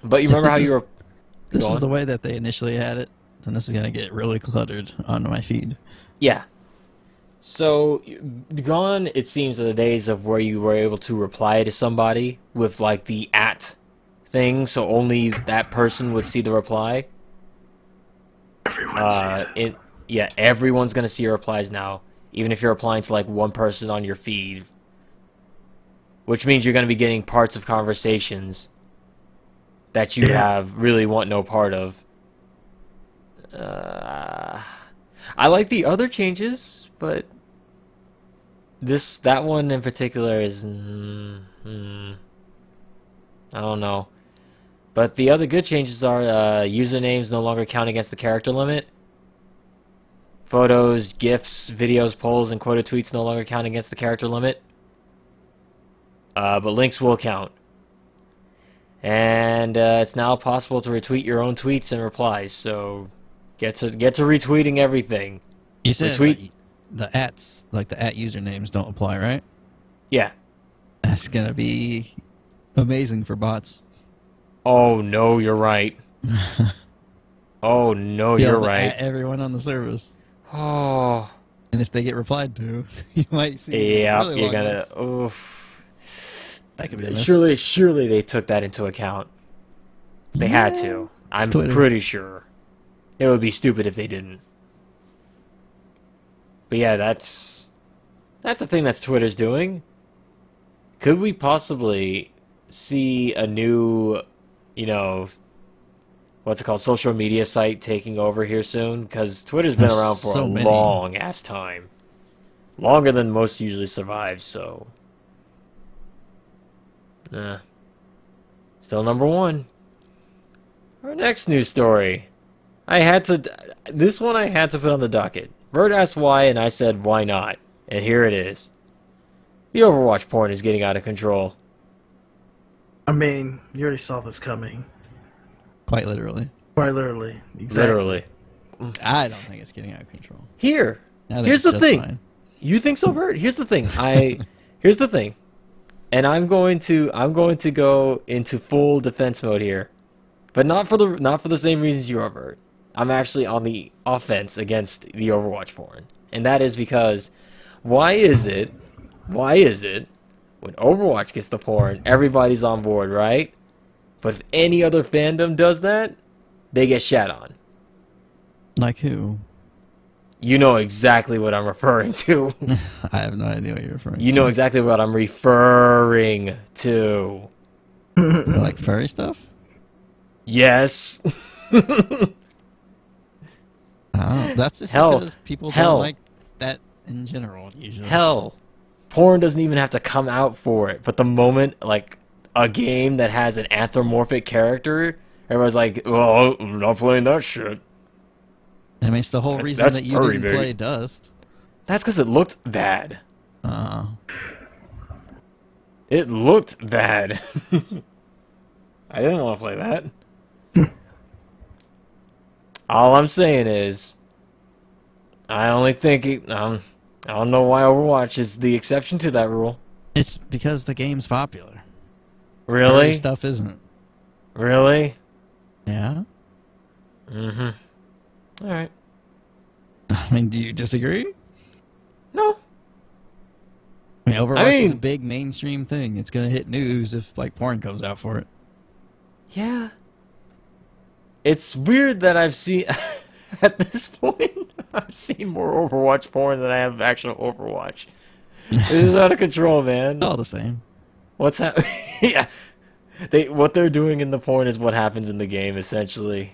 But you remember how you were... This is the way that they initially had it. And this is going to get really cluttered on my feed. Yeah. So, gone, it seems, are the days of where you were able to reply to somebody with, like, the @ thing, so only that person would see the reply. Everyone sees it. Yeah, everyone's going to see your replies now, even if you're replying to, like, one person on your feed. Which means you're going to be getting parts of conversations that you have really want no part of. I like the other changes, but that one in particular is I don't know. But the other good changes are usernames no longer count against the character limit Photos, GIFs, videos, polls, and quoted tweets no longer count against the character limit. But links will count. And it's now possible to retweet your own tweets and replies. So get to retweeting everything. You said retweet the ats, like the at usernames, don't apply, right? Yeah. That's gonna be amazing for bots. Oh no, you're right. Oh no, Be able you're to right. at everyone on the service. Oh. And if they get replied to, you might see. Yeah, really you're long gonna. list. Oof. That could be a miss. Surely they took that into account. They had to. I'm pretty sure. It would be stupid if they didn't. But yeah, that's the thing that Twitter's doing. Could we possibly see a new, you know, what's it called, social media site taking over here soon? Because Twitter's been around for a long ass time, longer than most usually survive. So, still number one. Our next news story, this one I had to put on the docket. Bert asked why, and I said why not, and here it is. The Overwatch porn is getting out of control. I mean, you already saw this coming. Quite literally. Quite literally. Exactly. Literally. I don't think it's getting out of control. Here's the thing. Fine. You think so, Bert? Here's the thing. Here's the thing. And I'm going to go into full defense mode here. But not for the same reasons you are, Bert. I'm actually on the offense against the Overwatch porn. And that is because why is it when Overwatch gets the porn, everybody's on board, right? But if any other fandom does that, they get shat on. Like who? You know exactly what I'm referring to. I have no idea what you're referring to. You know exactly what I'm referring to. Like furry stuff? Yes. Oh, that's just because people don't like that in general, usually. Hell, porn doesn't even have to come out for it. But the moment, like, a game that has an anthropomorphic character, everyone's like, well, I'm not playing that shit. I mean, it's the whole reason that you didn't play Dust. That's because it looked bad. Oh. It looked bad. I didn't want to play that. All I'm saying is, I only think I don't know why Overwatch is the exception to that rule. It's because the game's popular. Really? Furry stuff isn't. Really? Yeah. Mm-hmm. All right. I mean, do you disagree? No. I mean, Overwatch is a big mainstream thing. It's gonna hit news if like porn comes out for it. Yeah. It's weird that I've seen at this point I've seen more Overwatch porn than I have actual Overwatch. This is out of control, man. It's all the same. What's happening? Yeah. What they're doing in the porn is what happens in the game, essentially.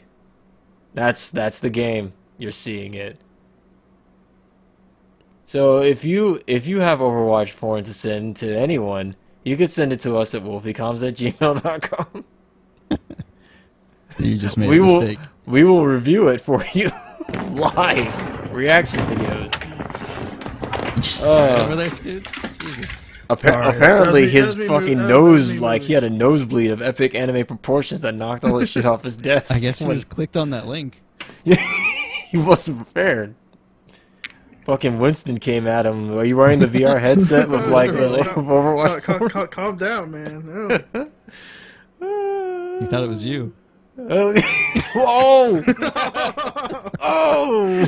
That's the game. You're seeing it. So if you have Overwatch porn to send to anyone, you can send it to us at wolfiecoms@gmail.com. You just made a mistake. We will review it for you live. Reaction videos. Were there scoots? Jesus. Apparently his fucking nose, like he had a nosebleed of epic anime proportions that knocked all his shit off his desk. I guess he just clicked on that link. He wasn't prepared. Fucking Winston came at him. Are you wearing the VR headset with like Overwatch? Calm down, man. No. He thought it was you. Whoa! Oh!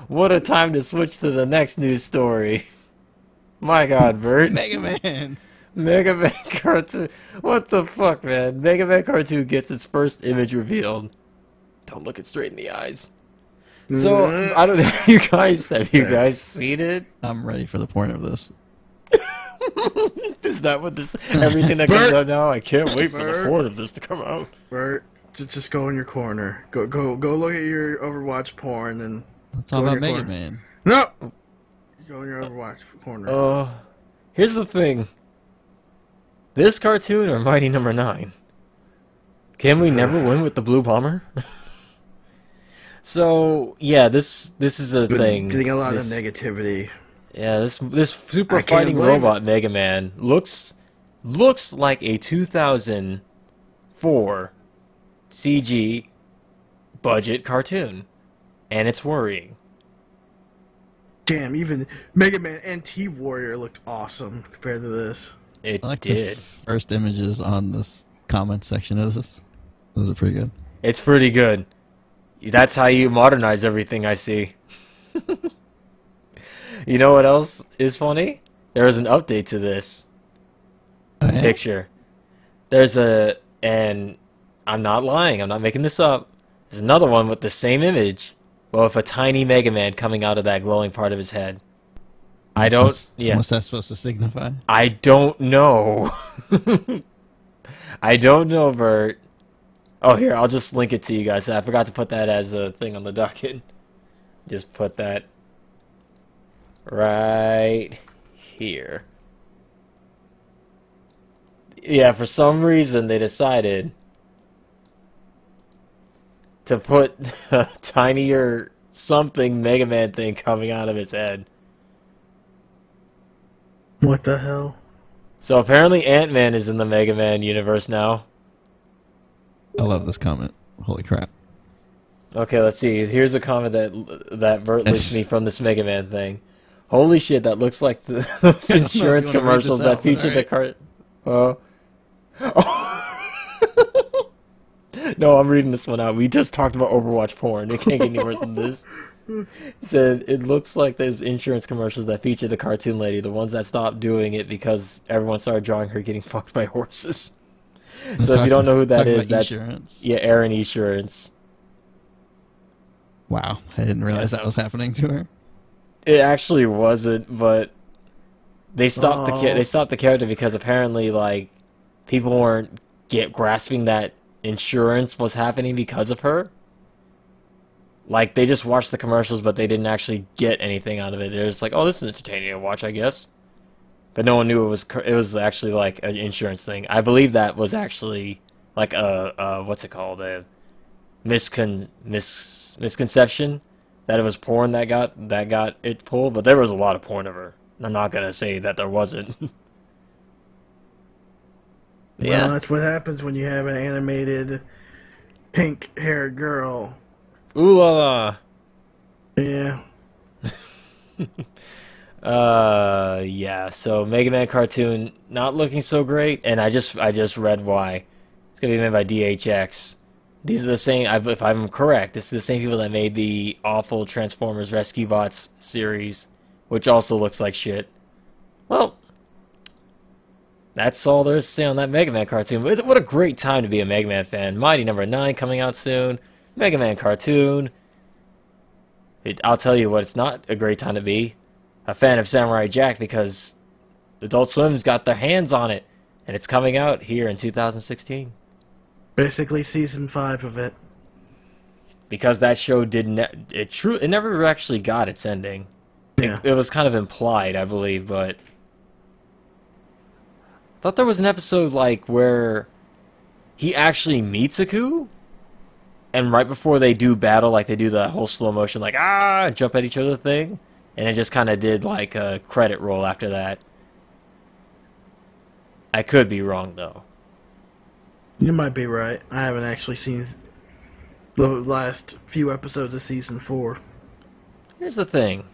What a time to switch to the next news story. My God, Bert. Mega Man. Mega Man Cartoon. What the fuck, man? Mega Man Cartoon gets its first image revealed. Don't look it straight in the eyes. So, I don't know. Have you guys seen it? I'm ready for the point of this. Is that what this? Everything that comes out now? I can't wait for the porn of this to come out. Bert, just go in your corner. Go look at your Overwatch porn and. It's all about Mega Man. No. You go in your Overwatch corner. Here's the thing. This cartoon or Mighty Number 9? Can we never win with the Blue Bomber? So yeah, this is a thing. Getting a lot This- of negativity. Yeah, this super I can't fighting blame robot Mega Man looks like a 2004 CG budget cartoon, and it's worrying. Damn, even Mega Man and T-Warrior looked awesome compared to this. It I like did. the first images on this comment section of this. Those are pretty good. It's pretty good. That's how you modernize everything, I see. You know what else is funny? There was an update to this Oh, yeah? picture. And I'm not lying, I'm not making this up. There's another one with the same image, but with a tiny Mega Man coming out of that glowing part of his head. I don't, What's that supposed to signify? I don't know. I don't know, Bert. Oh, here, I'll just link it to you guys. I forgot to put that as a thing on the docket. Just put that right here. Yeah, for some reason they decided to put a tinier something Mega Man thing coming out of its head. What the hell? So apparently Ant-Man is in the Mega Man universe now. I love this comment. Holy crap. Okay, let's see. Here's a comment that Bert linked me from this Mega Man thing. Holy shit, that looks like those insurance if you wanna read commercials this that out, feature but the car. No, I'm reading this one out. We just talked about Overwatch porn. It can't get any worse than this. He said, it looks like those insurance commercials that feature the cartoon lady, the ones that stopped doing it because everyone started drawing her getting fucked by horses. So if you don't know who that is, that's insurance. yeah, Aaron Insurance. Wow, I didn't realize that was happening to her. It actually wasn't, but they stopped Oh. they stopped the character because apparently like people weren't grasping that insurance was happening because of her. Like they just watched the commercials, but they didn't actually get anything out of it. They're just like, "Oh, this is entertaining to watch, I guess." But no one knew it was actually like an insurance thing. I believe that was actually like a what's it called, a misconception that it was porn that got it pulled. But there was a lot of porn of her. I'm not gonna say that there wasn't. Well, that's what happens when you have an animated pink-haired girl. Ooh la la. Yeah. Yeah, so Mega Man cartoon not looking so great, and I just read why. It's gonna be made by DHX. These are the same, if I'm correct, this is the same people that made the awful Transformers Rescue Bots series, which also looks like shit. Well, that's all there is to say on that Mega Man cartoon. What a great time to be a Mega Man fan. Mighty number 9 coming out soon. Mega Man cartoon. I'll tell you what, it's not a great time to be a fan of Samurai Jack because Adult Swim's got their hands on it, and it's coming out here in 2016. Basically season 5 of it. Because that show it never actually got its ending. Yeah. It was kind of implied, I believe, but I thought there was an episode like where he actually meets Aku, and right before they do battle, like they do the whole slow motion, like jump at each other thing, and it just kind of did like a credit roll after that. I could be wrong though. You might be right. I haven't actually seen the last few episodes of season 4. Here's the thing.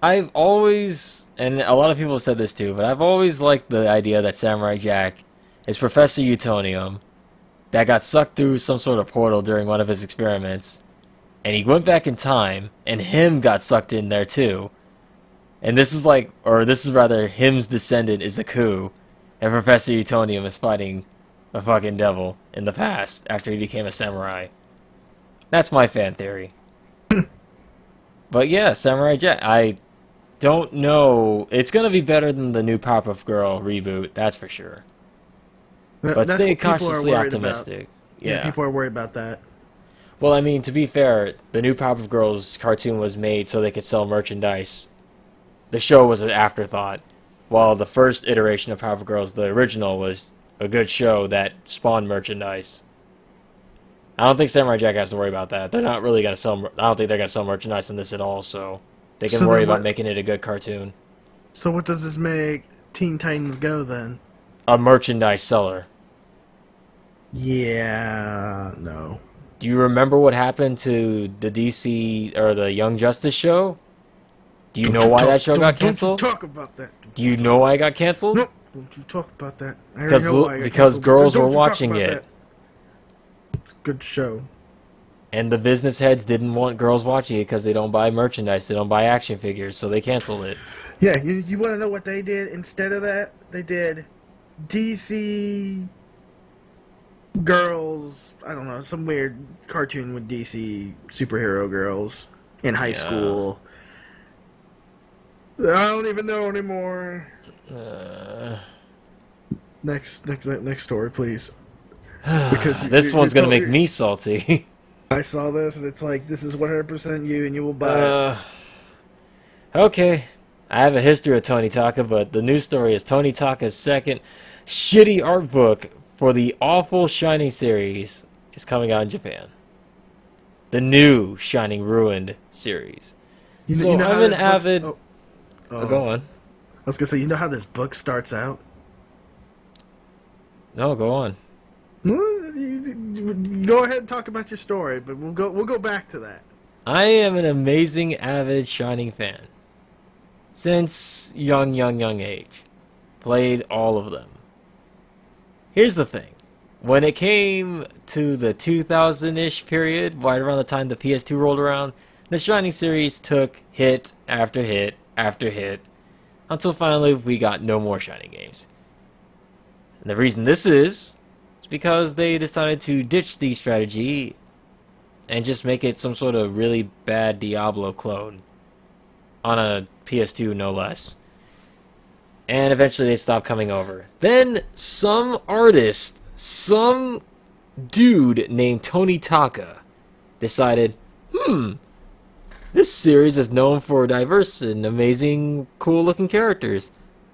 I've always, and a lot of people have said this too, but I've always liked the idea that Samurai Jack is Professor Utonium that got sucked through some sort of portal during one of his experiments, and he went back in time, and him got sucked in there too. And this is rather him's descendant is Aku, and Professor Utonium is fighting a fucking devil in the past after he became a samurai. That's my fan theory. But yeah, Samurai Jack, I don't know. It's gonna be better than the new Powerpuff Girl reboot, that's for sure. But That's stay what people are cautiously worried optimistic. about. Yeah. People are worried about that. Well, I mean, to be fair, the new Powerpuff Girls cartoon was made so they could sell merchandise. The show was an afterthought, while the first iteration of Powerpuff Girls, the original, was a good show that spawned merchandise. I don't think Samurai Jack has to worry about that. They're not really going to sell... I don't think they're going to sell merchandise in this at all, so... They can worry about making it a good cartoon. So what does this make Teen Titans Go, then? A merchandise seller. Yeah... no. Do you remember what happened to the DC... or the Young Justice show? Do you know why that show got canceled? Don't you talk about that. Do you know why it got canceled? Nope. Don't you talk about that. I already know why it got because canceled. girls were Don't you talk watching about it. that. It's a good show. And the business heads didn't want girls watching it because they don't buy merchandise, they don't buy action figures, so they canceled it. Yeah, you want to know what they did instead of that? They did DC girls, I don't know, some weird cartoon with DC superhero girls in high school. I don't even know anymore. Next story, please. Because this one's going to make me salty. I saw this, and it's like, this is 100% you, and you will buy it. Okay. I have a history of Tony Taka, but the news story is Tony Taka's second shitty art book for the awful Shining series is coming out in Japan. The new Shining Ruined series. I'm an avid... go on. I was going to say, you know how this book starts out? No, go on. Go ahead and talk about your story, but we'll go back to that. I am an amazing, avid Shining fan. Since young age. Played all of them. Here's the thing. When it came to the 2000-ish period, right around the time the PS2 rolled around, the Shining series took hit after hit after hit, until finally we got no more Shining games. And the reason this is because they decided to ditch the strategy and just make it some sort of really bad Diablo clone on a PS2, no less. And eventually they stopped coming over. Then some artist, some dude named Tony Taka decided, this series is known for diverse and amazing, cool-looking characters.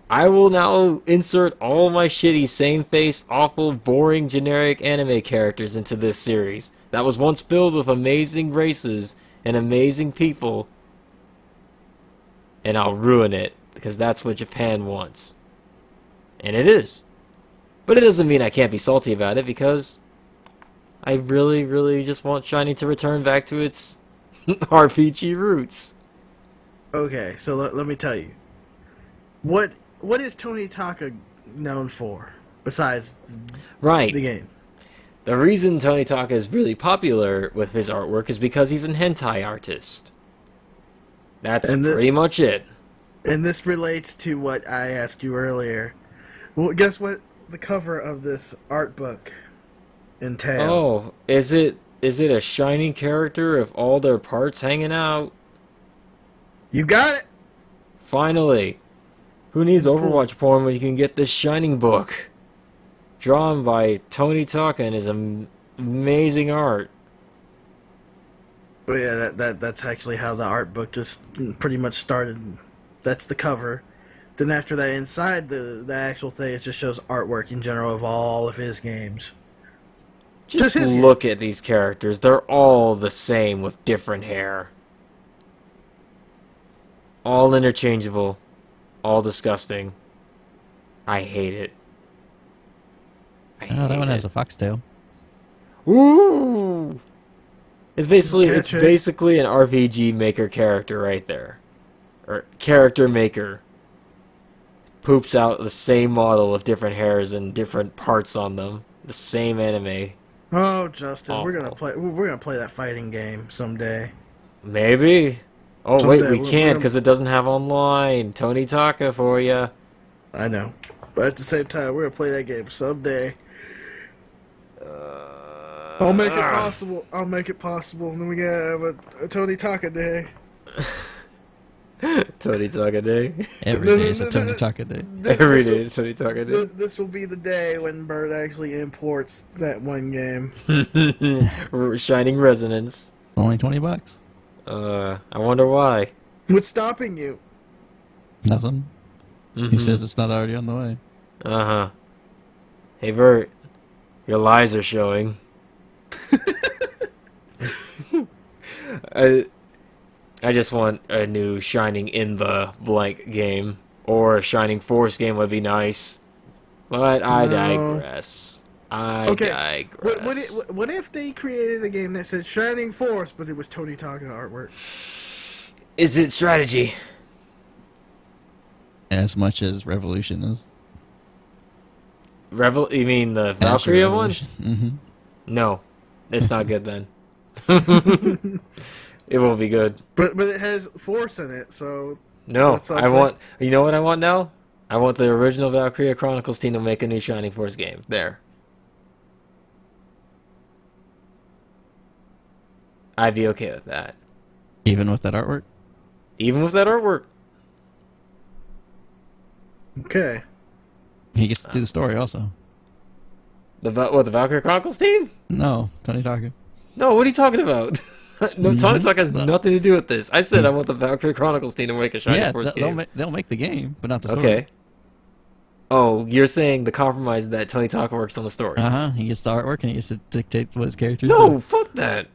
I will now insert all my shitty, same-faced, awful, boring, generic anime characters into this series that was once filled with amazing races and amazing people, and I'll ruin it, because that's what Japan wants. And it is. But it doesn't mean I can't be salty about it, because I really, really just want Shiny to return back to its RPG roots. Okay, so let me tell you. What is Tony Taka known for, besides the game? The reason Tony Taka is really popular with his artwork is because he's an hentai artist. That's pretty much it. And this relates to what I asked you earlier. Well, guess what the cover of this art book entails? Oh, is it a Shining character of all their parts hanging out? You got it! Finally! Who needs Overwatch porn when you can get this Shining book? Drawn by Tony Taka and his amazing art. Well, yeah, that's actually how the art book just pretty much started. That's the cover. Then after that, inside the actual thing, it just shows artwork in general of all of his games. Just look at these characters. They're all the same with different hair. All interchangeable. All disgusting. I hate it. That one has a foxtail. Ooh! It's basically an RPG maker character right there. Or character maker. Poops out the same model with different hairs and different parts on them. The same anime. Oh, Justin, awful. we're gonna play that fighting game someday. Maybe. Oh someday, wait, we can't because it doesn't have online. Tony Taka for you. I know, but at the same time, we're gonna play that game someday. I'll make it possible. I'll make it possible, and then we gotta have a Tony Taka day. Tony Taka day. Every day is a Tony Taka day. Every day is Tony Taka day. This will be the day when Bird actually imports that one game. Shining Resonance. Only $20. I wonder why. What's stopping you? Nothing. Who says it's not already on the way? Hey Bert, your lies are showing. I just want a new Shining in the blank game, or a Shining Force game would be nice. But I digress. What if they created a game that said Shining Force, but it was Tony Taka artwork? Is it strategy? As much as Revolution is. You mean the Valkyria one? Mm-hmm. No, it's not good then. It won't be good. But it has Force in it, so... No, I want... You know what I want now? I want the original Valkyria Chronicles team to make a new Shining Force game. There. I'd be okay with that. Even with that artwork? Even with that artwork. Okay. He gets to do the story also. The Valkyria Chronicles team? No, Tony Taka. No, what are you talking about? No, Tony Taka has nothing to do with this. I said I want the Valkyria Chronicles team to make a Shining Force game. They'll make the game, but not the story. Okay. Oh, you're saying the compromise that Tony Taka works on the story. Uh-huh. He gets the artwork and he gets to dictate what his characters No, do. fuck that.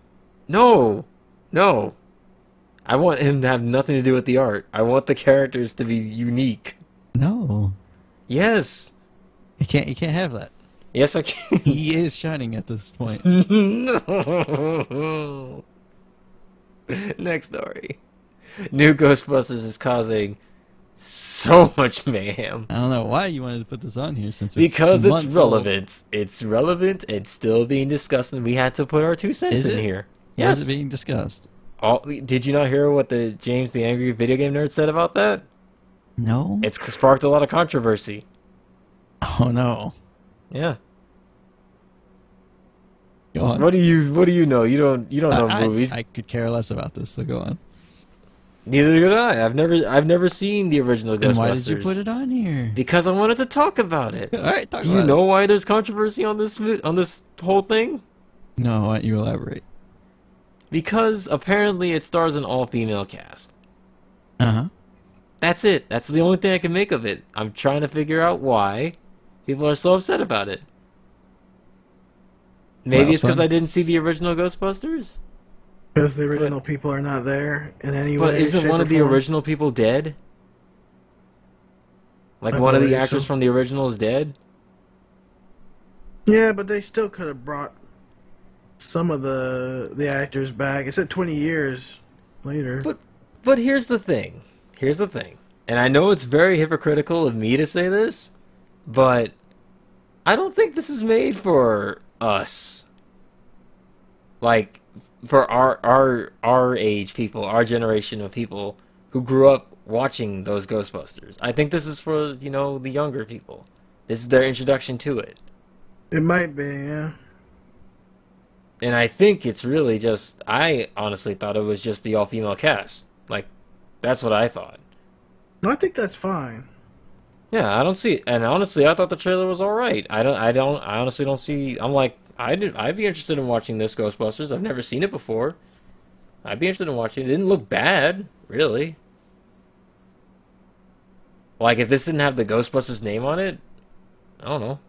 No. I want him to have nothing to do with the art. I want the characters to be unique. No. Yes. You can't have that. Yes, I can. He is Shining at this point. No. Next story. New Ghostbusters is causing so much mayhem. I don't know why you wanted to put this on here since Because it's relevant. Old. It's relevant. It's still being discussed, and we had to put our 2 cents in here. Yes. Why is it being discussed? Did you not hear what the James the Angry Video Game Nerd said about that? No. It's sparked a lot of controversy. Oh no. Yeah. Go on. What do you know? You don't know movies. I could care less about this, so go on. Neither could I. I've never seen the original Ghostbusters. Then why did you put it on here? Because I wanted to talk about it. All right, talk about it. Do you know why there's controversy on this whole thing? No, why don't you elaborate? Because apparently it stars an all-female cast. Uh-huh. That's it. That's the only thing I can make of it. I'm trying to figure out why people are so upset about it. Maybe it's because I didn't see the original Ghostbusters? Because the original people are not there in any way. But isn't one of the original people dead? Like one of the actors from the original is dead? Yeah, but they still could have brought some of the actors back. It said 20 years later. But here's the thing. Here's the thing. And I know it's very hypocritical of me to say this, but I don't think this is made for us. Like, for our age people, our generation of people who grew up watching those Ghostbusters. I think this is for, the younger people. This is their introduction to it. It might be, yeah. And I think it's really just... I honestly thought it was just the all-female cast. Like, that's what I thought. No, I think that's fine. Yeah, I don't see... And honestly, I thought the trailer was alright. I honestly don't see... I'm like, I'd be interested in watching this Ghostbusters. I've never seen it before. I'd be interested in watching it. It didn't look bad, really. Like, if this didn't have the Ghostbusters name on it, I don't know.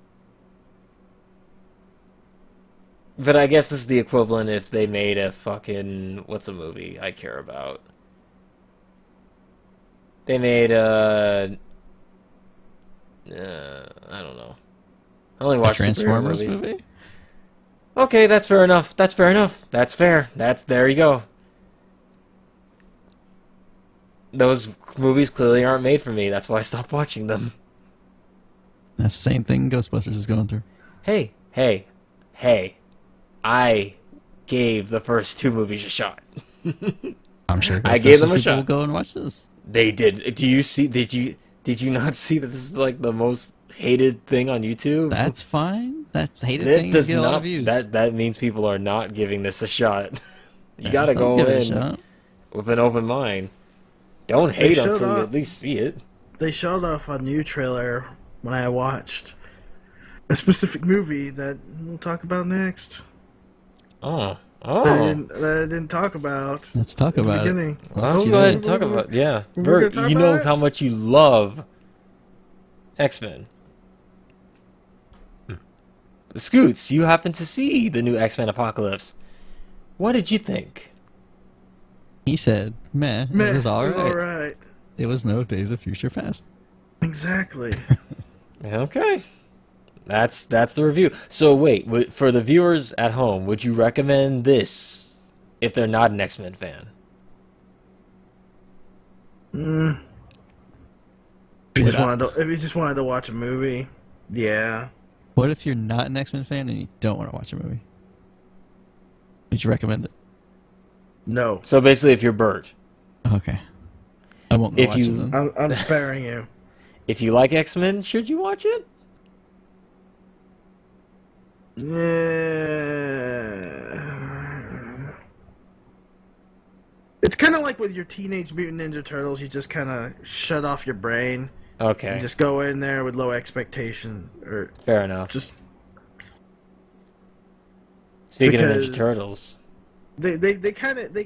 But I guess this is the equivalent if they made a fucking... What's a movie I care about? They made I don't know. I only watch Transformers movies. movie? Okay, that's fair enough. That's fair enough. That's fair. There you go. Those movies clearly aren't made for me. That's why I stopped watching them. That's the same thing Ghostbusters is going through. Hey. I gave the first 2 movies a shot. I'm sure I gave them a people shot. Will go and watch this. They did. Did you not see that this is like the most hated thing on YouTube? That's fine. That hated thing does get a lot of views. That means people are not giving this a shot. You gotta go in with an open mind. Don't hate until you at least see it. They showed off a new trailer when I watched a specific movie that we'll talk about next. Oh. That I didn't talk about. Let's talk about it. Beginning. Well, go ahead and talk about it. Yeah. Bert, you know how much you love X-Men. Scoots, you happened to see the new X-Men Apocalypse. What did you think? He said, meh, it was all It was right. all right. It was no Days of Future Past. Exactly. Okay. That's the review. So wait, for the viewers at home, would you recommend this if they're not an X-Men fan? If you just wanted to watch a movie, yeah. What if you're not an X-Men fan and you don't want to watch a movie? Would you recommend it? No. So basically, if you're Bert, Okay. I won't go If watch you- it then. I'm sparing you. if you like X-Men, should you watch it? Yeah. It's kind of like with your Teenage Mutant Ninja Turtles. You just kind of shut off your brain Okay, and just go in there with low expectation, or fair enough. just Speaking of because- Ninja Turtles, they kind of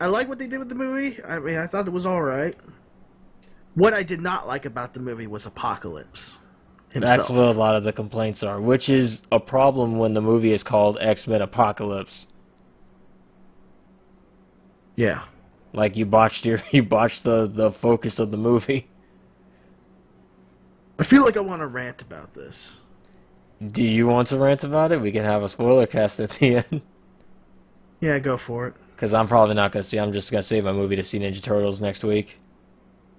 I like what they did with the movie. I mean, I thought it was all right. What I did not like about the movie was Apocalypse himself. that's what a lot of the complaints are, which is a problem when the movie is called X-Men Apocalypse. Yeah. Like you botched the focus of the movie. I feel like I want to rant about this. Do you want to rant about it? We can have a spoiler cast at the end. Yeah, go for it. Because I'm probably not going to see. I'm just going to save my movie to see Ninja Turtles next week.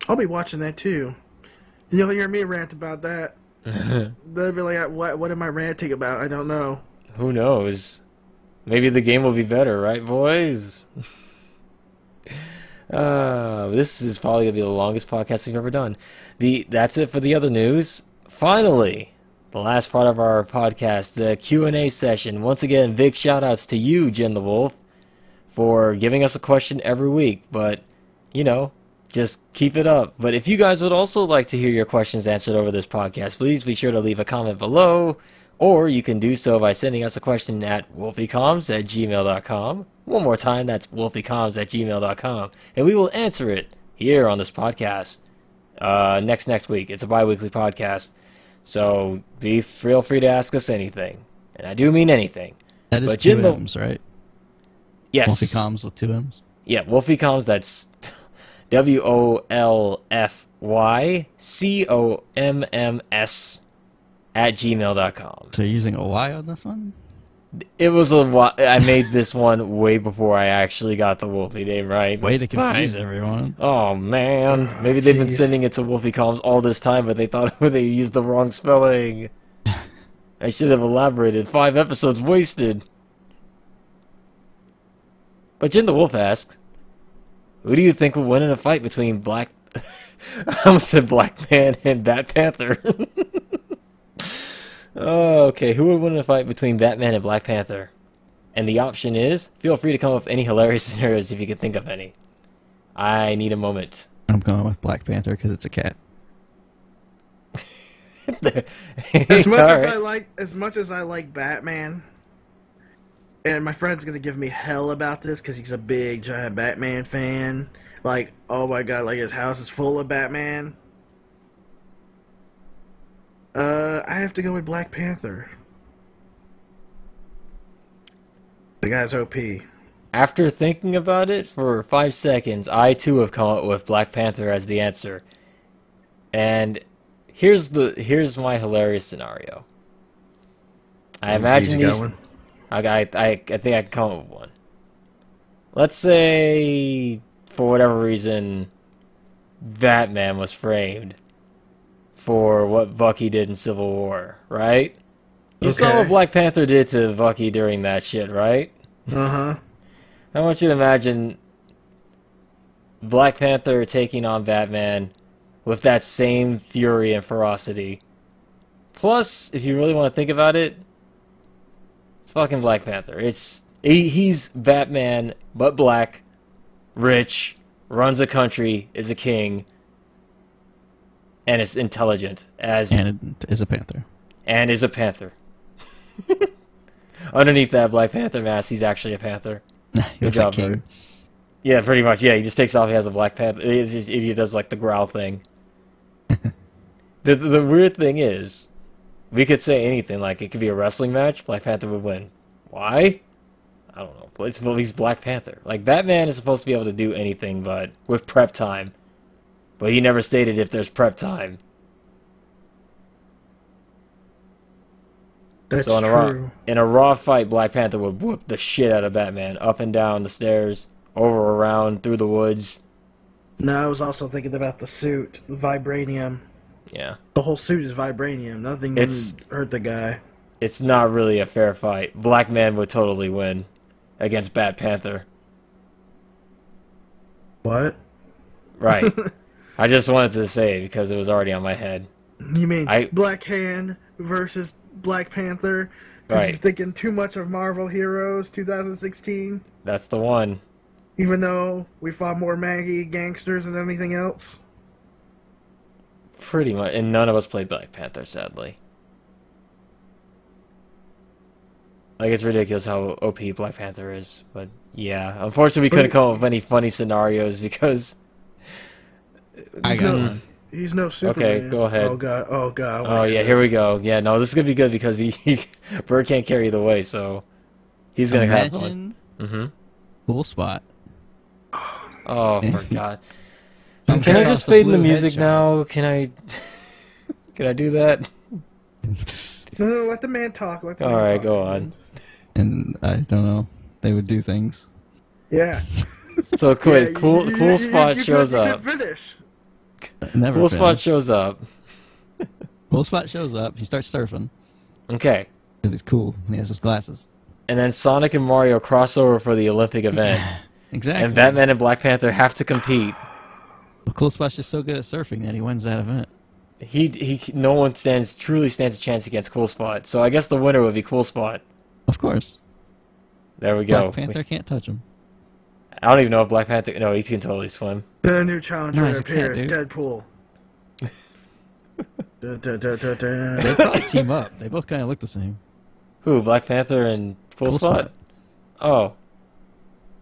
I'll be watching that too. You'll hear me rant about that. They'll be like, what am I ranting about? I don't know. Who knows? Maybe the game will be better, right, boys? This is probably going to be the longest podcast we've ever done. That's it for the other news. Finally, the last part of our podcast, the Q&A session. Once again, big shout-outs to you, Jen the Wolf, for giving us a question every week. But, you know, just keep it up. But if you guys would also like to hear your questions answered over this podcast, please be sure to leave a comment below. Or you can do so by sending us a question at wolfiecoms@gmail.com. One more time, that's wolfiecoms@gmail.com. And we will answer it here on this podcast next week. It's a bi-weekly podcast. So feel free to ask us anything. And I do mean anything. That is But two Jin the- M's, right? Yes. Wolfie Comms with two M's. Yeah, Wolfiecoms, that's WOLFYCOMMS @gmail.com. So you're using a Y on this one? It was a while. I made this one way before I actually got the Wolfie name right. Way to It's fine. confuse everyone. Oh man, maybe they've been Jeez. sending it to Wolfiecoms all this time, but they thought they used the wrong spelling. I should have elaborated. 5 episodes wasted. But Jin the Wolf asks, who do you think will win in a fight between I almost said Black Man and Bat Panther. Oh, okay, who would win in a fight between Batman and Black Panther? And the option is, feel free to come up with any hilarious scenarios if you can think of any. I need a moment. I'm going with Black Panther because it's a cat. As much as Alright. as much as I like Batman, and my friend's gonna give me hell about this because he's a big giant Batman fan. Like, oh my god, like his house is full of Batman. I have to go with Black Panther. The guy's OP. After thinking about it for 5 seconds, I too have come up with Black Panther as the answer. And here's my hilarious scenario. I imagine Easy these. going. I think I can come up with one. Let's say, for whatever reason, Batman was framed for what Bucky did in Civil War, right? You saw Okay. what Black Panther did to Bucky during that shit, right? Uh-huh. I want you to imagine Black Panther taking on Batman with that same fury and ferocity. Plus, if you really want to think about it, it's fucking Black Panther. He's Batman, but black, rich, runs a country, is a king, and is intelligent And it is a panther. and is a panther. Underneath that Black Panther mask, he's actually a panther. He Good looks job, like King. Bird. Yeah, pretty much. Yeah, he just takes off. He has a Black Panther. He does like the growl thing. The weird thing is, we could say anything. Like it could be a wrestling match. Black Panther would win. Why? I don't know. He's Black Panther. Like, Batman is supposed to be able to do anything, but with prep time. But he never stated if there's prep time. That's so true. In a raw fight, Black Panther would whoop the shit out of Batman. Up and down the stairs, over, around, through the woods. No, I was also thinking about the suit, the vibranium. Yeah. The whole suit is vibranium. Nothing can hurt the guy. It's not really a fair fight. Black Man would totally win against Bat Panther. What? Right. I just wanted to say it because it was already on my head. You mean Black Hand versus Black Panther? Because you're thinking too much of Marvel Heroes 2016? That's the one. Even though we fought more Maggie gangsters than anything else? Pretty much. And none of us played Black Panther, sadly. Like, it's ridiculous how OP Black Panther is. But, yeah. Unfortunately, we couldn't come up with any funny scenarios because... He's no Superman. Okay, go ahead. Oh, God. Oh, yeah, here we go. Yeah, no, this is going to be good because Bird can't carry the way, so... He's going to have fun. Cool spot. Oh, for God. Can I just fade in the music now? Can I do that? No, let the man talk. Alright, go on. And I don't know. They would do things. Yeah. So quick, cool spot shows up. Finish. Never Cool spot shows up. Cool spot shows up. He starts surfing. Okay. Because he's cool and he has his glasses. And then Sonic and Mario cross over for the Olympic event. Exactly. And Batman and Black Panther have to compete. Well, Cool Spot's just so good at surfing that he wins that event. No one truly stands a chance against Cool Spot. So I guess the winner would be Cool Spot. Of course. There we go. Black Panther can't touch him. I don't even know if Black Panther... No, he can totally swim. The new challenger appears, dude. Deadpool. They probably team up. They both kind of look the same. Who, Black Panther and Cool Spot? Oh.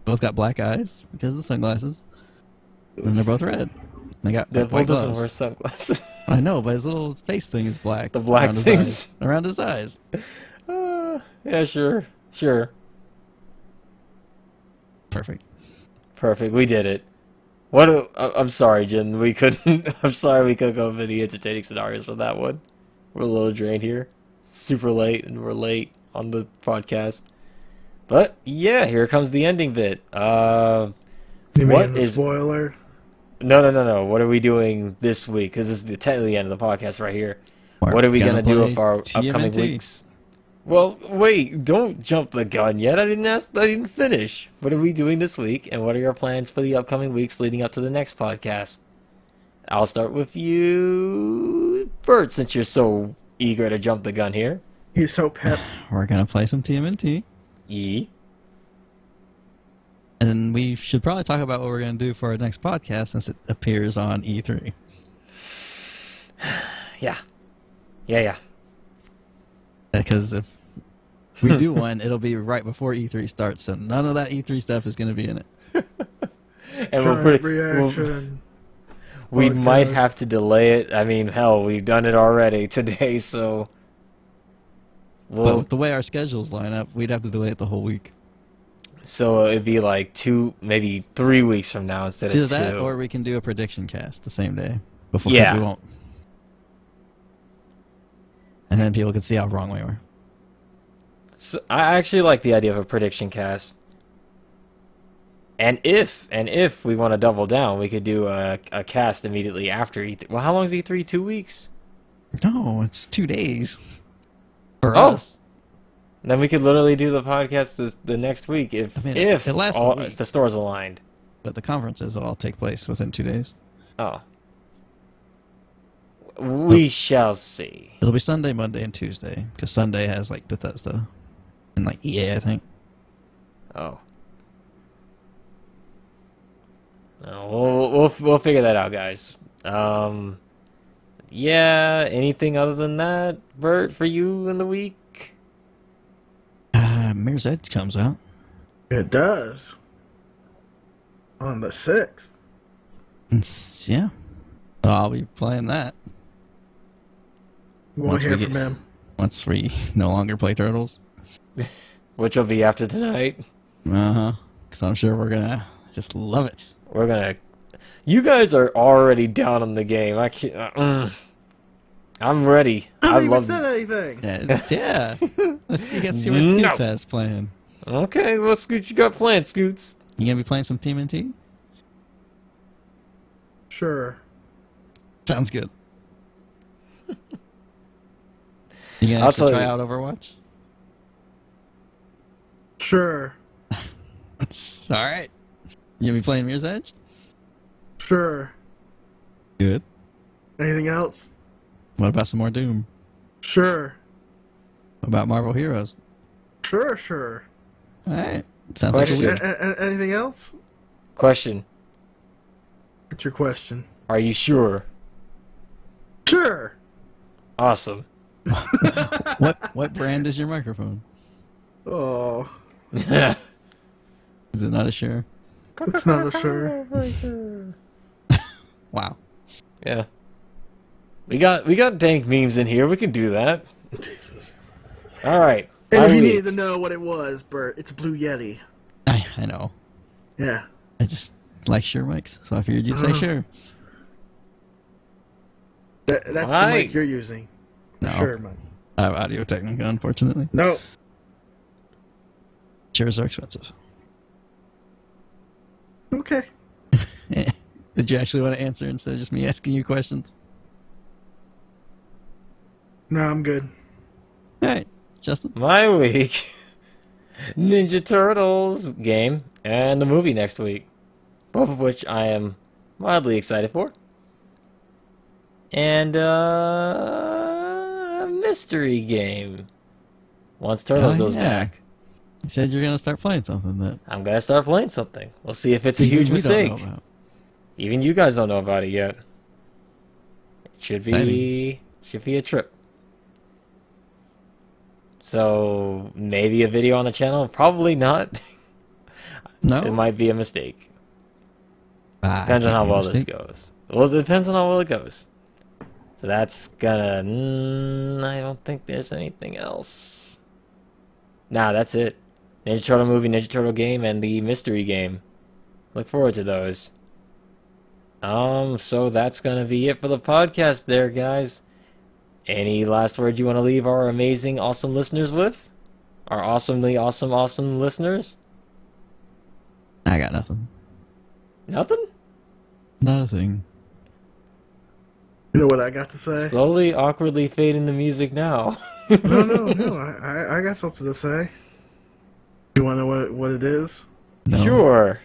Both got black eyes because of the sunglasses. And they're both red. They got Deadpool doesn't wear sunglasses. I know, but his little face thing is black. The black things? Around his eyes. Yeah, sure. Perfect. We did it. I'm sorry, Jen. We couldn't. I'm sorry we couldn't come up with any entertaining scenarios for that one. We're a little drained here. It's super late, and we're late on the podcast. But yeah, here comes the ending bit. You mean the spoiler? No. What are we doing this week? Because this is technically the end of the podcast right here. What are we gonna do with our upcoming weeks? Well, wait, don't jump the gun yet. I didn't finish. What are we doing this week, and what are your plans for the upcoming weeks leading up to the next podcast? I'll start with you, Bert, since you're so eager to jump the gun here. He's so pepped. We're gonna play some TMNT. And we should probably talk about what we're gonna do for our next podcast since it appears on E3. Yeah. Because if we do one, it'll be right before E3 starts, so none of that E3 stuff is going to be in it. And we might have to delay it. I mean, hell, we've done it already today, so... But with the way our schedules line up, we'd have to delay it the whole week. So it'd be like maybe 3 weeks from now instead of 2. Do that, or we can do a prediction cast the same day. Before, yeah. We won't. And then people can see how wrong we were. So I actually like the idea of a prediction cast. And if we want to double down, we could do a cast immediately after E3. Well, how long is E3? 2 weeks? No, it's 2 days. For us. Then we could literally do the podcast the next week if the stores aligned. But the conferences will all take place within 2 days. Oh. We shall see. It'll be Sunday, Monday, and Tuesday. Because Sunday has, like, Bethesda. And, like, EA, I think. Oh. No, we'll figure that out, guys. Yeah, anything other than that, Bert, for you in the week? Mirror's Edge comes out. It does. On the 6th. Yeah. So I'll be playing that. We won't hear from him. Once we no longer play Turtles. Which will be after tonight. Uh-huh. Because I'm sure we're gonna just love it. We're gonna... You guys are already down on the game. I can't... I'm ready. I haven't even said anything. Yeah. Let's see what Scoots has planned. Okay, what Scoots you got planned, Scoots? You gonna be playing some TMNT? Sure. Sounds good. You gonna actually try out Overwatch? Sure. Alright. You gonna be playing Mirror's Edge? Sure. Good. Anything else? What about some more Doom? Sure. What about Marvel Heroes? Sure. Alright. Sounds like a week. Anything else? Question. What's your question? Are you sure? Sure. Awesome. What brand is your microphone? Oh. Is it not a Shure? It's not a Shure. Wow. Yeah. We got dank memes in here. We can do that. Jesus. All right. And if you needed to know what it was, Bert, it's a Blue Yeti. I know. Yeah. I just like Shure mics, so I figured you'd say Shure. That's the mic you're using. No. Sure, mic. I have Audio Technica, unfortunately. No. Shares are expensive. Okay. Did you actually want to answer instead of just me asking you questions? No, I'm good. Alright, Justin. My week. Ninja Turtles game and the movie next week. Both of which I am mildly excited for. And a mystery game. Once Turtles goes back. You said you're going to start playing something that... I'm going to start playing something. We'll see if it's a huge mistake. Even you guys don't know about it yet. It should be a trip. So, maybe a video on the channel? Probably not. No? It might be a mistake. Depends on how well this goes. Well, it depends on how well it goes. So that's gonna... I don't think there's anything else. Nah, that's it. Ninja Turtle movie, Ninja Turtle game, and the mystery game. Look forward to those. So that's gonna be it for the podcast there, guys. Any last words you want to leave our amazing, awesome listeners with? Our awesomely awesome, awesome listeners? I got nothing. Nothing? Nothing. You know what I got to say? Slowly, awkwardly fading the music now. No. I got something to say. You want to know what it is? No. Sure.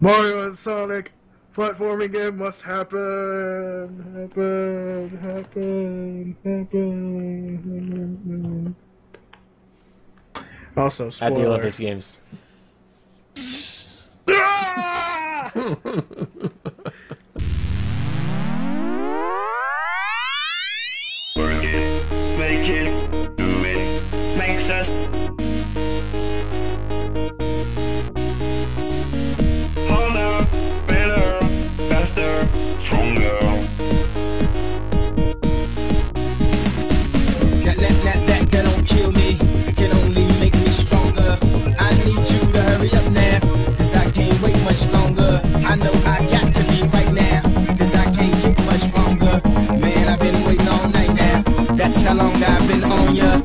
Mario and Sonic platforming game must happen. Also, spoiler. At the Olympics Games. Work it, make it, do it, makes us harder, better, faster, stronger. That don't kill me, can only make me stronger. I need you to hurry up now, cause I can't wait much longer. I know I got to be right now, cause I can't get much longer. Man, I've been waiting all night now, that's how long I've been on ya.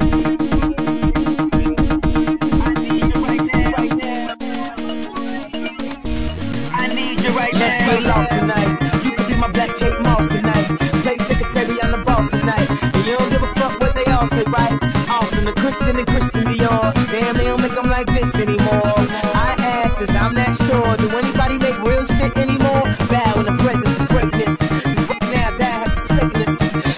Let's get lost tonight. You could be my black Kate Moss tonight. Play secretary, I'm the boss tonight. And you don't give a fuck what they all say, right? Awesome, the Christian and Christian Dior. Damn, they don't make them like this anymore. I ask, cause I'm not sure. Do anybody make real shit anymore? Bow in the presence of greatness. Cause right now, that has forsaken us.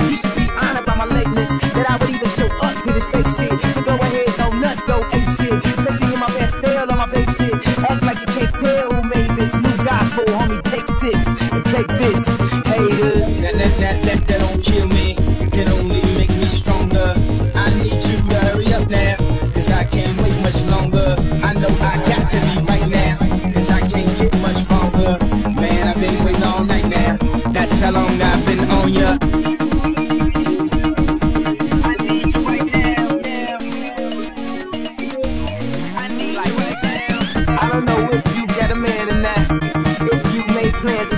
You should be honored by my lateness. That I would even show up to this fake shit. So go ahead, go nuts, go ape shit. Especially in my pastel on my babe shit. Act like you can't tell who made this new gospel, homie. Take 6 and take this, haters. That don't kill me, can only make me stronger. I need you to hurry up now, cause I can't wait much longer. I know I got to be right now, cause I can't get much longer. Man, I've been waiting all night now, that's how long I've been on ya. I need you right now. plans.